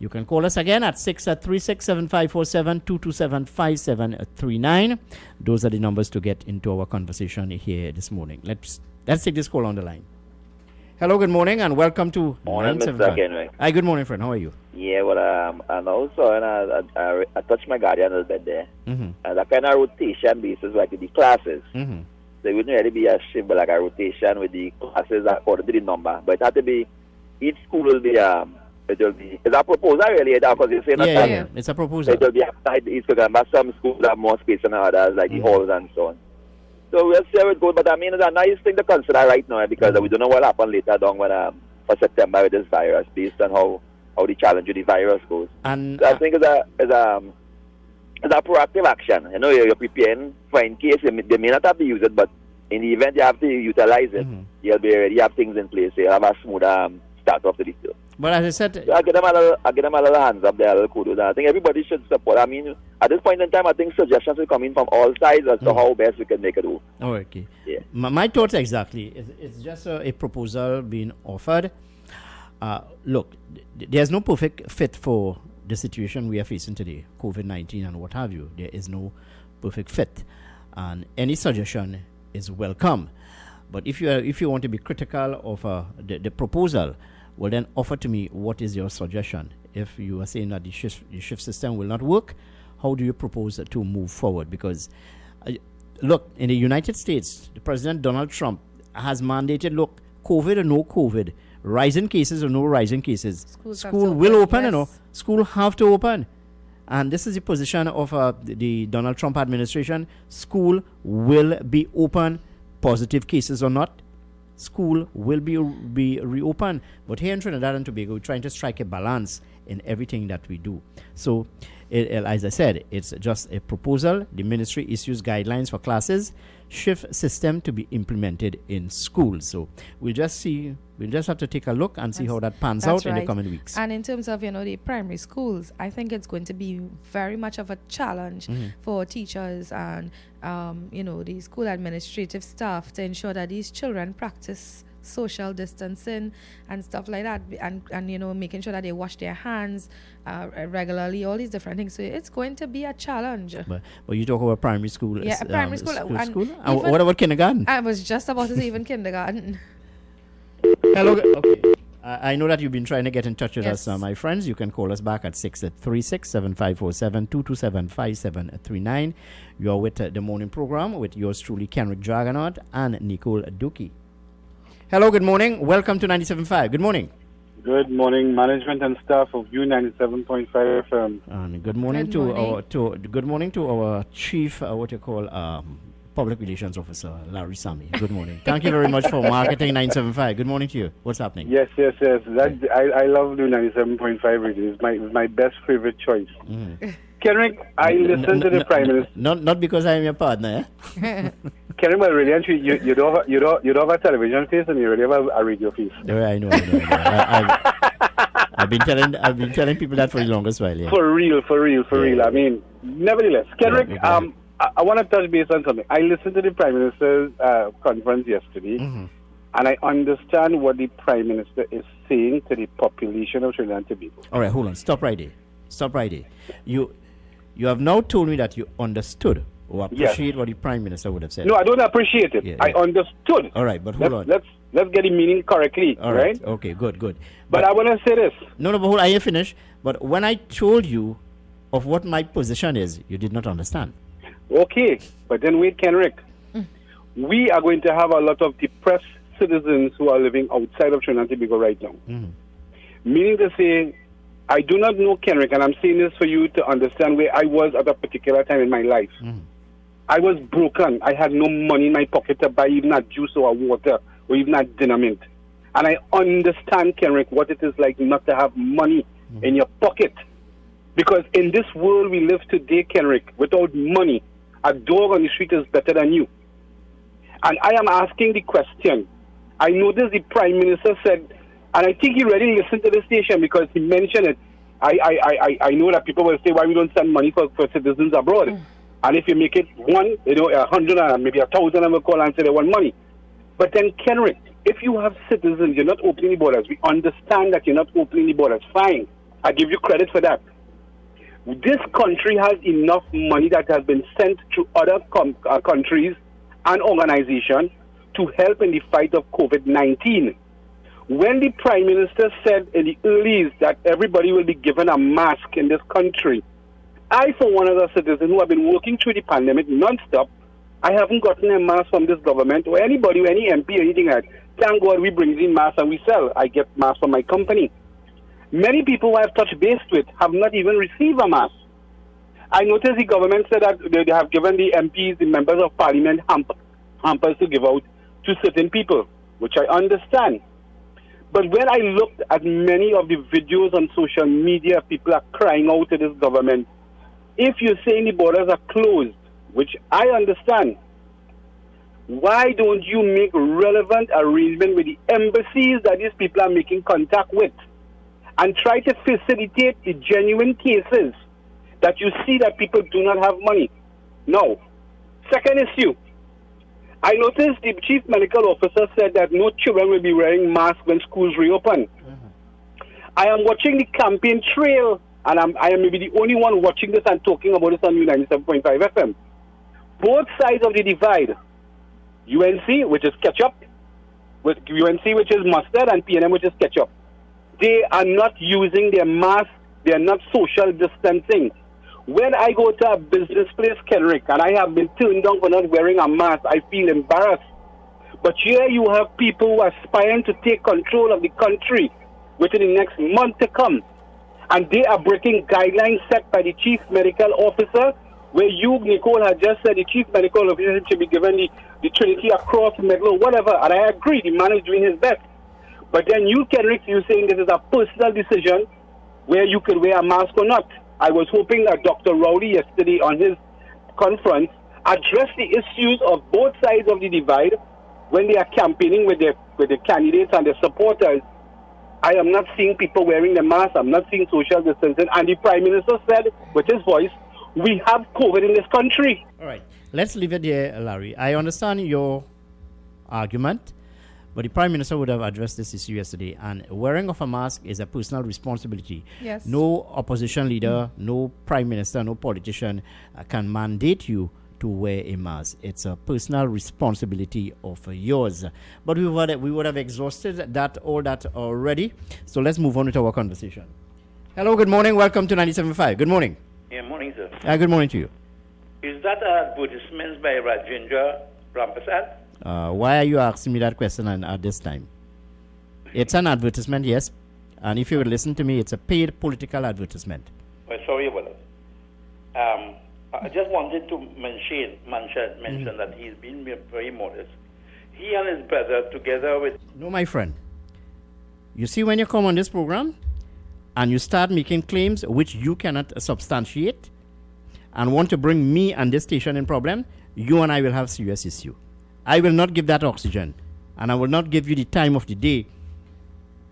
You can call us again at 636-7547-227-5739. Those are the numbers to get into our conversation here this morning. Let's take this call on the line. Hello, good morning, and welcome to Morning, Mr. 975. Kenrick. Hi, good morning, friend. How are you? Yeah, well, and also, I touched my guardian a little bit there. Mm-hmm. And that kind of rotation basis, like with the classes. Mm-hmm. So it wouldn't really be a shift, but like a rotation with the classes according to the number. But it had to be, each school will be, it's a proposal really, because you're saying Yeah, it's a proposal. it will be outside each school, but some schools have more space than others, like the halls and so on. So we'll see how it goes, but I mean, it's a nice thing to consider right now because we don't know what will happen later down when, for September with this virus, based on how the challenge with the virus goes. And so I think it's a proactive action. You know, you're preparing for in case they may not have to use it, but in the event you have to utilize it, you'll be ready, you have things in place, so you'll have a smooth start off to the deal. But as I said, So I give them a little hands up there, a little kudos. I think everybody should support. I mean, at this point in time, I think suggestions will come in from all sides as to how best we can make it do. Oh, okay. Yeah. My thoughts exactly. It's just a proposal being offered. Look, there's no perfect fit for the situation we are facing today, COVID-19 and what have you. There is no perfect fit, and any suggestion is welcome. But if you want to be critical of the proposal, well, then offer to me what is your suggestion. If you are saying that the shift system will not work, how do you propose to move forward? Because look, in the United States, the President Donald Trump has mandated, look, COVID or no COVID, rising cases or no rising cases, school will open, you know, school have to open. And this is the position of the Donald Trump administration. School will be open, positive cases or not. School will be reopened. But here in Trinidad and Tobago, we're trying to strike a balance in everything that we do. So, as I said, it's just a proposal. The ministry issues guidelines for classes, shift system to be implemented in schools. So we'll just have to take a look and see how that pans out in the coming weeks. And in terms of, the primary schools, I think it's going to be very much of a challenge for teachers and, the school administrative staff to ensure that these children practice social distancing and stuff like that, and making sure that they wash their hands regularly, all these different things. So it's going to be a challenge. But you talk about primary school. Yeah, primary school. And what about kindergarten? I was just about to say even kindergarten. Hello. Okay. I know that you've been trying to get in touch with Yes. us, my friends. You can call us back at 636-7547-227-5739. You are with the morning program with yours truly, Kenrick Dragonaut and Nicole Duki. Hello, good morning. Welcome to 97.5. Good morning. Good morning, management and staff of U97.5 FM. And good morning to our chief, public relations officer, Larry Sami. Good morning. Thank you very much for marketing 975. Good morning to you. What's happening? Yes. I love U97.5 radio. It's my best favorite choice. Kenrick, I listened to the Prime Minister. Not because I am your partner, eh? Kenrick, well, really, you don't have a television face and you really have a radio face. Yeah, I know. I've been telling people that for the longest while. Yeah. For real. I mean, nevertheless, Kenrick, I want to touch base on something. I listened to the Prime Minister's conference yesterday, and I understand what the Prime Minister is saying to the population of Trinidad and Tobago. All right, hold on. Stop right there. You have now told me that you understood or appreciate what the Prime Minister would have said. No, I don't appreciate it. Yeah. I understood. All right, but hold on. Let's get the meaning correctly, All right? Okay, good. But I want to say this. No, but hold on, I ain't finished. But when I told you of what my position is, you did not understand. Okay, but then wait, Kenrick. We are going to have a lot of depressed citizens who are living outside of Trinidad and Tobago right now. Meaning to say, I do not know, Kenrick, and I'm saying this for you to understand where I was at a particular time in my life. I was broken. I had no money in my pocket to buy even a juice or a water or even a dinner mint. And I understand, Kenrick, what it is like not to have money in your pocket. Because in this world we live today, Kenrick, without money, a dog on the street is better than you. And I am asking the question. I noticed the Prime Minister said, and I think he really listened to the station because he mentioned it. I know that people will say, why we don't send money for citizens abroad? And if you make it 100 and maybe 1,000 of them call and say they want money. But then, Kenrick, if you have citizens, you're not opening the borders. We understand that you're not opening the borders. Fine. I give you credit for that. This country has enough money that has been sent to other countries and organizations to help in the fight of COVID-19. When the Prime Minister said in the earlies that everybody will be given a mask in this country, I, for one of the citizens who have been working through the pandemic non-stop, I haven't gotten a mask from this government or anybody, or any MP or anything like that. Thank God we bring in masks and we sell. I get masks from my company. Many people who I've touched base with have not even received a mask. I noticed the government said that they have given the MPs, the members of parliament, hampers to give out to certain people, which I understand. But when I looked at many of the videos on social media, people are crying out to this government. If you're saying the borders are closed, which I understand, why don't you make relevant arrangement with the embassies that these people are making contact with and try to facilitate the genuine cases that you see that people do not have money? No. Second issue, I noticed the chief medical officer said that no children will be wearing masks when schools reopen. I am watching the campaign trail, and I am maybe the only one watching this and talking about this on 97.5 FM. Both sides of the divide, UNC, which is ketchup, with UNC, which is mustard, and PNM, which is ketchup, they are not using their masks. They are not social distancing. When I go to a business place, Kenrick, and I have been turned down for not wearing a mask, I feel embarrassed. But here you have people who are aspiring to take control of the country within the next month to come. And they are breaking guidelines set by the chief medical officer, where you, Nicole, had just said the chief medical officer should be given the Trinity a cross, medal, or whatever. And I agree, the man is doing his best. But then you, Kenrick, you're saying this is a personal decision where you can wear a mask or not. I was hoping that Dr. Rowley yesterday on his conference addressed the issues of both sides of the divide when they are campaigning with the candidates and their supporters. I am not seeing people wearing the mask. I'm not seeing social distancing. And the Prime Minister said with his voice, we have COVID in this country. All right. Let's leave it there, Larry. I understand your argument, but the Prime Minister would have addressed this issue yesterday. And wearing of a mask is a personal responsibility. Yes. No opposition leader, no Prime Minister, no politician can mandate you to wear a mask. It's a personal responsibility of yours. But we would have exhausted all that already. So let's move on with our conversation. Hello, good morning. Welcome to 97.5. Good morning. Yeah, morning, sir. Good morning to you. Is that an advertisement by Rajendra Rampasad? Why are you asking me that question at this time? It's an advertisement, yes. And if you would listen to me, it's a paid political advertisement. Well, sorry about that. I just wanted to mention that he's been very modest. He and his brother, together with... No, my friend. You see, when you come on this program and you start making claims which you cannot substantiate and want to bring me and this station in problem, you and I will have serious issue. I will not give that oxygen, and I will not give you the time of the day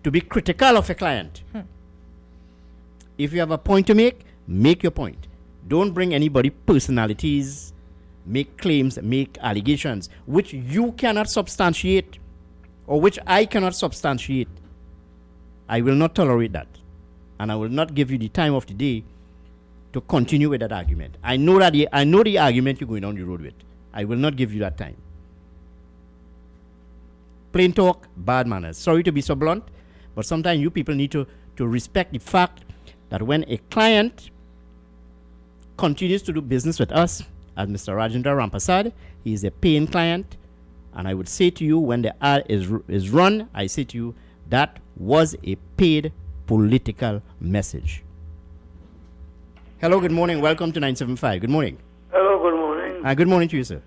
to be critical of a client. If you have a point to make your point. Don't bring anybody personalities, make claims, make allegations, which you cannot substantiate or which I cannot substantiate. I will not tolerate that. And I will not give you the time of the day to continue with that argument. I know the argument you're going down the road with. I will not give you that time. Plain talk, bad manners. Sorry to be so blunt, but sometimes you people need to respect the fact that when a client continues to do business with us, as Mr. Rajendra Rampasad, he is a paying client, and I would say to you, when the ad is run, I say to you, that was a paid political message. Hello, good morning. Welcome to 975. Good morning. Hello, good morning. Good morning to you, sir.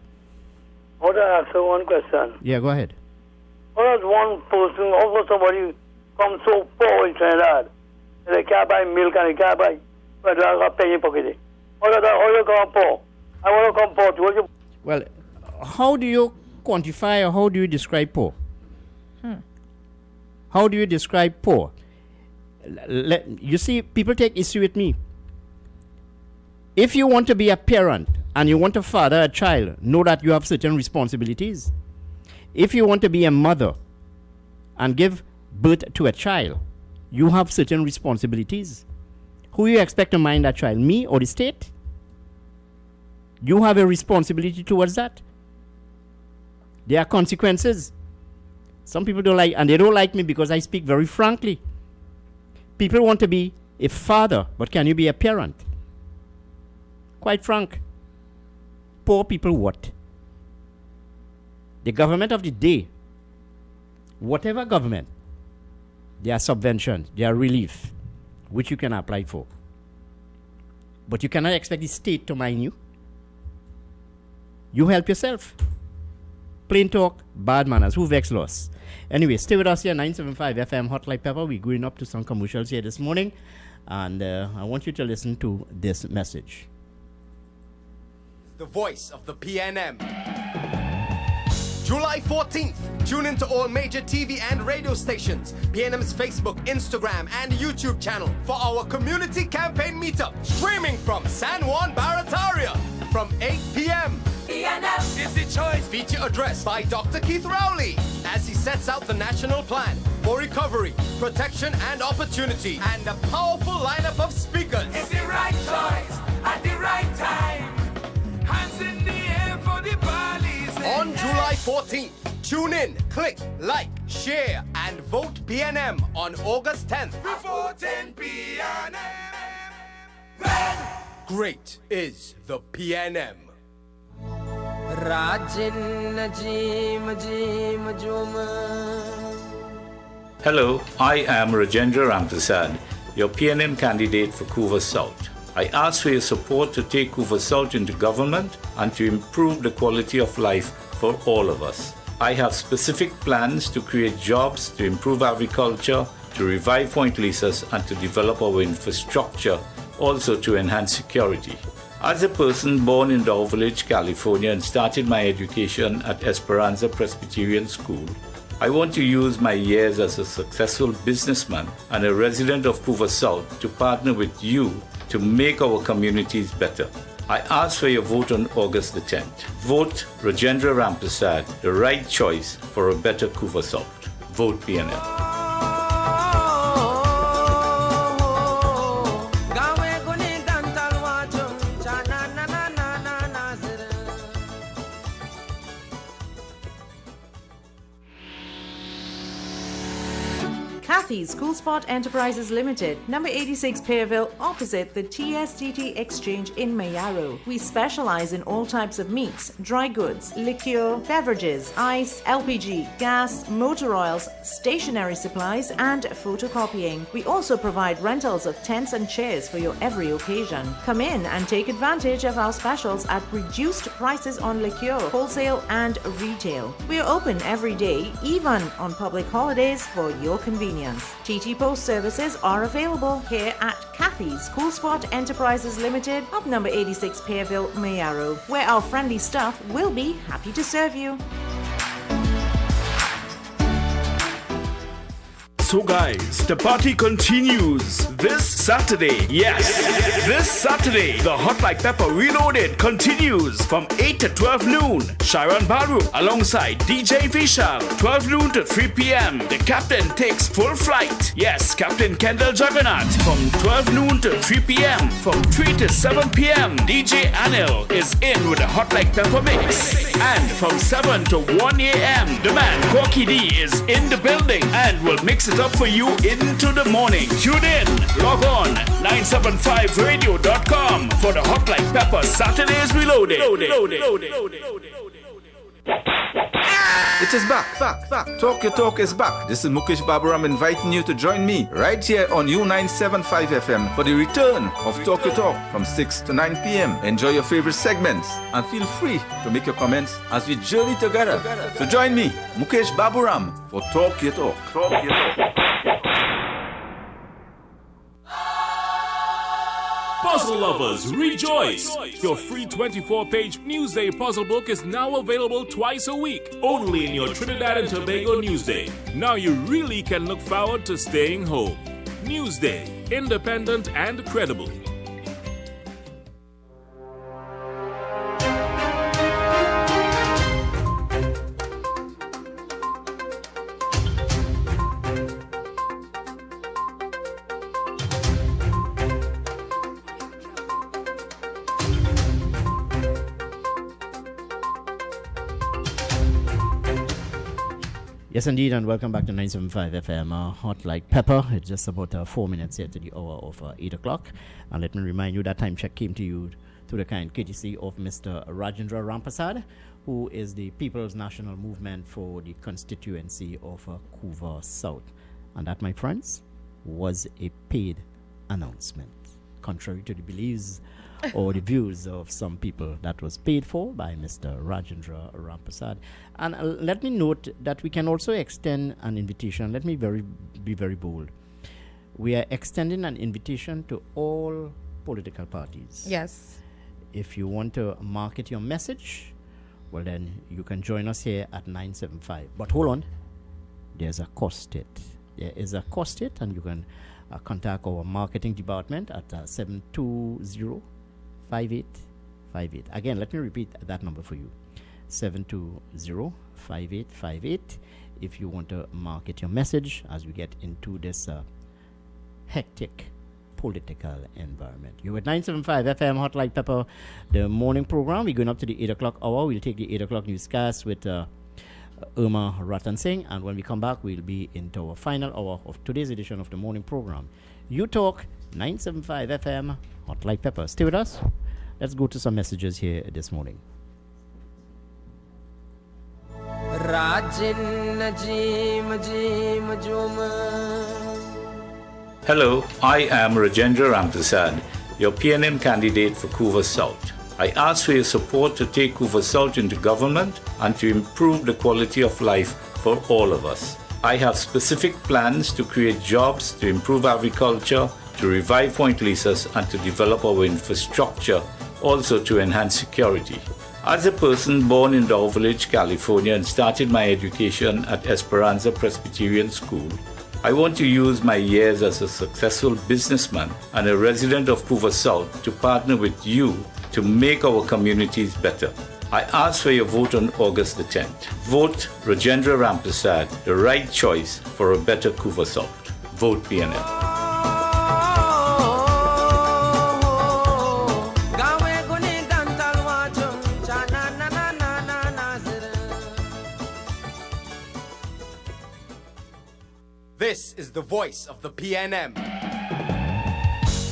I want to answer one question. Yeah, go ahead. How does one person, also somebody come so poor in Trinidad, they can't buy milk and they can't buy But I got paying pocket. All you come poor. I want to come poor. What you? Well, how do you quantify or how do you describe poor? How do you describe poor? You see, people take issue with me. If you want to be a parent and you want to father a child, know that you have certain responsibilities. If you want to be a mother and give birth to a child, you have certain responsibilities. Who you expect to mind that child, me or the state? You have a responsibility towards that. There are consequences. Some people don't like, and they don't like me because I speak very frankly. People want to be a father, but can you be a parent? Quite frank. Poor people what? The government of the day, whatever government, there are subventions, there are relief, which you can apply for. But you cannot expect the state to mind you. You help yourself. Plain talk, bad manners. Who vex loss? Anyway, stay with us here, 975 FM Hot Like Pepper. We're going up to some commercials here this morning. And I want you to listen to this message. The voice of the PNM. July 14th, tune into all major TV and radio stations, PNM's Facebook, Instagram, and YouTube channel for our community campaign meetup, streaming from San Juan Barataria from 8 p.m. PNM is the choice. Feature addressed by Dr. Keith Rowley as he sets out the national plan for recovery, protection, and opportunity, and a powerful lineup of speakers. It's the right choice at the right time. Hands in the air for the valleys. On July 14th, tune in, click, like, share, and vote PNM on August 10th. Before 10 p.m. Great is the PNM. Hello, I am Rajendra Ramprasad, your PNM candidate for Couva South. I ask for your support to take Couva South into government and to improve the quality of life for all of us. I have specific plans to create jobs, to improve agriculture, to revive Point Lisas, and to develop our infrastructure, also to enhance security. As a person born in Dow Village, California, and started my education at Esperanza Presbyterian School, I want to use my years as a successful businessman and a resident of Couva South to partner with you to make our communities better. I ask for your vote on August the 10th. Vote Rajendra Ramprasad, the right choice for a better Couva South. Vote PNM. Kathy's School Spot Enterprises Limited, number 86 Pearville, opposite the TSTT Exchange in Mayaro. We specialize in all types of meats, dry goods, liquor, beverages, ice, LPG, gas, motor oils, stationery supplies, and photocopying. We also provide rentals of tents and chairs for your every occasion. Come in and take advantage of our specials at reduced prices on liquor, wholesale, and retail. We are open every day, even on public holidays, for your convenience. TT Post services are available here at Kathy's School Spot Enterprises Limited of number 86 Pearville, Mayaro, where our friendly staff will be happy to serve you. So guys, the party continues this Saturday. Yes, this Saturday, the Hot Like Pepper Reloaded continues from 8 to 12 noon. Sharon Baru alongside DJ Vishal, 12 noon to 3 p.m. The captain takes full flight. Yes, Captain Kendall Juggernaut from 12 noon to 3 p.m. From 3 to 7 p.m. DJ Anil is in with a Hot Like Pepper mix. And from 7 to 1 a.m. the man Corky D is in the building and will mix it up for you into the morning. Tune in, log on 975radio.com for the Hot Like Pepper Saturdays Reloaded. It is back. Talk Your Talk is back. This is Mukesh Baburam inviting you to join me right here on U975 FM for the return of Talk Your Talk from 6 to 9 p.m. Enjoy your favorite segments and feel free to make your comments as we journey together. So join me, Mukesh Baburam, for Talk Your Talk. Talk Your Talk. Puzzle lovers, rejoice! Your free 24-page Newsday puzzle book is now available twice a week, only in your Trinidad and Tobago Newsday. Now you really can look forward to staying home. Newsday, independent and credible. Yes, indeed, and welcome back to 975 FM, Hot Like Pepper. It's just about 4 minutes here to the hour of 8 o'clock. And let me remind you that time check came to you through the kind courtesy of Mr. Rajendra Rampasad, who is the People's National Movement for the constituency of Couva South. And that, my friends, was a paid announcement. Contrary to the beliefs or the views of some people, that was paid for by Mr. Rajendra Rampasad. And let me note that we can also extend an invitation. Let me be very bold. We are extending an invitation to all political parties. Yes. If you want to market your message, well, then you can join us here at 975. But hold on, there's a cost to it. There is a cost to it, and you can contact our marketing department at 720-5858. Again, let me repeat that number for you. 720-5858 if you want to market your message as we get into this hectic political environment. You're at 975 FM Hot Like Pepper, the morning program. We're going up to the 8 o'clock hour. We'll take the 8 o'clock newscast with Irma Ratan Singh, and when we come back, we'll be into our final hour of today's edition of the morning program. You Talk, 975 FM Hot Like Pepper. Stay with us. Let's go to some messages here this morning. Hello, I am Rajendra Ramprasad, your PNM candidate for Couva South. I ask for your support to take Couva South into government and to improve the quality of life for all of us. I have specific plans to create jobs, to improve agriculture, to revive Point Lisas, and to develop our infrastructure, also to enhance security. As a person born in Dow Village, California, and started my education at Esperanza Presbyterian School, I want to use my years as a successful businessman and a resident of Couva South to partner with you to make our communities better. I ask for your vote on August the 10th. Vote Rajendra Ramprasad, the right choice for a better Couva South. Vote PNM. This is the voice of the PNM.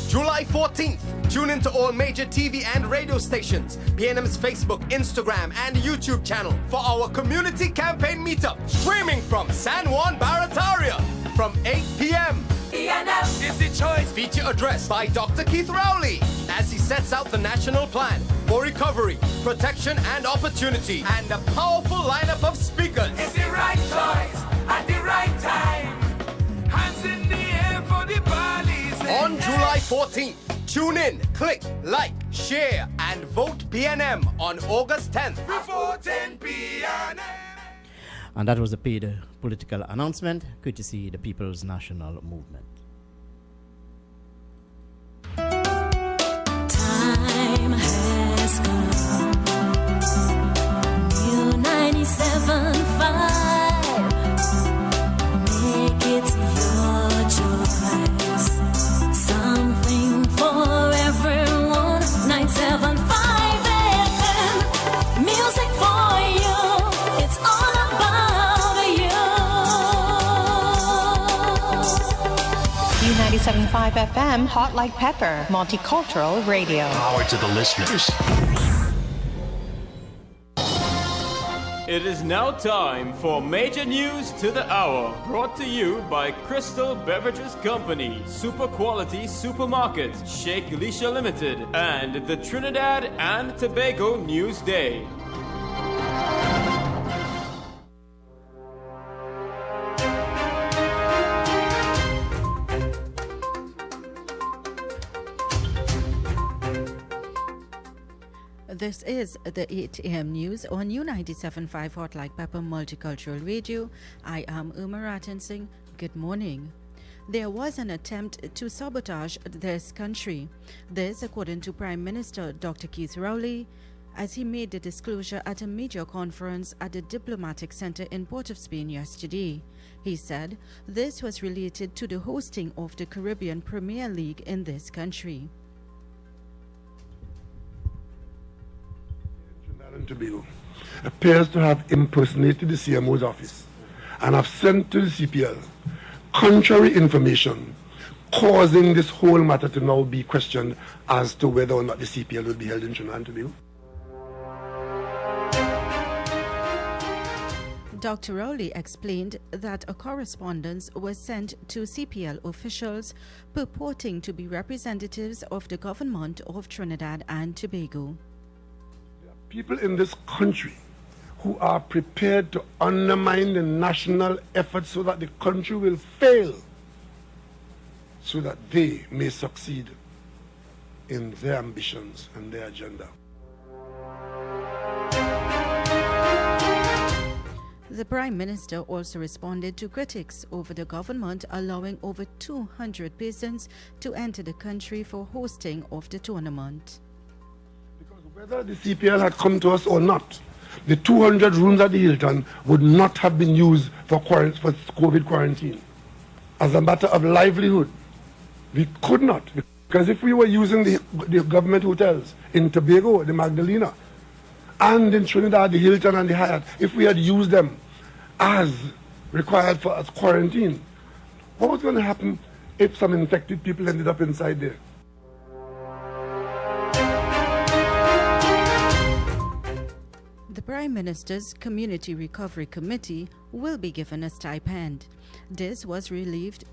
July 14th, tune into all major TV and radio stations, PNM's Facebook, Instagram, and YouTube channel for our community campaign meetup, streaming from San Juan Barataria from 8 p.m. PNM is the choice. Feature addressed by Dr. Keith Rowley as he sets out the national plan for recovery, protection, and opportunity, and a powerful lineup of speakers. It's the right choice at the right time. Hands in the air for the police. On July 14th, tune in, click, like, share, and vote PNM on August 10th. Vote PNM. And that was a paid political announcement, courtesy the People's National Movement. Time has come. New 97.5. Make it your choice. Something for everyone. 975 FM. Music for you. It's all about you. U97.5 FM, Hot Like Pepper, multicultural radio. Power to the listeners. It is now time for Major News to the Hour, brought to you by Crystal Beverages Company, Super Quality Supermarket, Sheikh Elisha Limited, and the Trinidad and Tobago News Day. This is the 8 a.m. news on U97.5 Hot Like Pepper Multicultural Radio. I am Uma Ratan Singh. Good morning. There was an attempt to sabotage this country. This, according to Prime Minister Dr. Keith Rowley, as he made the disclosure at a media conference at the Diplomatic Center in Port of Spain yesterday. He said this was related to the hosting of the Caribbean Premier League in this country. Trinidad and Tobago appears to have impersonated the CMO's office and have sent to the CPL contrary information, causing this whole matter to now be questioned as to whether or not the CPL will be held in Trinidad and Tobago. Dr. Rowley explained that a correspondence was sent to CPL officials purporting to be representatives of the government of Trinidad and Tobago. People in this country who are prepared to undermine the national effort so that the country will fail, so that they may succeed in their ambitions and their agenda. The Prime Minister also responded to critics over the government allowing over 200 persons to enter the country for hosting of the tournament. Because whether the CPL had come to us or not, the 200 rooms at the Hilton would not have been used for COVID quarantine. As a matter of livelihood, we could not. Because if we were using the government hotels in Tobago, the Magdalena, and in Trinidad, the Hilton and the Hyatt, if we had used them as required for us quarantine, what was going to happen if some infected people ended up inside there? The Prime Minister's Community Recovery Committee will be given a stipend. This was revealed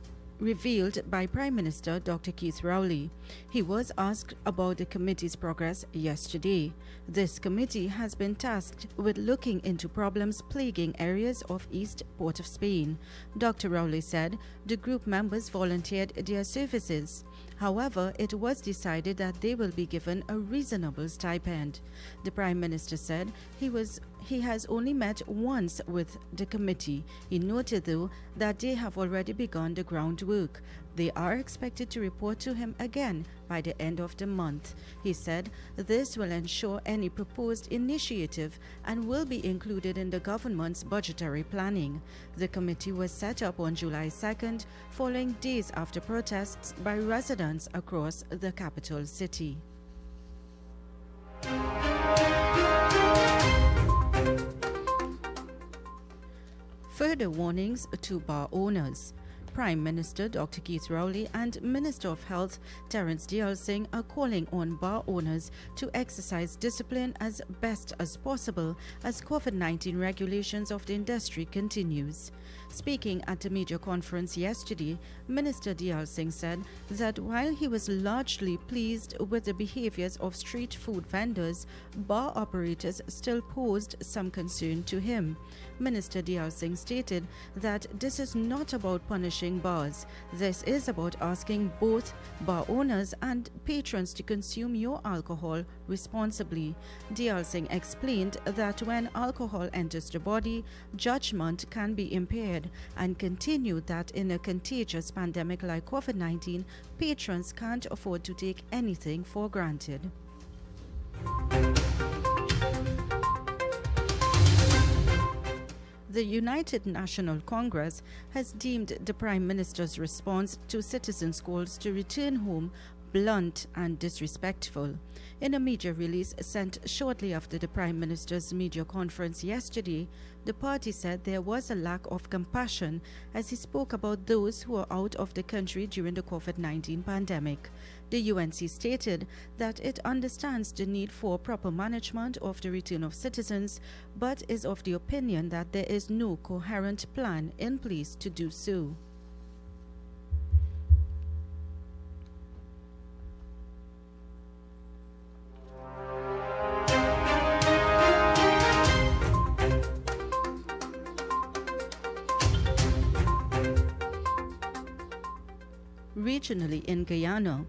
by Prime Minister Dr. Keith Rowley. He was asked about the committee's progress yesterday. This committee has been tasked with looking into problems plaguing areas of East Port of Spain. Dr. Rowley said the group members volunteered their services. However, it was decided that they will be given a reasonable stipend. The Prime Minister said he has only met once with the committee. He noted, though, that they have already begun the groundwork. They are expected to report to him again by the end of the month. He said this will ensure any proposed initiative and will be included in the government's budgetary planning. The committee was set up on July 2nd, following days after protests by residents across the capital city. Further warnings to bar owners. Prime Minister Dr. Keith Rowley and Minister of Health Terence Dayal Singh are calling on bar owners to exercise discipline as best as possible as COVID-19 regulations of the industry continues. Speaking at a media conference yesterday, Minister Dayal Singh said that while he was largely pleased with the behaviors of street food vendors, bar operators still posed some concern to him. Minister Dayal Singh stated that this is not about punishing bars. This is about asking both bar owners and patrons to consume your alcohol responsibly. Dayal Singh explained that when alcohol enters the body, judgment can be impaired, and continued that in a contagious pandemic like COVID-19, patrons can't afford to take anything for granted. The United National Congress has deemed the Prime Minister's response to citizens' calls to return home blunt and disrespectful. In a media release sent shortly after the Prime Minister's media conference yesterday, the party said there was a lack of compassion as he spoke about those who are out of the country during the COVID-19 pandemic. The UNC stated that it understands the need for proper management of the return of citizens, but is of the opinion that there is no coherent plan in place to do so. Regionally in Guyana,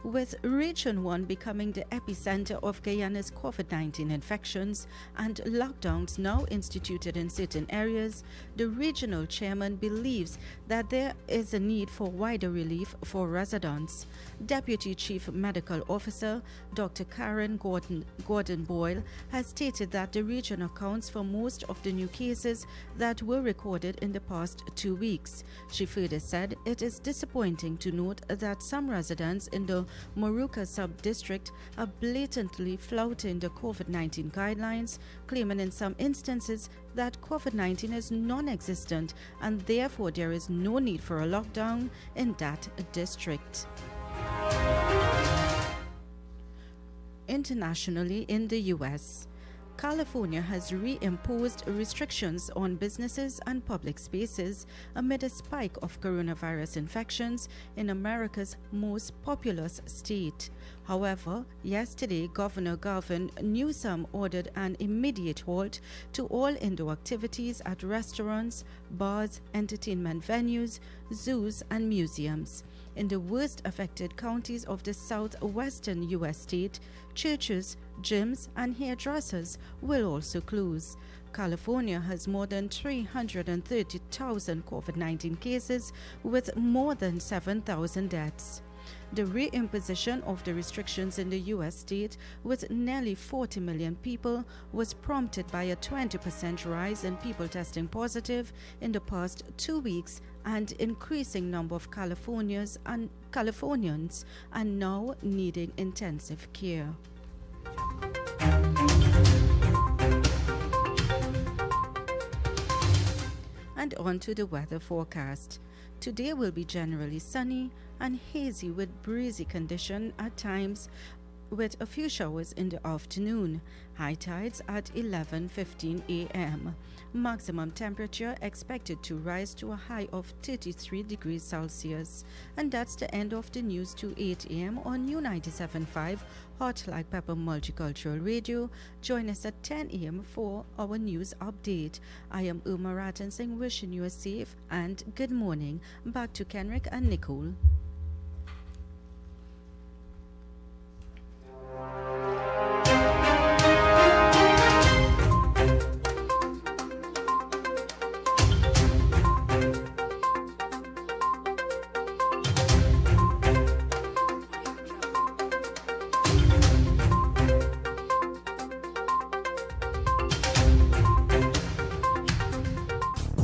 With Region 1 becoming the epicenter of Guyana's COVID-19 infections and lockdowns now instituted in certain areas, the regional chairman believes that there is a need for wider relief for residents. Deputy Chief Medical Officer Dr. Karen Gordon-Boyle has stated that the region accounts for most of the new cases that were recorded in the past 2 weeks. She further said it is disappointing to note that some residents in the Moruca sub-district are blatantly flouting the COVID-19 guidelines, claiming in some instances that COVID-19 is non-existent and therefore there is no need for a lockdown in that district. Internationally, in the U.S., California has reimposed restrictions on businesses and public spaces amid a spike of coronavirus infections in America's most populous state. However, yesterday, Governor Gavin Newsom ordered an immediate halt to all indoor activities at restaurants, bars, entertainment venues, zoos, and museums. In the worst affected counties of the southwestern U.S. state, churches, gyms, and hairdressers will also close. California has more than 330,000 COVID-19 cases with more than 7,000 deaths. The reimposition of the restrictions in the U.S. state with nearly 40 million people was prompted by a 20% rise in people testing positive in the past 2 weeks and increasing number of Californians are now needing intensive care. And on to the weather forecast. Today will be generally sunny and hazy with breezy condition at times, with a few showers in the afternoon. High tides at 11:15 a.m. Maximum temperature expected to rise to a high of 33 degrees Celsius. And that's the end of the news to 8 a.m. on U97.5 Hot Like Pepper Multicultural Radio. Join us at 10 a.m. for our news update. I am Uma Ratan Singh, wishing you a safe and good morning. Back to Kenrick and Nicole.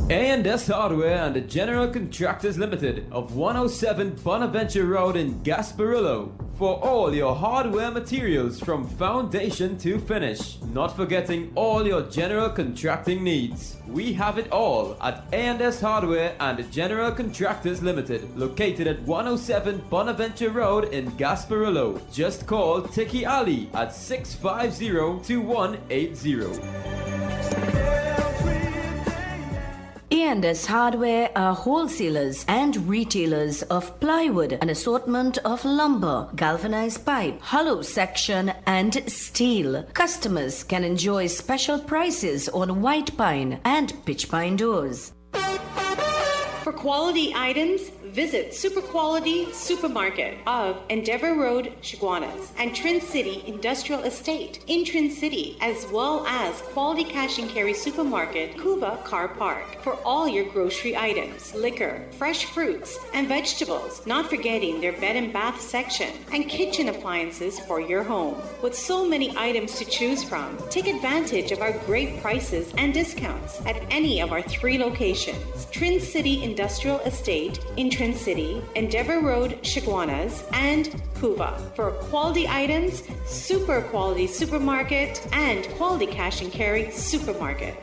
A&S Hardware and the General Contractors Limited of 107 Bonaventure Road in Gasparillo for all your hardware materials from foundation to finish. Not forgetting all your general contracting needs. We have it all at A&S Hardware and the General Contractors Limited, located at 107 Bonaventure Road in Gasparillo. Just call Tiki Ali at 650-2180. A&S Hardware are wholesalers and retailers of plywood, an assortment of lumber, galvanized pipe, hollow section, and steel. Customers can enjoy special prices on white pine and pitch pine doors. For quality items, visit Super Quality Supermarket of Endeavour Road, Chaguanas, and Trin City Industrial Estate in Trin City, as well as Quality Cash and Carry Supermarket, Cuba Car Park, for all your grocery items, liquor, fresh fruits, and vegetables, not forgetting their bed and bath section, and kitchen appliances for your home. With so many items to choose from, take advantage of our great prices and discounts at any of our 3 locations: Trin City Industrial Estate in Trin City, Endeavour Road, Chaguanas, and Cuba. For quality items, Super Quality Supermarket and Quality Cash and Carry Supermarket.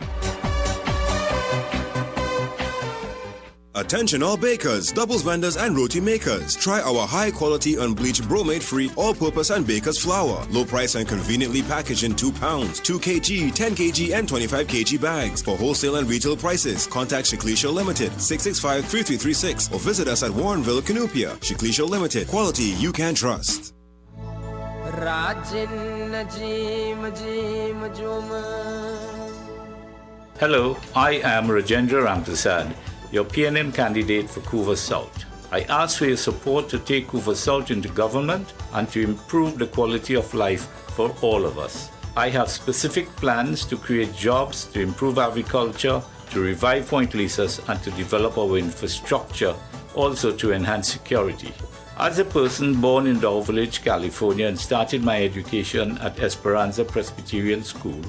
Attention all bakers, doubles vendors and roti makers. Try our high quality unbleached bromate free all purpose and baker's flour. Low price and conveniently packaged in 2 pounds, 2 kg, 10 kg and 25 kg bags. For wholesale and retail prices, contact Shiklisha Limited 665-3336 or visit us at Warrenville, Canupia. Shiklisha Limited, quality you can trust. Hello, I am Rajendra Ramprasad, your PNM candidate for Couva South. I ask for your support to take Couva South into government and to improve the quality of life for all of us. I have specific plans to create jobs, to improve agriculture, to revive Point Lisas, and to develop our infrastructure, also to enhance security. As a person born in Dow Village, California, and started my education at Esperanza Presbyterian School,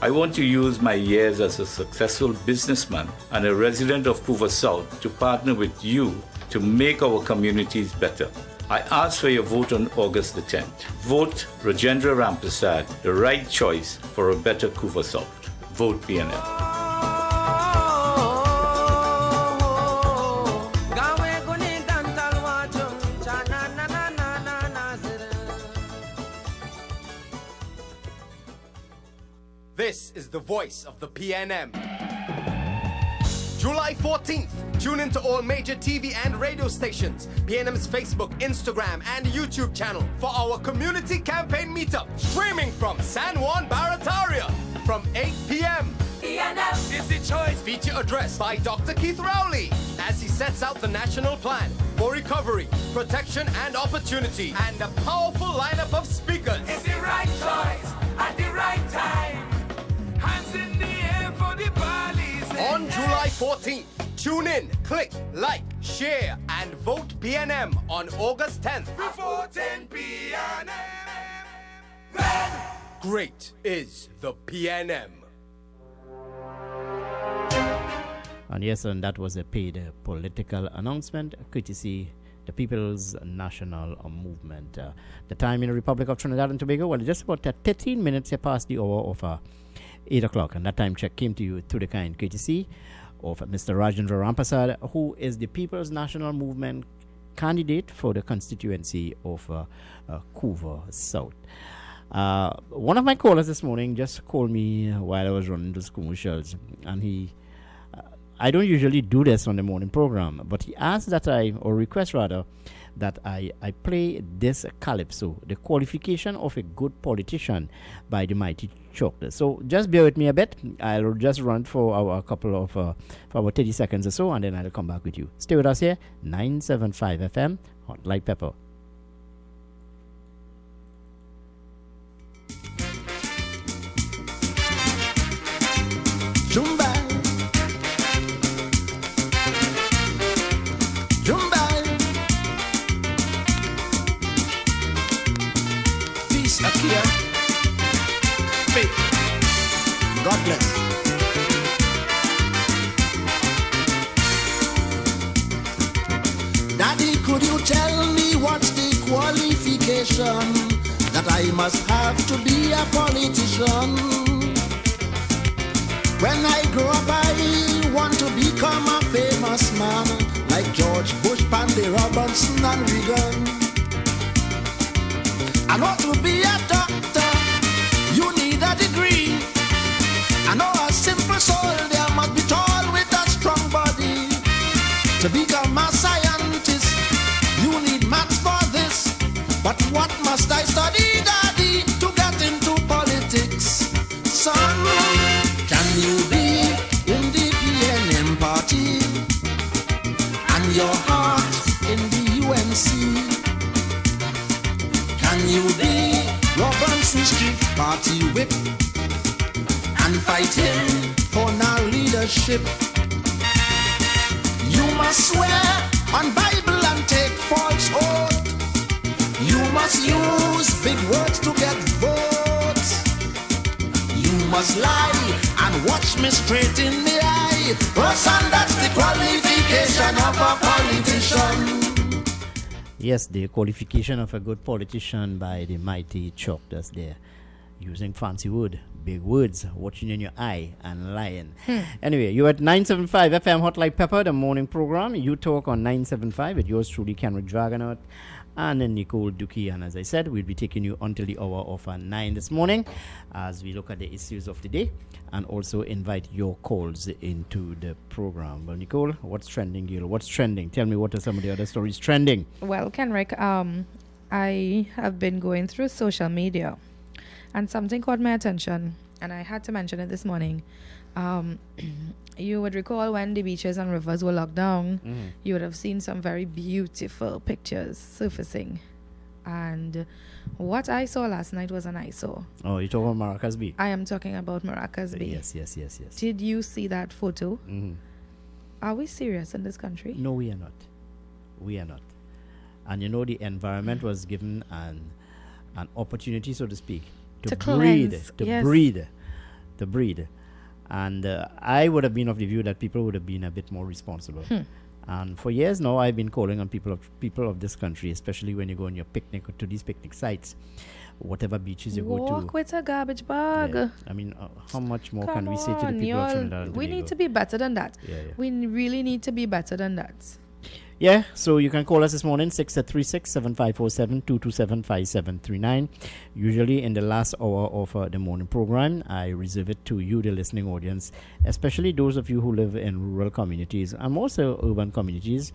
I want to use my years as a successful businessman and a resident of Couva South to partner with you to make our communities better. I ask for your vote on August the 10th. Vote Rajendra Ramprasad, the right choice for a better Couva South. Vote PNL. This is the voice of the PNM. July 14th, tune into all major TV and radio stations, PNM's Facebook, Instagram, and YouTube channel for our community campaign meetup, streaming from San Juan Barataria from 8 p.m. PNM is the choice. Feature addressed by Dr. Keith Rowley as he sets out the national plan for recovery, protection, and opportunity, and a powerful lineup of speakers. It's the right choice at the right time. Hands in the air for the police. On July 14th, tune in, click, like, share, and vote PNM on August 10th. Before 10 p.m. Great is the PNM. And yes, and that was a paid political announcement, courtesy the People's National Movement. The time in the Republic of Trinidad and Tobago, well, just about 13 minutes past the hour of 8 o'clock, and that time check came to you through the kind courtesy of Mr. Rajendra Ramprasad, who is the People's National Movement candidate for the constituency of Couva South. One of my callers this morning just called me while I was running those commercials, and I don't usually do this on the morning program, but he asked that or request rather, that I play this calypso, the qualification of a good politician by the Mighty Choctaws. So just bear with me a bit. I'll just run for a couple of, for about 30 seconds or so, and then I'll come back with you. Stay with us here, 975 FM, Hot Like Pepper. Jumba. Akia, faith, God bless. Daddy, could you tell me what's the qualification that I must have to be a politician? When I grow up, I want to become a famous man like George Bush, Pandy Robinson, and Reagan. I know to be a doctor, you need a degree. I know a simple soldier must be tall with a strong body. To become a scientist, you need maths for this. But what must I study, Daddy, to get into politics? Son, can you be in the PNM party and your heart in the UNC? Can you be Robinson's chief party whip and fight him for now leadership? You must swear on Bible and take false oath. You must use big words to get votes. You must lie and watch me straight in the eye. Oh son, that's the qualification of a politician. Yes, the qualification of a good politician by the Mighty Choctaws there. Using fancy word, big words, watching in your eye and lying. Anyway, you're at 975 FM Hot Like Pepper, the morning program. You talk on 975 with yours truly, Kenrick Dragonaut and Nicole Dookie. And as I said, we'll be taking you until the hour of 9 this morning as we look at the issues of the day and also invite your calls into the program. Well, Nicole, what's trending, Gil? What's trending? Tell me, what are some of the other stories trending? Well, Kenrick, I have been going through social media and something caught my attention, and I had to mention it this morning. You would recall when the beaches and rivers were locked down, you would have seen some very beautiful pictures surfacing. And what I saw last night was an eyesore. Oh, you're talking about Maracas Bay? I am talking about Maracas Bay. Yes. Did you see that photo? Are we serious in this country? No, we are not. We are not. And you know, the environment was given an opportunity, so to speak, to breed, cleanse, to yes. breed. And I would have been of the view that people would have been a bit more responsible. And for years now, I've been calling on people of this country, especially when you go on your picnic or to these picnic sites, whatever beaches you go to. Walk with a garbage bag. Yeah. I mean, how much more can we say to the on, people of y'all. Trinidad and We Tobago? need to be better than that. Yeah. We really need to be better than that. Yeah, so you can call us this morning, 636-7547-227-5739. Usually in the last hour of the morning program, I reserve it to you, the listening audience, especially those of you who live in rural communities and also urban communities,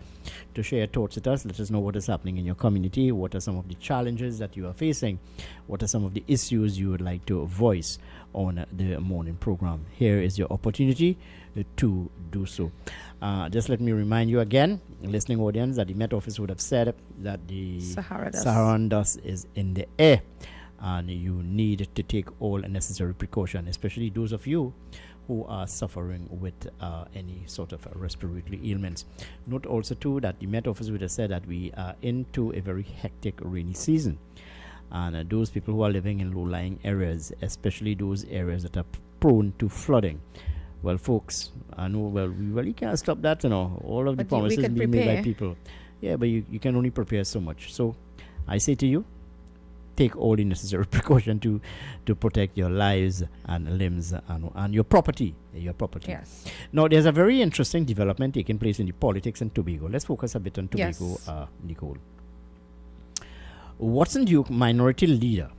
to share thoughts with us. Let us know what is happening in your community, what are some of the challenges that you are facing, what are some of the issues you would like to voice on the morning program. Here is your opportunity to do so. Just let me remind you again, listening audience, that the Met Office would have said that the Saharan dust is in the air, and you need to take all necessary precaution, especially those of you who are suffering with any sort of respiratory ailments. Note also too that the Met Office would have said that we are into a very hectic rainy season, and those people who are living in low-lying areas, especially those areas that are prone to flooding. Well, folks, I know, we really can't stop that, all of the promises being made by people. Yeah, but you can only prepare so much. So I say to you, take all the necessary precaution to protect your lives and limbs and your property. Yes. Now, there's a very interesting development taking place in the politics in Tobago. Let's focus a bit on Tobago, Nicole. Watson Duke, minority leader,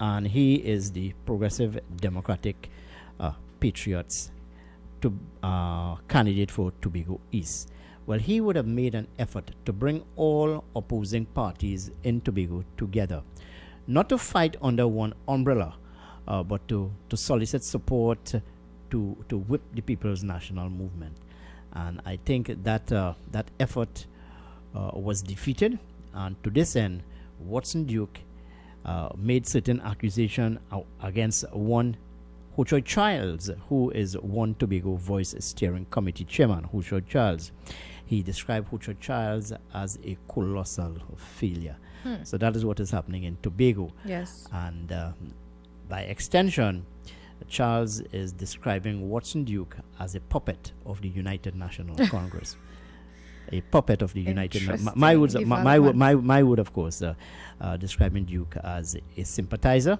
and he is the Progressive Democratic Patriots candidate for Tobago East. Well, he would have made an effort to bring all opposing parties in Tobago together, not to fight under one umbrella, but to solicit support to whip the People's National Movement. And I think that that effort was defeated, and to this end, Watson Duke made certain accusation against one Hochoi Childs, who is One Tobago Voice Steering Committee Chairman. Hochoi Childs, he described Hochoi Childs as a colossal failure. So that is what is happening in Tobago. Yes. And by extension, Charles is describing Watson Duke as a puppet of the United National Congress. A puppet of the United Nations. My word, of course, describing Duke as a sympathizer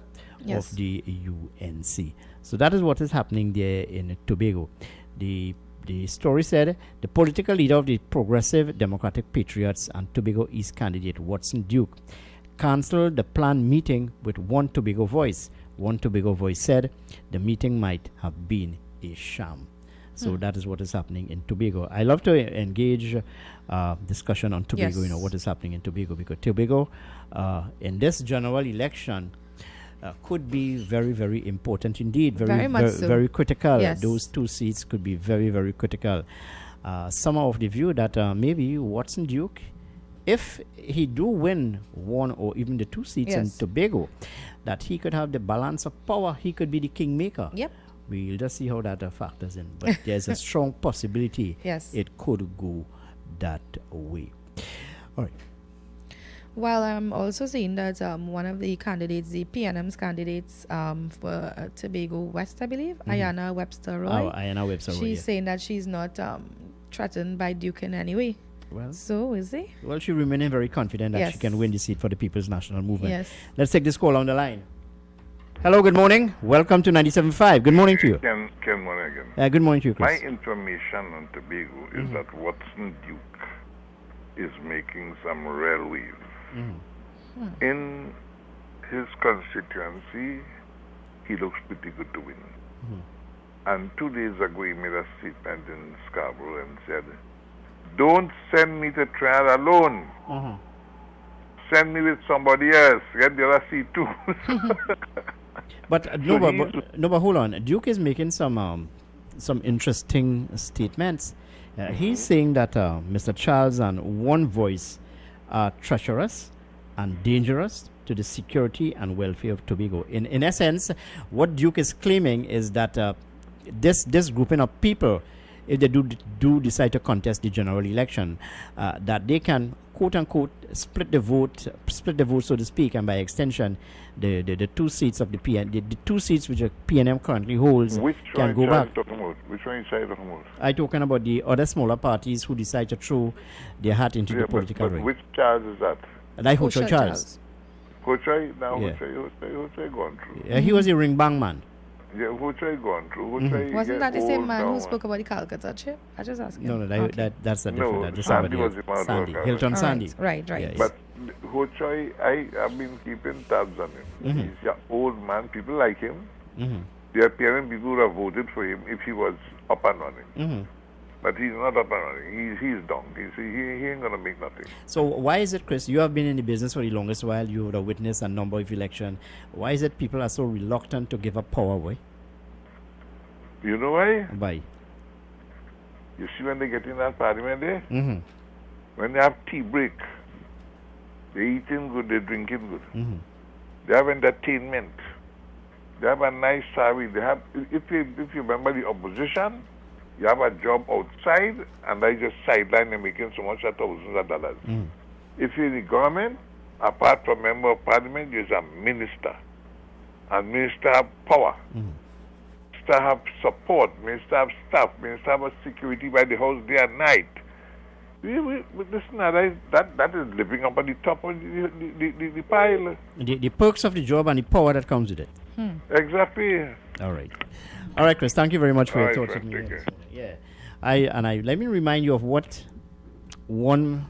of the UNC. So that is what is happening there in Tobago. The story said the political leader of the Progressive Democratic Patriots and Tobago East candidate Watson Duke cancelled the planned meeting with One Tobago Voice. One Tobago Voice said the meeting might have been a sham. So that is what is happening in Tobago. I love to engage discussion on Tobago, what is happening in Tobago, because Tobago in this general election could be very, very important indeed, very critical. Yes. Those two seats could be very, very critical. Some are of the view that maybe Watson Duke, if he do win one or even the two seats in Tobago, that he could have the balance of power. He could be the kingmaker. Yep. We'll just see how that factors in. But there's a strong possibility it could go that way. All right. Well, I'm also seeing that one of the candidates, the PNM's candidates for Tobago West, I believe, Ayana Webster Roy. Oh, Ayana Webster Roy. She's saying that she's not threatened by Duke in any way. Well, so is he? Well, she remaining very confident that she can win the seat for the People's National Movement. Yes. Let's take this call on the line. Hello, good morning. Welcome to 97.5. Good morning to you. Good morning again. Good morning to you, My Chris. information on Tobago is that Watson Duke is making some real wave. In his constituency, he looks pretty good to win. And 2 days ago, he made a statement in Scarborough and said, "Don't send me to trial alone. Send me with somebody else. Get the other seat too." But hold on. Duke is making some some interesting statements. He's saying that Mr. Charles and One Voice are treacherous and dangerous to the security and welfare of Tobago. In essence, what Duke is claiming is that this grouping of people, if they do decide to contest the general election, that they can quote unquote split the vote, so to speak, and by extension, the 2 seats of the PN, the 2 seats which the PNM currently holds can go back. Which one is talking about? I'm talking about the other smaller parties who decide to throw their hat into the political ring. Which Charles is that? Like Hochoi Charles. Hochoi? Now Yeah. Hochoi gone through. Yeah, he was a ring bang man. Yeah, Hochoi gone through. Hochoi Wasn't get that the same old man now. who spoke about the Calcutta chip? I just asked him. No, that's a different. No, that's Sandy somebody was else. the man Sandy. worker. Hilton All Sandy. Right. Yeah, But Hochoi, I have been keeping tabs on him. Mhm. He's an old man. People like him. Mhm. There are PNM people who have voted for him if he was up and running. Mhm. But he's not up and running. He's done. He ain't going to make nothing. So why is it, Chris? You have been in the business for the longest while. You would have witnessed a number of elections. Why is it people are so reluctant to give up power away? You know why? Why? You see when they get in that parliament there? Mm-hmm. When they have tea break, they eating good, they drinking good. Mm-hmm. They have entertainment. They have a nice salary. They have, if you remember the opposition, you have a job outside, and they just sideline, they're making so much, thousands of dollars. Mm. If you're in the government, apart from member of parliament, you're a minister. And minister have power. Minister have support. Minister have staff. Minister have a security by the house day and night. Listen, that is living up at the top of the pile. The perks of the job and the power that comes with it. Exactly. All right, Chris. Thank you very much for All your right, thoughts. friend, take care. Yeah, let me remind you of what one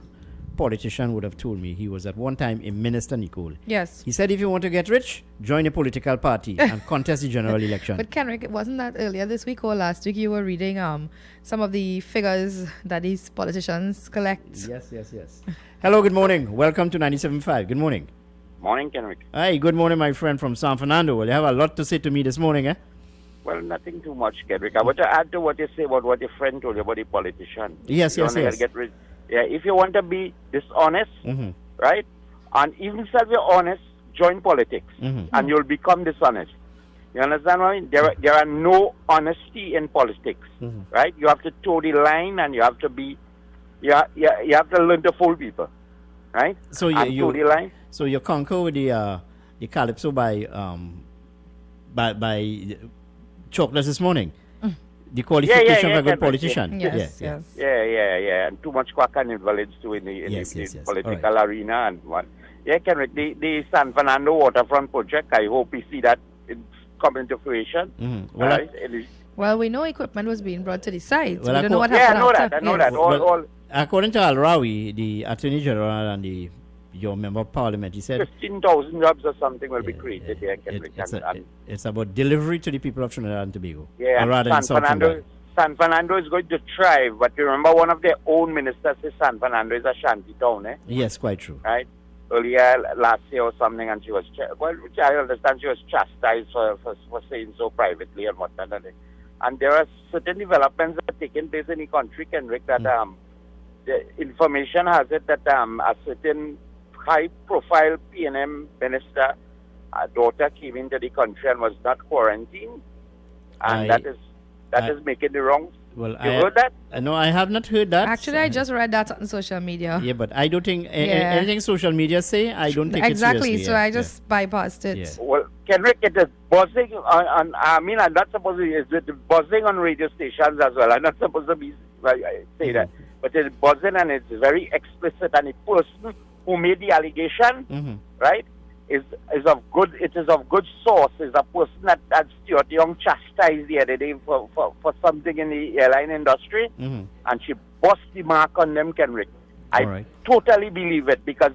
politician would have told me. He was at one time a minister, Nicole. Yes. He said, if you want to get rich, join a political party and contest the general election. But Kenrick, wasn't that earlier this week or last week you were reading some of the figures that these politicians collect? Yes. Hello, good morning. Welcome to 97.5. Good morning. Morning, Kenrick. Hi, good morning, my friend from San Fernando. Well, you have a lot to say to me this morning, eh? Well, nothing too much, Kenrick. I want to add to what you say about what your friend told you about the politician. Yes. Get rid. Yeah, if you want to be dishonest, Mm-hmm. right, and even if you're honest, join politics, Mm-hmm. and you'll become dishonest. You understand what I mean? There are no honesty in politics, Mm-hmm. right? You have to toe the line, and you have to be, you have to learn to fool people, right? So and toe the line. So you concur with the calypso by Chocolates this morning. The qualification of a good politician. Yes. Yeah. And too much quack and invalids too in the political arena and what. Yeah, Kenrick, the San Fernando waterfront project, I hope we see that come into fruition. Mm-hmm. Well, we know equipment was being brought to the site. Well, we don't know what happened I know that. All according to Al Rawi, the Attorney General and your member of Parliament, he said 15,000 jobs or something will be created here, Kenrick. It's about delivery to the people of Trinidad and Tobago. Yeah, or rather in South Trinidad. San Fernando is going to thrive, but remember one of their own ministers says San Fernando is a shanty town, eh? Yes, quite true. Right? Earlier last year or something, and she was, which I understand she was chastised for saying so privately and whatnot. And there are certain developments that are taking place in the country, Kenrick, that the information has it that a certain high-profile PNM minister, daughter came into the country and was not quarantined, and that is making the wrongs. Well, you heard that? No, I have not heard that. Actually, I just read that on social media. Yeah, but I don't think anything social media say, I don't take exactly, it seriously. so I just bypassed it. Yeah. Well, Kenrick, it is buzzing on I'm not supposed to, it's buzzing on radio stations as well. I'm not supposed to be say that. But it's buzzing and it's very explicit, and the person who made the allegation, right, is of good source. Is a person that Stuart Young chastised the other day for something in the airline industry, and she bust the mark on them, Kenrick. I totally believe it, because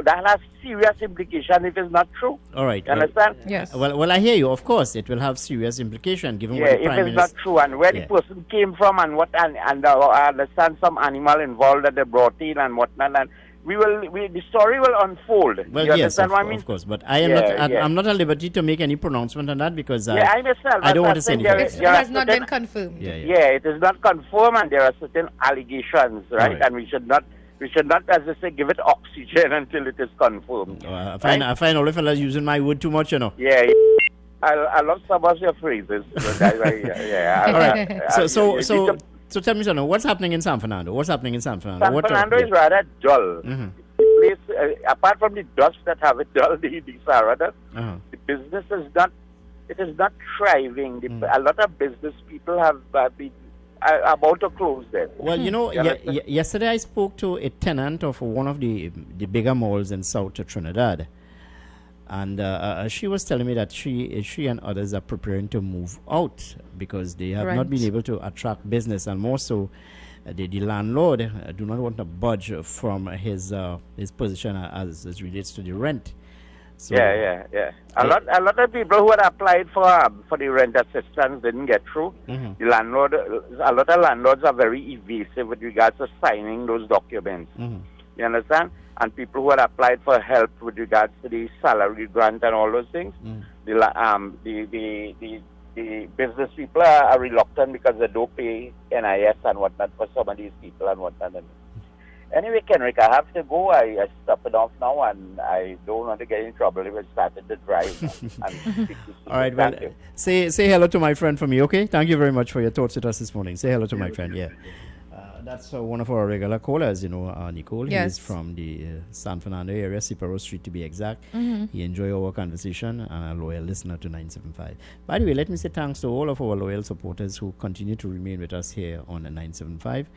that has serious implication if it's not true. All right. You understand? Yes. Well, I hear you. Of course, it will have serious implication given what the Prime if it's not true, and where the person came from, and what, and I understand some animal involved that they brought in and whatnot, and the story will unfold. Well, you yes, understand what I mean? of course, but I am I'm not at liberty to make any pronouncement on that because I understand. I don't want to say anything. It has not been confirmed. Yeah, it is not confirmed, and there are certain allegations, right? And we should not, as they say, give it oxygen until it is confirmed. I find all the fellas using my word too much, you know. Yeah. I love some of your phrases. All right. So tell me something. What's happening in San Fernando? San Fernando is rather dull. Mm-hmm. The place, apart from the dust that have it dull, the Sarada, the business is not. It is not thriving. A lot of business people have been about to close there. Well, you know, yesterday I spoke to a tenant of one of the bigger malls in South Trinidad. And she was telling me that she and others are preparing to move out because they have not been able to attract business, and more so, the landlord do not want to budge from his position as relates to the rent. So A lot of people who had applied for the rent assistance didn't get through. Mm-hmm. The landlord, a lot of landlords are very evasive with regards to signing those documents. Mm-hmm. You understand? And people who had applied for help with regards to the salary grant and all those things, the business people are reluctant because they don't pay NIS and whatnot for some of these people and whatnot. Anyway, Kenrick, I have to go. I stopped it off now, and I don't want to get in trouble if I started to drive. All right, well, say hello to my friend for me, okay? Thank you very much for your thoughts with us this morning. Say hello to my friend, yeah. That's one of our regular callers, you know, Nicole. Yes. He's from the San Fernando area, Ciparo Street to be exact. Mm-hmm. He enjoyed our conversation and a loyal listener to 975. By the way, let me say thanks to all of our loyal supporters who continue to remain with us here on the 975.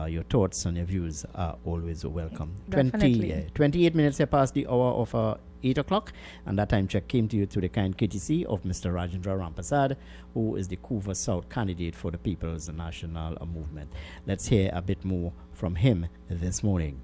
Your thoughts and your views are always welcome. Definitely. 28 minutes have passed the hour of 8 o'clock, and that time check came to you through the kind courtesy of Mr. Rajendra Rampasad, who is the Couva South candidate for the People's National Movement. Let's hear a bit more from him this morning.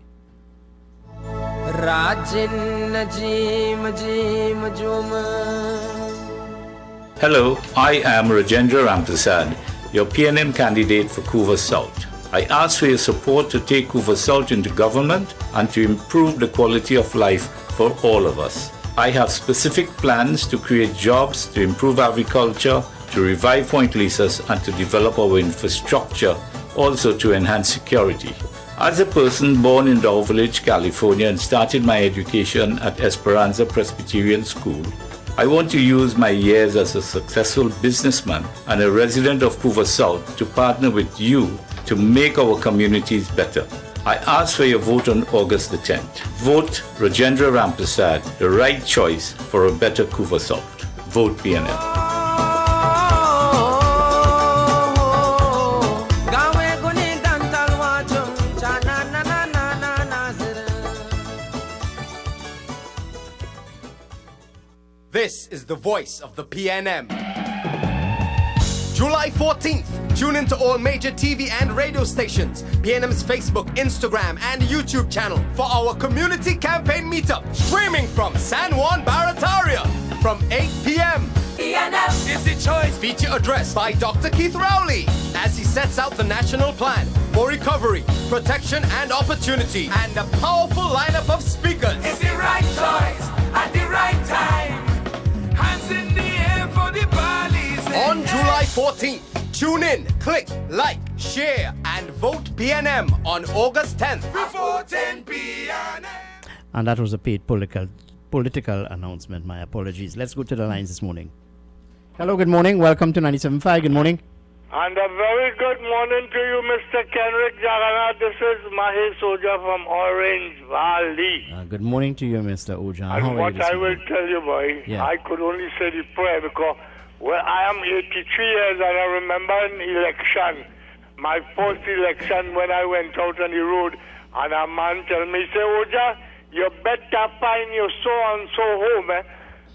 Hello, I am Rajendra Rampasad, your PNM candidate for Couva South. I ask for your support to take Couva South into government and to improve the quality of life for all of us. I have specific plans to create jobs, to improve agriculture, to revive Point Lisas, and to develop our infrastructure, also to enhance security. As a person born in Dow Village, California, and started my education at Esperanza Presbyterian School, I want to use my years as a successful businessman and a resident of Couva South to partner with you to make our communities better. I ask for your vote on August the 10th. Vote Rajendra Rampasad, the right choice for a better Couva South. Vote PNM. This is the voice of the PNM. July 14th, tune into all major TV and radio stations, PNM's Facebook, Instagram, and YouTube channel for our community campaign meetup, streaming from San Juan Barataria from 8 p.m. PNM is the choice. Feature addressed by Dr. Keith Rowley as he sets out the national plan for recovery, protection, and opportunity, and a powerful lineup of speakers. It's the right choice at the right time. Hands in the air for the valleys. On July 14th, tune in, click, like, share, and vote PNM on August 10th. Before 10 p.m. And that was a paid political announcement. My apologies. Let's go to the lines this morning. Hello, good morning. Welcome to 97.5. Good morning. And a very good morning to you, Mr. Kenrick Jagannath. This is Mahesh Oja from Orange Valley. Good morning to you, Mr. Ojan. How And are what you this I will morning? tell you, boy, Yeah. I could only say the prayer because, well, I am 83 years and I remember an election, my first election when I went out on the road and a man tell me, say, Oja, you better find your so-and-so home,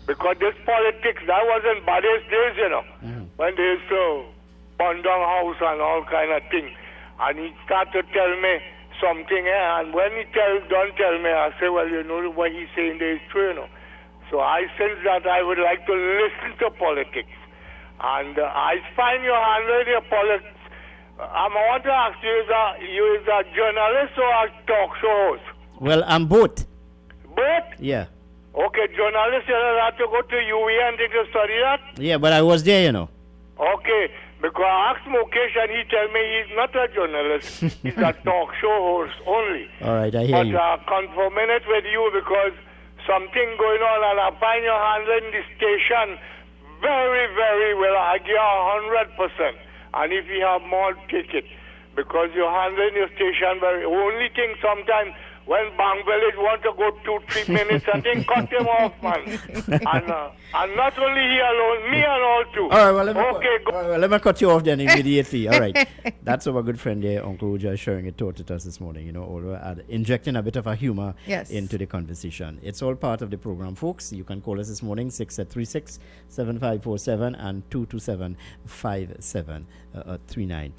because this politics, that wasn't baddest days, you know, when they used to burn down house and all kind of thing. And he started to tell me something, and when he don't tell me, I say, well, you know what he's saying there is true, you know. So I sense that I would like to listen to politics. And I find you handling your politics. I want to ask you, you is a journalist or a talk show host? Well, I'm both. Both? Yeah. Okay, journalists have to go to UWA and they can study that? Yeah, but I was there, Okay, because I asked Mukesh and he tell me he's not a journalist. He's a talk show host only. All right, I hear you. But confirming it with you because something going on and I find you handling the station very, very well. I give you 100%. And if you have more, take it. Because you're handling your station very... Only thing sometimes when Bang Village want to go 2-3 minutes and then cut them off, man. And not only he alone, me and all too. All right, well, let me cut you off then immediately. All right. That's our good friend there, Uncle Uja, sharing a thought with us this morning, although injecting a bit of a humor into the conversation. It's all part of the program, folks. You can call us this morning, 636-7547 and 227-5739.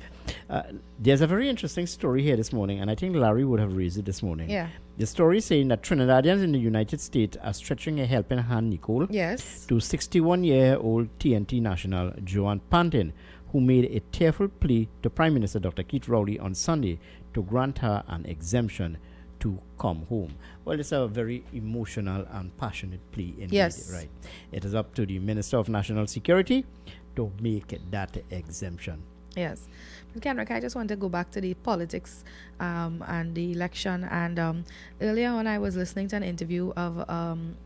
There's a very interesting story here this morning, and I think Larry would have raised it this morning. Yeah. The story is saying that Trinidadians in the United States are stretching a helping hand, Nicole, yes, to 61-year-old TNT national Joan Pantin, who made a tearful plea to Prime Minister Dr. Keith Rowley on Sunday to grant her an exemption to come home. Well, it's a very emotional and passionate plea indeed, yes, right? It is up to the Minister of National Security to make that exemption. Yes. But Kenrick, I just want to go back to the politics and the election. And earlier on, I was listening to an interview of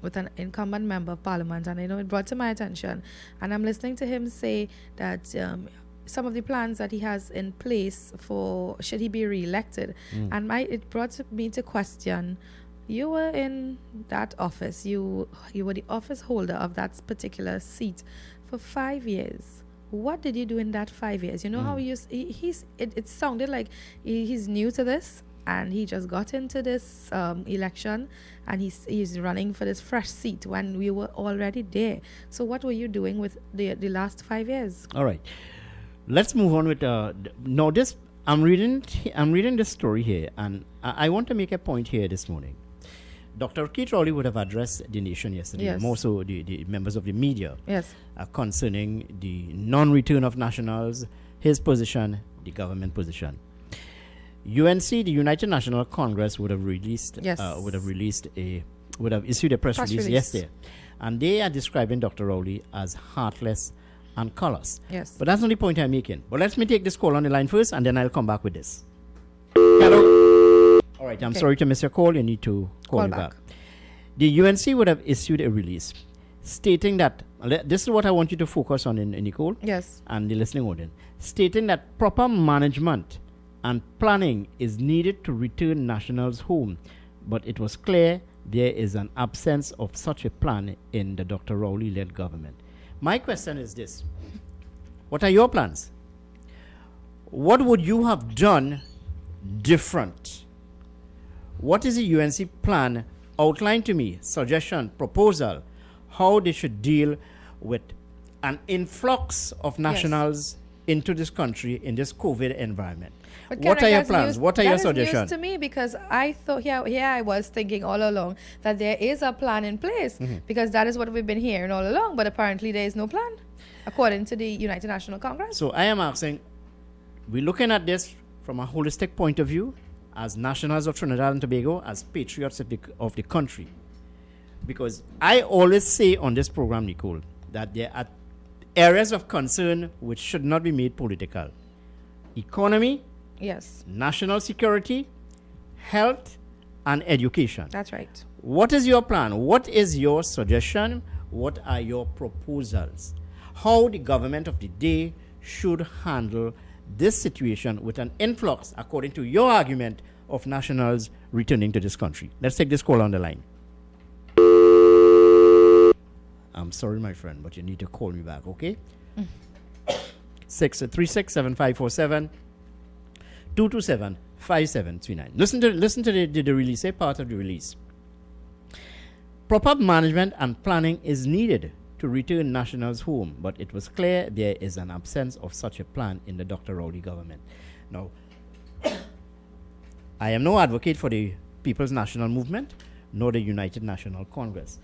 with an incumbent member of parliament, and it brought to my attention. And I'm listening to him say that some of the plans that he has in place for should he be re-elected. And it brought me to question, you were in that office, you were the office holder of that particular seat for 5 years. What did you do in that 5 years? You know how it sounded like he's new to this and he just got into this election and he's running for this fresh seat when we were already there. So what were you doing with the last 5 years? All right, let's move on with now this. I'm reading this story here, and I want to make a point here this morning. Dr. Keith Rowley would have addressed the nation yesterday, yes, more so the members of the media, yes, concerning the non-return of nationals, his position, the government position. UNC, the United National Congress, would have issued a press release yesterday, and they are describing Dr. Rowley as heartless and callous. Yes. But that's not the point I'm making. But let me take this call on the line first, and then I'll come back with this. Hello. All right, I'm sorry to miss your call. You need to call me back. The UNC would have issued a release stating that, this is what I want you to focus on, in Nicole, yes, and the listening audience, stating that proper management and planning is needed to return nationals home, but it was clear there is an absence of such a plan in the Dr. Rowley-led government. My question is this: what are your plans? What would you have done different? What is the UNC plan? Outline to me, suggestion, proposal, how they should deal with an influx of nationals into this country in this COVID environment. But what are your plans? What are your suggestions? That is news to me, because I thought here I was thinking all along that there is a plan in place, because that is what we've been hearing all along. But apparently there is no plan, according to the United National Congress. So I am asking, we're looking at this from a holistic point of view, as nationals of Trinidad and Tobago, as patriots of the country. Because I always say on this program, Nicole, that there are areas of concern which should not be made political. Economy, yes, national security, health, and education. That's right. What is your plan? What is your suggestion? What are your proposals? How the government of the day should handle this situation with an influx, according to your argument, of nationals returning to this country? Let's take this call on the line. I'm sorry, my friend, but you need to call me back, okay? 636-7547 227-5739. Listen to the release, a part of the release. Proper management and planning is needed to return nationals home, but it was clear there is an absence of such a plan in the Dr. Rowley government. Now, I am no advocate for the People's National Movement nor the United National Congress,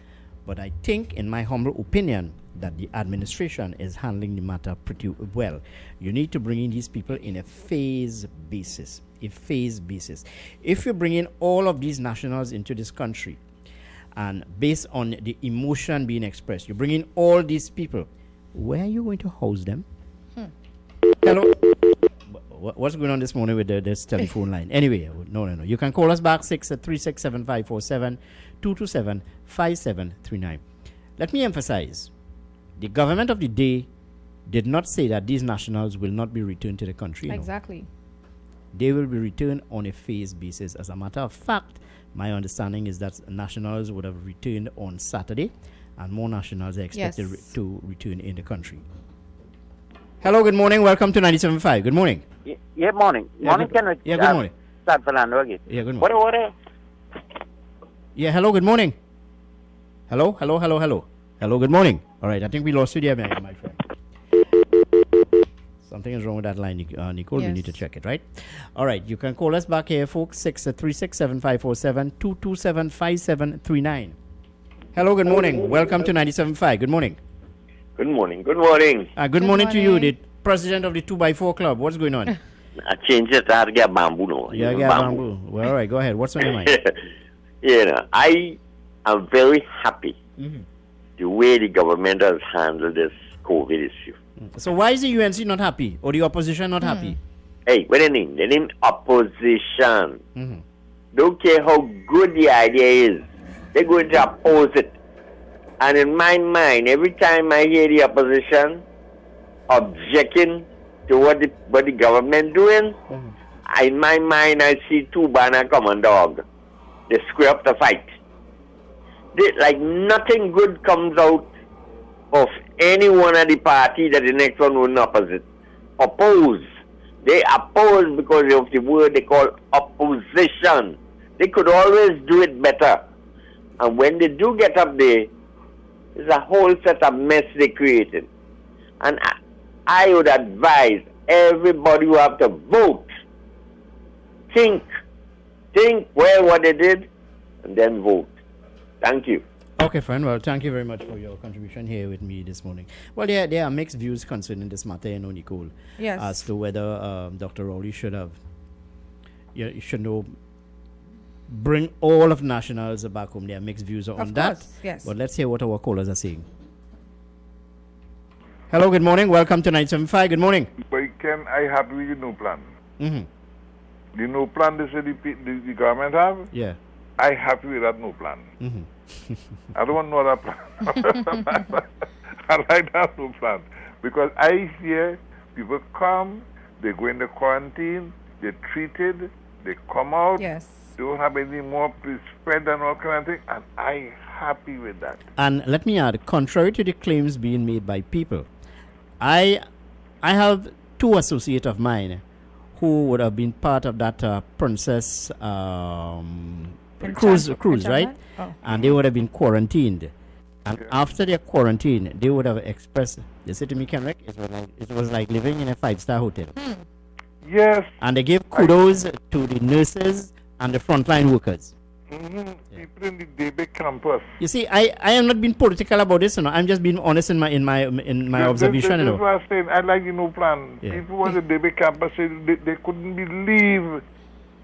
but I think, in my humble opinion, that the administration is handling the matter pretty well. You need to bring in these people in a phase basis. a phased basis. If you bring in all of these nationals into this country, and based on the emotion being expressed, you bring in all these people, where are you going to house them? Hello? What's going on this morning with this telephone line? Anyway, no. You can call us back 6367547 227-5739. Let me emphasize, the government of the day did not say that these nationals will not be returned to the country. no. Exactly. They will be returned on a phased basis. As a matter of fact, my understanding is that nationals would have returned on Saturday, and more nationals are expected to return in the country. Hello, good morning. Welcome to 97.5. Good morning. Yeah, morning. Morning, Kenneth. Yeah, good morning. San Fernando again. Yeah, good morning. What? Yeah, hello, good morning. Hello, good morning. All right, I think we lost you there, my friend. Something is wrong with that line, Nicole. We need to check it, right? All right, you can call us back here, folks, 6367547 227-5739. Hello, good morning. Welcome to 97.5. Good morning. Good morning. Good morning. Good morning to you, the president of the 2x4 Club. What's going on? I changed it. I get bamboo now. Yeah, bamboo. Well, all right, go ahead. What's on your mind? I am very happy the way the government has handled this COVID issue. So why is the UNC not happy, or the opposition not happy? Hey, what do they mean? They mean opposition. Don't care how good the idea is. They're going to oppose it. And in my mind, every time I hear the opposition objecting to what the government doing, in my mind I see two banner common dog. They square up the fight. Like nothing good comes out of any one of the party that the next one wouldn't oppose. They oppose because of the word they call opposition. They could always do it better. And when they do get up there, there's a whole set of mess they created. And I would advise everybody who have to vote, think well what they did, and then vote. Thank you. Okay, friend. Well, thank you very much for your contribution here with me this morning. Well, there are mixed views concerning this matter, Nicole. Yes. As to whether Dr. Rowley should have, bring all of nationals back home. There are mixed views on that. Course, yes. But let's hear what our callers are saying. Hello, good morning. Welcome to 97.5. Good morning. But Ken, I happy with the new plan. The new plan they say the government have? Yeah. I happy with that new plan. I don't want no other plan. I like that new plan. Because I hear people come, they go into quarantine, they're treated, they come out. Yes. They don't have any more spread and all kind of thing, and I happy with that. And let me add, contrary to the claims being made by people, I have two associates of mine who would have been part of that Princess cruise, right? Oh. And they would have been quarantined. And after their quarantine, they would have expressed, they said to me, Kenrick, it was like living in a 5-star hotel. Yes. And they gave kudos to the nurses and the frontline workers. People in the DB campus. You see, I am not being political about this, I'm just being honest in my observation. This is what I'm saying. I like the new plan. Yeah. People on the DB campus say they couldn't believe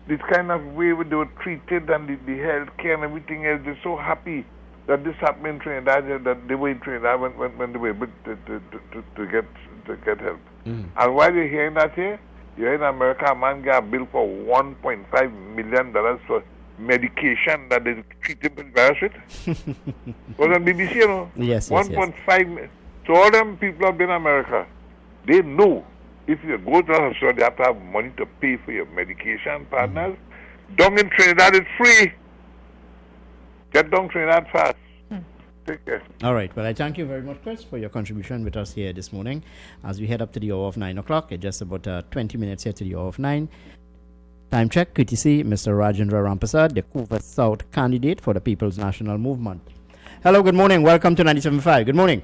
this kind of way they were treated and the health care and everything else. They're so happy that this happened in Trinidad, that they were in Trinidad when they were able to get help. And while you're hearing that here, you're in America, a man got a bill for $1.5 million for medication that they treat him with virus with. Was on BBC, you know? Yes. 1.5 million. So all them people up in America, they know if you go to the hospital, they have to have money to pay for your medication, partners. Down in Trinidad, it's free. Get down Trinidad fast. Take care. All right. Well, I thank you very much, Chris, for your contribution with us here this morning. As we head up to the hour of 9 o'clock, it's just about 20 minutes here to the hour of 9. Time check, courtesy Mr. Rajendra Rampasad, the Couva South candidate for the People's National Movement. Hello, good morning. Welcome to 97.5. Good morning.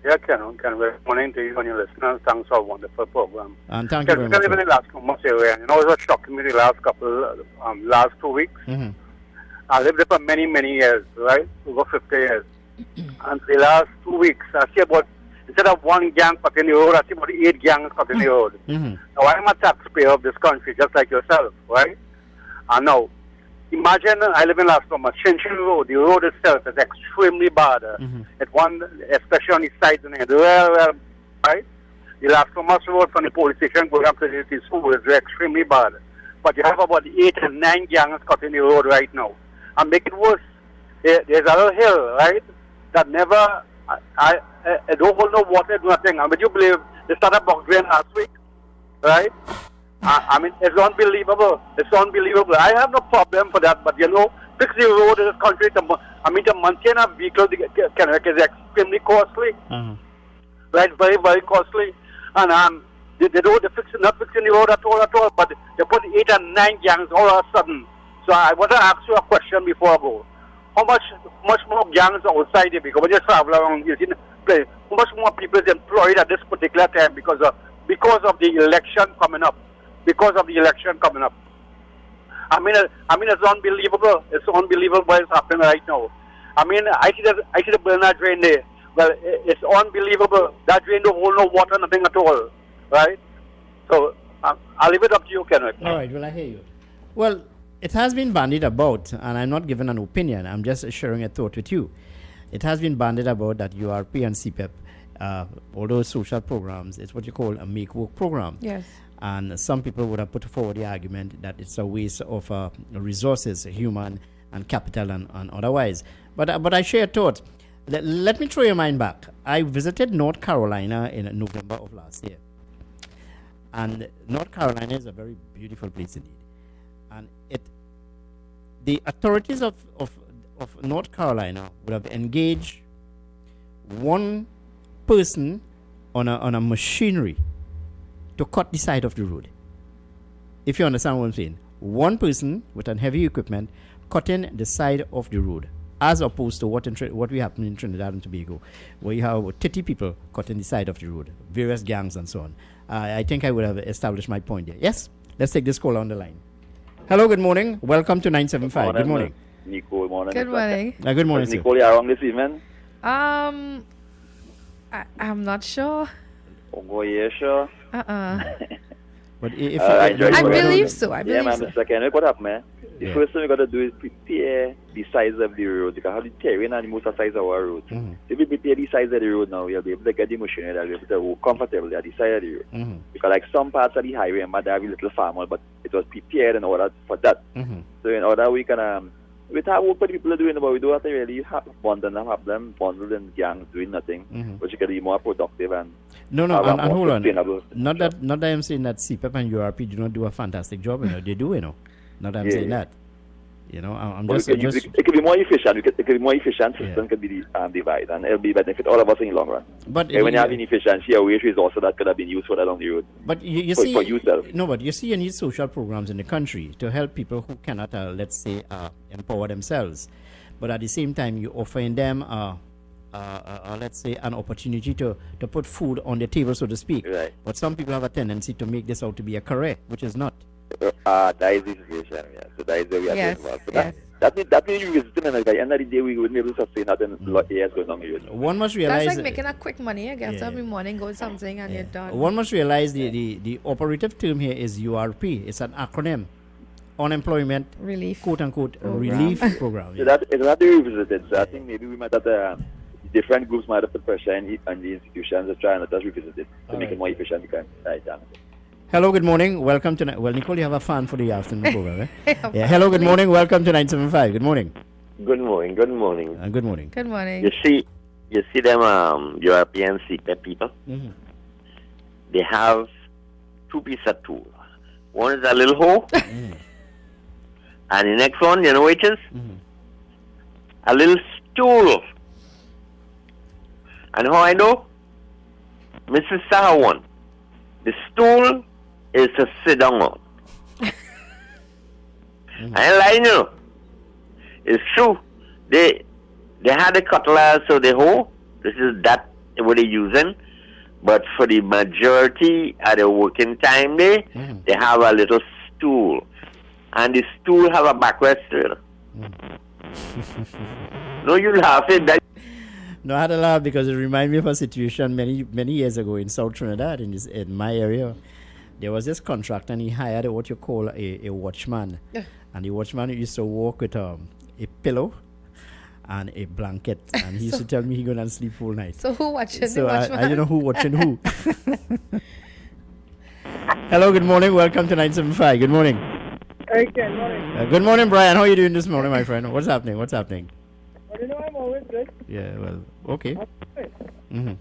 Yeah, Ken, good morning to you and your listeners. Thanks for a wonderful program. And thank you very much. In the last 2 months, it was shocking me the last 2 weeks. I lived there for many, many years, right? Over 50 years. And the last 2 weeks, I see about instead of one gang cutting the road, I see about 8 gangs cutting the road. Mm-hmm. Now, I'm a taxpayer of this country, just like yourself, right? And now, imagine I live in Las Lomas, Chinchin Road. The road itself is extremely bad. At one, especially on the sides and the well, right? The Las Lomas Road from the police station going up to the school is extremely bad. But you have about 8 and 9 gangs cutting the road right now. And make it worse, there's a little hill, right? That never, I don't hold no water, do nothing. And would you believe they started box drain last week, right? I mean, it's unbelievable. It's unbelievable. I have no problem for that, but you know, fix the road in this country. To maintain a vehicle is extremely costly. Right, very, very costly. And they don't not fixing the road at all. But they put 8 and 9 gangs all of a sudden. So I want to ask you a question before I go. How much more gangs are outside here? Because when you travel around, you see the place. How much more people is employed at this particular time because of the election coming up? Because of the election coming up. I mean, it's unbelievable. It's unbelievable what is happening right now. I mean, I see the Bernard drain there. Well, it's unbelievable. That drain don't hold no water, nothing at all, right? So I'll leave it up to you, Kenneth. All right. Well, I hear you. Well, it has been bandied about, and I'm not giving an opinion. I'm just sharing a thought with you. It has been bandied about that URP and CPEP, all those social programs, it's what you call a make work program. Yes. And some people would have put forward the argument that it's a waste of resources, human and capital and otherwise. But I share a thought. Let me throw your mind back. I visited North Carolina in November of last year. And North Carolina is a very beautiful place indeed. And the authorities of North Carolina would have engaged one person on a machinery to cut the side of the road. If you understand what I'm saying. One person with an heavy equipment cutting the side of the road, as opposed to what we happen in Trinidad and Tobago, where you have 30 people cutting the side of the road, various gangs and so on. I think I would have established my point there. Yes? Let's take this call on the line. Hello, good morning. Welcome to 975. Good morning. Nico, good morning. Good morning. Good morning, sir. Nicole, you are wrong this evening? I'm not sure. Oh, yeah, sure. But if I believe so. I believe man, so. Mr. Kenneth, what happened, man? The first thing we got to do is prepare the size of the road. Because how the terrain and the most of the size of our road. If we prepare the size of the road now, we'll be able to get the machinery that we'll be able to walk comfortably at the side of the road. Because like some parts of the highway, and there are little farmers, but it was prepared in order for that. So in order we can, with our work what people are doing, but we don't have to really have them bundled in gangs doing nothing, but you can be more productive and No, and hold on. Not that I'm saying that CPEP and URP do not do a fantastic job. You know, they do. You know, not that I'm saying that. You know, I'm just. It could be more efficient. It could be more efficient. System could be divided, and it'll be benefit all of us in the long run. But when you have inefficiency, a waste resource that could have been used for that on the road. But you for, see, for yourself. No, but you see, you need social programs in the country to help people who cannot, let's say, empower themselves. But at the same time, you offering them, let's say, an opportunity to put food on the table, so to speak. Right. But some people have a tendency to make this out to be a career, which is not. That is the situation, yeah. So that is where we are Yes, going about. So yes. that means you visiting, and at the end of the day, we wouldn't be able to sustain that in a lot of years going on the road. One must realize That's like making a quick money. I guess every morning go something and you're done. one must realize the operative term here is URP. It's an acronym. Unemployment Relief, quote unquote, relief program. So that is not revisited. So I think maybe we might have different groups might have put pressure on the institutions to try and let us revisit it to make it more efficient. Hello, good morning. Welcome to Nicole, you have a fan for the afternoon program, eh? Yeah. Hello, good morning. Welcome to 975. Good morning. Good morning. Good morning. Good morning. Good morning. You see them European CPEP people. They have two pieces of tool. One is a little hoe, and the next one, you know which is a little stool. And how I know? Mrs. Sahawan, the stool is to sit down on. I ain't lying, you know. It's true. They had a cutlass, so they hoe. This is that what they're using. But for the majority at the working time day, they have a little stool. And the stool have a backrest still. No, you laughing. No, I had to laugh because it reminded me of a situation many years ago in South Trinidad, in my area. There was this contractor, and he hired what you call a watchman. And the watchman used to walk with a pillow and a blanket. And he used to tell me he going to sleep all night. So who watching So the watchman? I don't know who watching who. Hello, good morning. Welcome to 975. Good morning. Hey, Ken, morning. Good morning, Brian. How are you doing this morning, my friend? What's happening? Well, you know, I'm always good. Yeah, well, okay. Mm-hmm.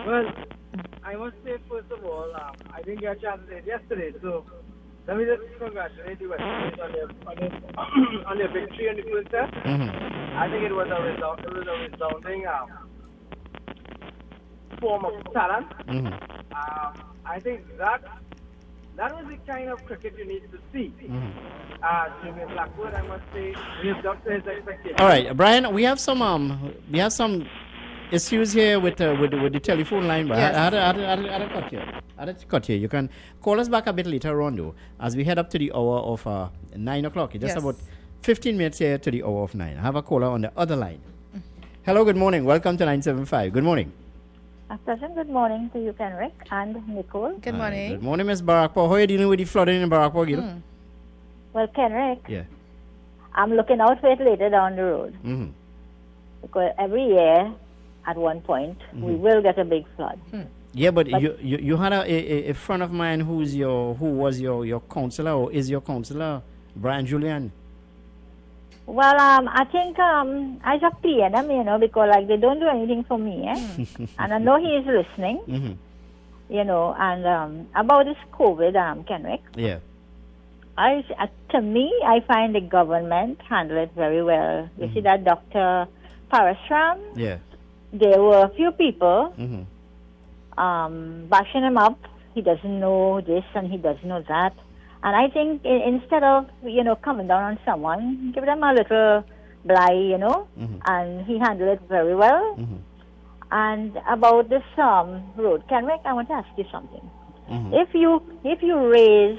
Well, I must say, first of all, I didn't get a chance to say it yesterday, so let me just congratulate you on your victory in the first set. I think it was a resounding form of talent. I think that was the kind of cricket you need to see. Jimmy Blackwood, I must say, lived up to his expectations. All right, Brian, we have some issues here with the telephone line, but Yes. I had to cut here. You can call us back a bit later on, though, as we head up to the hour of 9 o'clock. It's just Yes. about 15 minutes here to the hour of 9. I have a caller on the other line. Hello, good morning. Welcome to 975. Good morning. A pleasant good morning to you, Kenrick and Nicole. Good morning. Good morning, Ms. Barakpur. How are you dealing with the flooding in Barakpur, Gil? Well, Kenrick, Yeah. I'm looking out for it later down the road. Mm-hmm. Because every year, at one point, we will get a big flood. Yeah, but you had a friend of mine who was your counselor or is your counselor, Brian Julian. Well, I think I just pay them, because like they don't do anything for me, and I know he is listening, and about this COVID, Kenrick, Yeah. To me, I find the government handle it very well. You see that Dr. Parashram, Yeah. there were a few people Mm-hmm. bashing him up. He doesn't know this and he doesn't know that. And I think instead of, coming down on someone, give them a little bly, and he handled it very well. And about this road, Kenrick, I want to ask you something. If you raise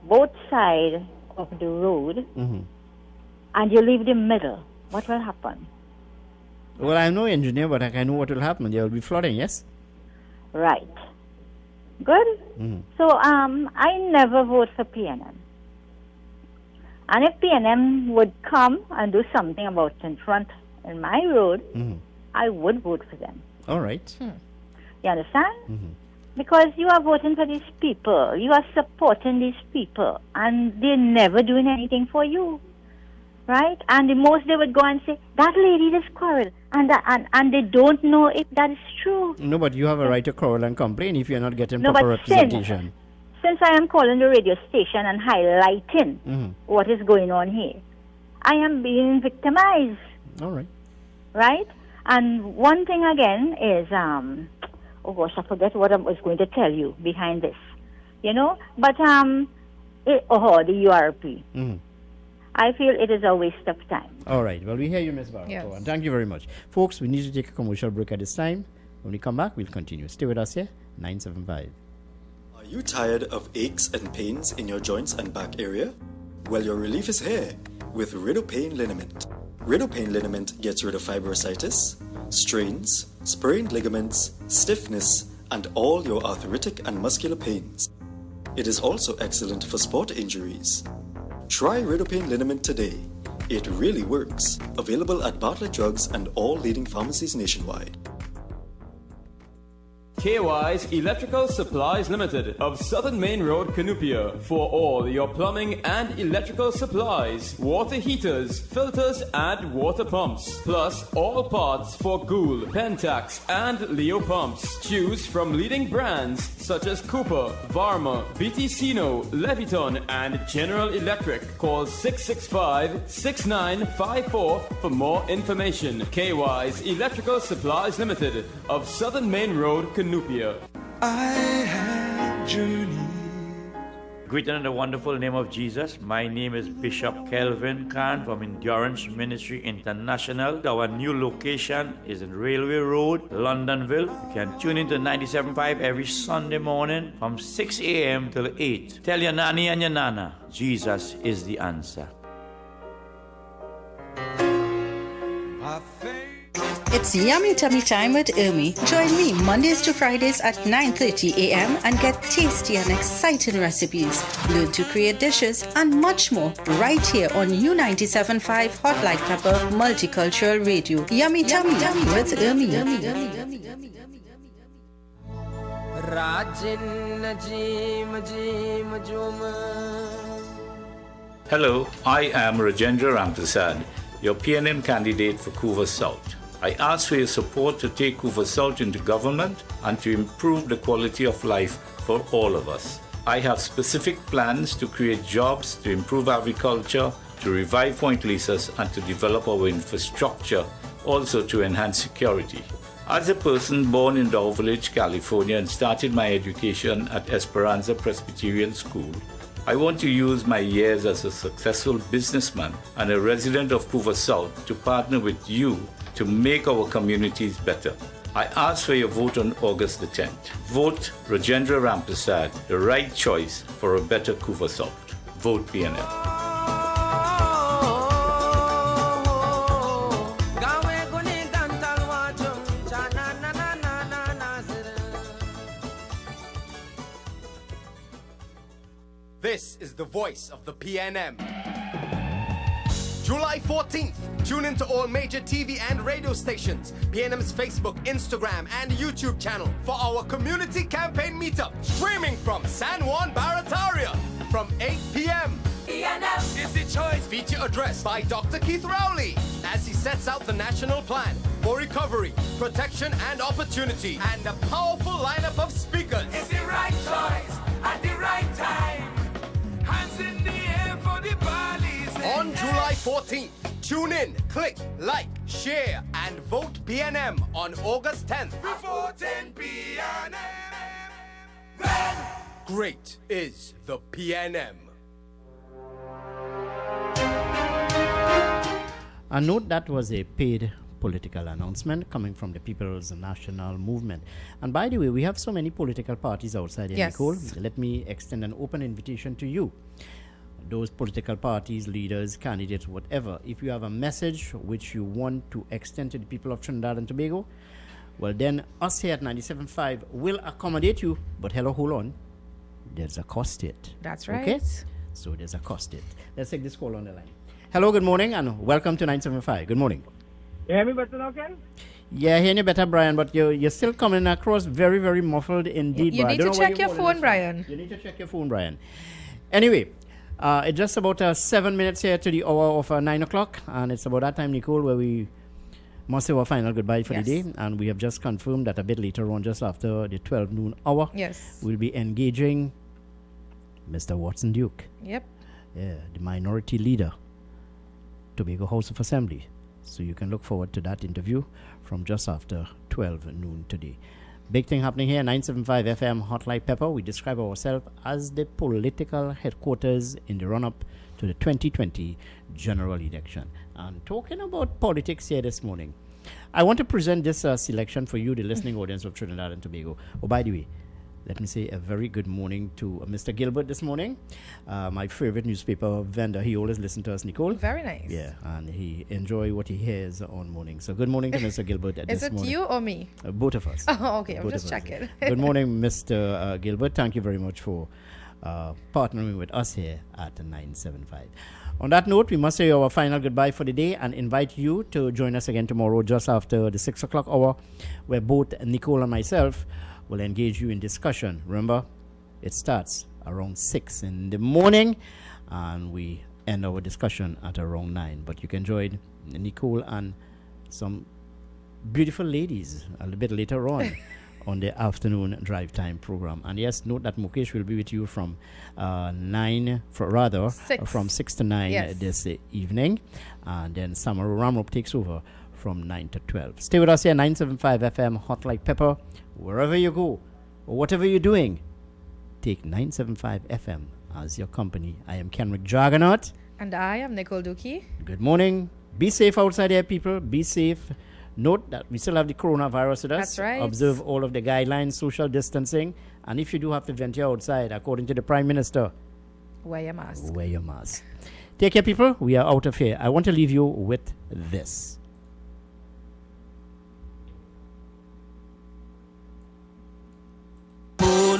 both sides of the road and you leave the middle, what will happen? Well, I'm no engineer, but I know what will happen. There will be flooding, yes? Right. Good? So I never vote for PNM. And if PNM would come and do something about in front in my road, I would vote for them. All right. You understand? Because you are voting for these people. You are supporting these people. And they're never doing anything for you. Right? And the most they would go and say, that lady just quarreled. And they don't know if that is true. No, but you have a right to quarrel and complain if you're not getting No, proper but since- representation. Since I am calling the radio station and highlighting what is going on here, I am being victimized. All right. Right? And one thing again is, oh gosh, I forget what I was going to tell you behind this. But, the URP. I feel it is a waste of time. All right. Well, we hear you, Ms. Barrow. Yes. And thank you very much. Folks, we need to take a commercial break at this time. When we come back, we'll continue. Stay with us here, 975. Are you tired of aches and pains in your joints and back area? Well, your relief is here with Ridopain Liniment. Ridopain Liniment gets rid of fibrositis, strains, sprained ligaments, stiffness, and all your arthritic and muscular pains. It is also excellent for sport injuries. Try Ridopain Liniment today. It really works. Available at Bartlett Drugs and all leading pharmacies nationwide. KY's Electrical Supplies Limited of Southern Main Road, Canupia, for all your plumbing and electrical supplies, water heaters, filters, and water pumps, plus all parts for Gould, Pentax, and Leo pumps. Choose from leading brands such as Cooper, Varma, BT Sino, Leviton, and General Electric. Call 665-6954 for more information. KY's Electrical Supplies Limited of Southern Main Road, Canupia. I have journeyed. Greeted in the wonderful name of Jesus. My name is Bishop Kelvin Khan from Endurance Ministry International. Our new location is in Railway Road, Londonville. You can tune into 97.5 every Sunday morning from 6 a.m. till 8. Tell your nanny and your nana, Jesus is the answer. I It's Yummy Tummy Time with Ermi. Join me Mondays to Fridays at 9:30 a.m. and get tasty and exciting recipes. Learn to create dishes and much more right here on U97.5 Hot Like Pepper Multicultural Radio. Yummy Tummy with Ermi. Hello, I am Rajendra Ramprasad, your PNM candidate for Couva South. I ask for your support to take Couva South into government and to improve the quality of life for all of us. I have specific plans to create jobs, to improve agriculture, to revive Point Lisas, and to develop our infrastructure, also to enhance security. As a person born in Dow Village, California, and started my education at Esperanza Presbyterian School, I want to use my years as a successful businessman and a resident of Couva South to partner with you to make our communities better. I ask for your vote on August the 10th. Vote Rajendra Ramprasad, the right choice for a better Couva South. Vote PNL. This is the voice of the PNM. July 14th, tune into all major TV and radio stations, PNM's Facebook, Instagram, and YouTube channel for our community campaign meetup, streaming from San Juan Barataria from 8 p.m. PNM is the choice. Feature addressed by Dr. Keith Rowley as he sets out the national plan for recovery, protection, and opportunity, and a powerful lineup of speakers. It's the right choice at the right time. Hands in the air for the bodies. On July 14th, tune in, click, like, share, and vote PNM on August 10th. Before 10 p.m. Great is the PNM. I note that was a paid political announcement coming from the People's National Movement. And by the way, we have so many political parties outside here, Yes. Nicole. Let me extend an open invitation to you. Those political parties, leaders, candidates, whatever. If you have a message which you want to extend to the people of Trinidad and Tobago, well then us here at 97.5 will accommodate you. But hello, hold on. There's a cost to it. That's right. Okay? So there's a cost to it. Let's take this call on the line. Hello, good morning, and welcome to 975. Good morning. You hear me better now, Ken? Yeah, I hear you better, Brian, but you're still coming across very, very muffled indeed. You Brian. need I don't to know where check you're your holding phone, this from. Brian. You need to check your phone, Brian. Anyway, it's just about 7 minutes here to the hour of 9 o'clock, and it's about that time, Nicole, where we must say our final goodbye for the day. And we have just confirmed that a bit later on, just after the 12 noon hour, we'll be engaging Mr. Watson Duke. Yep. Yeah, the minority leader, Tobago House of Assembly. So you can look forward to that interview from just after 12 noon today. Big thing happening here, 975 FM Hot Like Pepper. We describe ourselves as the political headquarters in the run-up to the 2020 general election. And talking about politics here this morning, I want to present this selection for you, the listening audience of Trinidad and Tobago. Oh, by the way, let me say a very good morning to Mr. Gilbert this morning, my favorite newspaper vendor. He always listens to us, Nicole. Very nice. Yeah, and he enjoy what he hears on morning. So good morning to Mr. Gilbert Is this it morning. you or me? Both of us. Oh, okay. I'm Both just of us. checking. Good morning, Mr. Gilbert. Thank you very much for partnering with us here at 975. On that note, we must say our final goodbye for the day and invite you to join us again tomorrow just after the 6 o'clock hour, where both Nicole and myself will engage you in discussion. Remember, it starts around 6 in the morning and we end our discussion at around 9. But you can join Nicole and some beautiful ladies a little bit later on on the afternoon drive time program. And yes, note that Mukesh will be with you from 6 to 9 this evening. And then Samaru Ramrup takes over from 9 to 12. Stay with us here, 975 FM Hot Like Pepper. Wherever you go or whatever you're doing, take 975 FM as your company. I am Kenrick Juggernaut. And I am Nicole Dookie. Good morning. Be safe outside there, people. Be safe. Note that we still have the coronavirus with us. That's right. Observe all of the guidelines, social distancing. And if you do have to venture outside, according to the Prime Minister, wear your mask. Wear your mask. Take care, people. We are out of here. I want to leave you with this.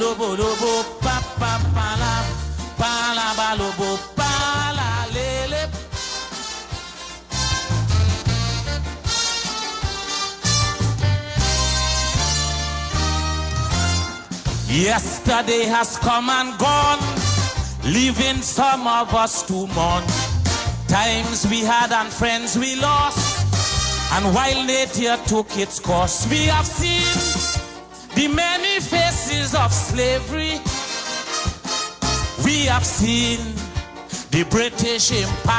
lobo lobo pa pa pa la ba lobo pa la lele. Yesterday has come and gone, leaving some of us to mourn. Times we had and friends we lost, and while nature took its course, we have seen the many faces of slavery. We have seen the British Empire.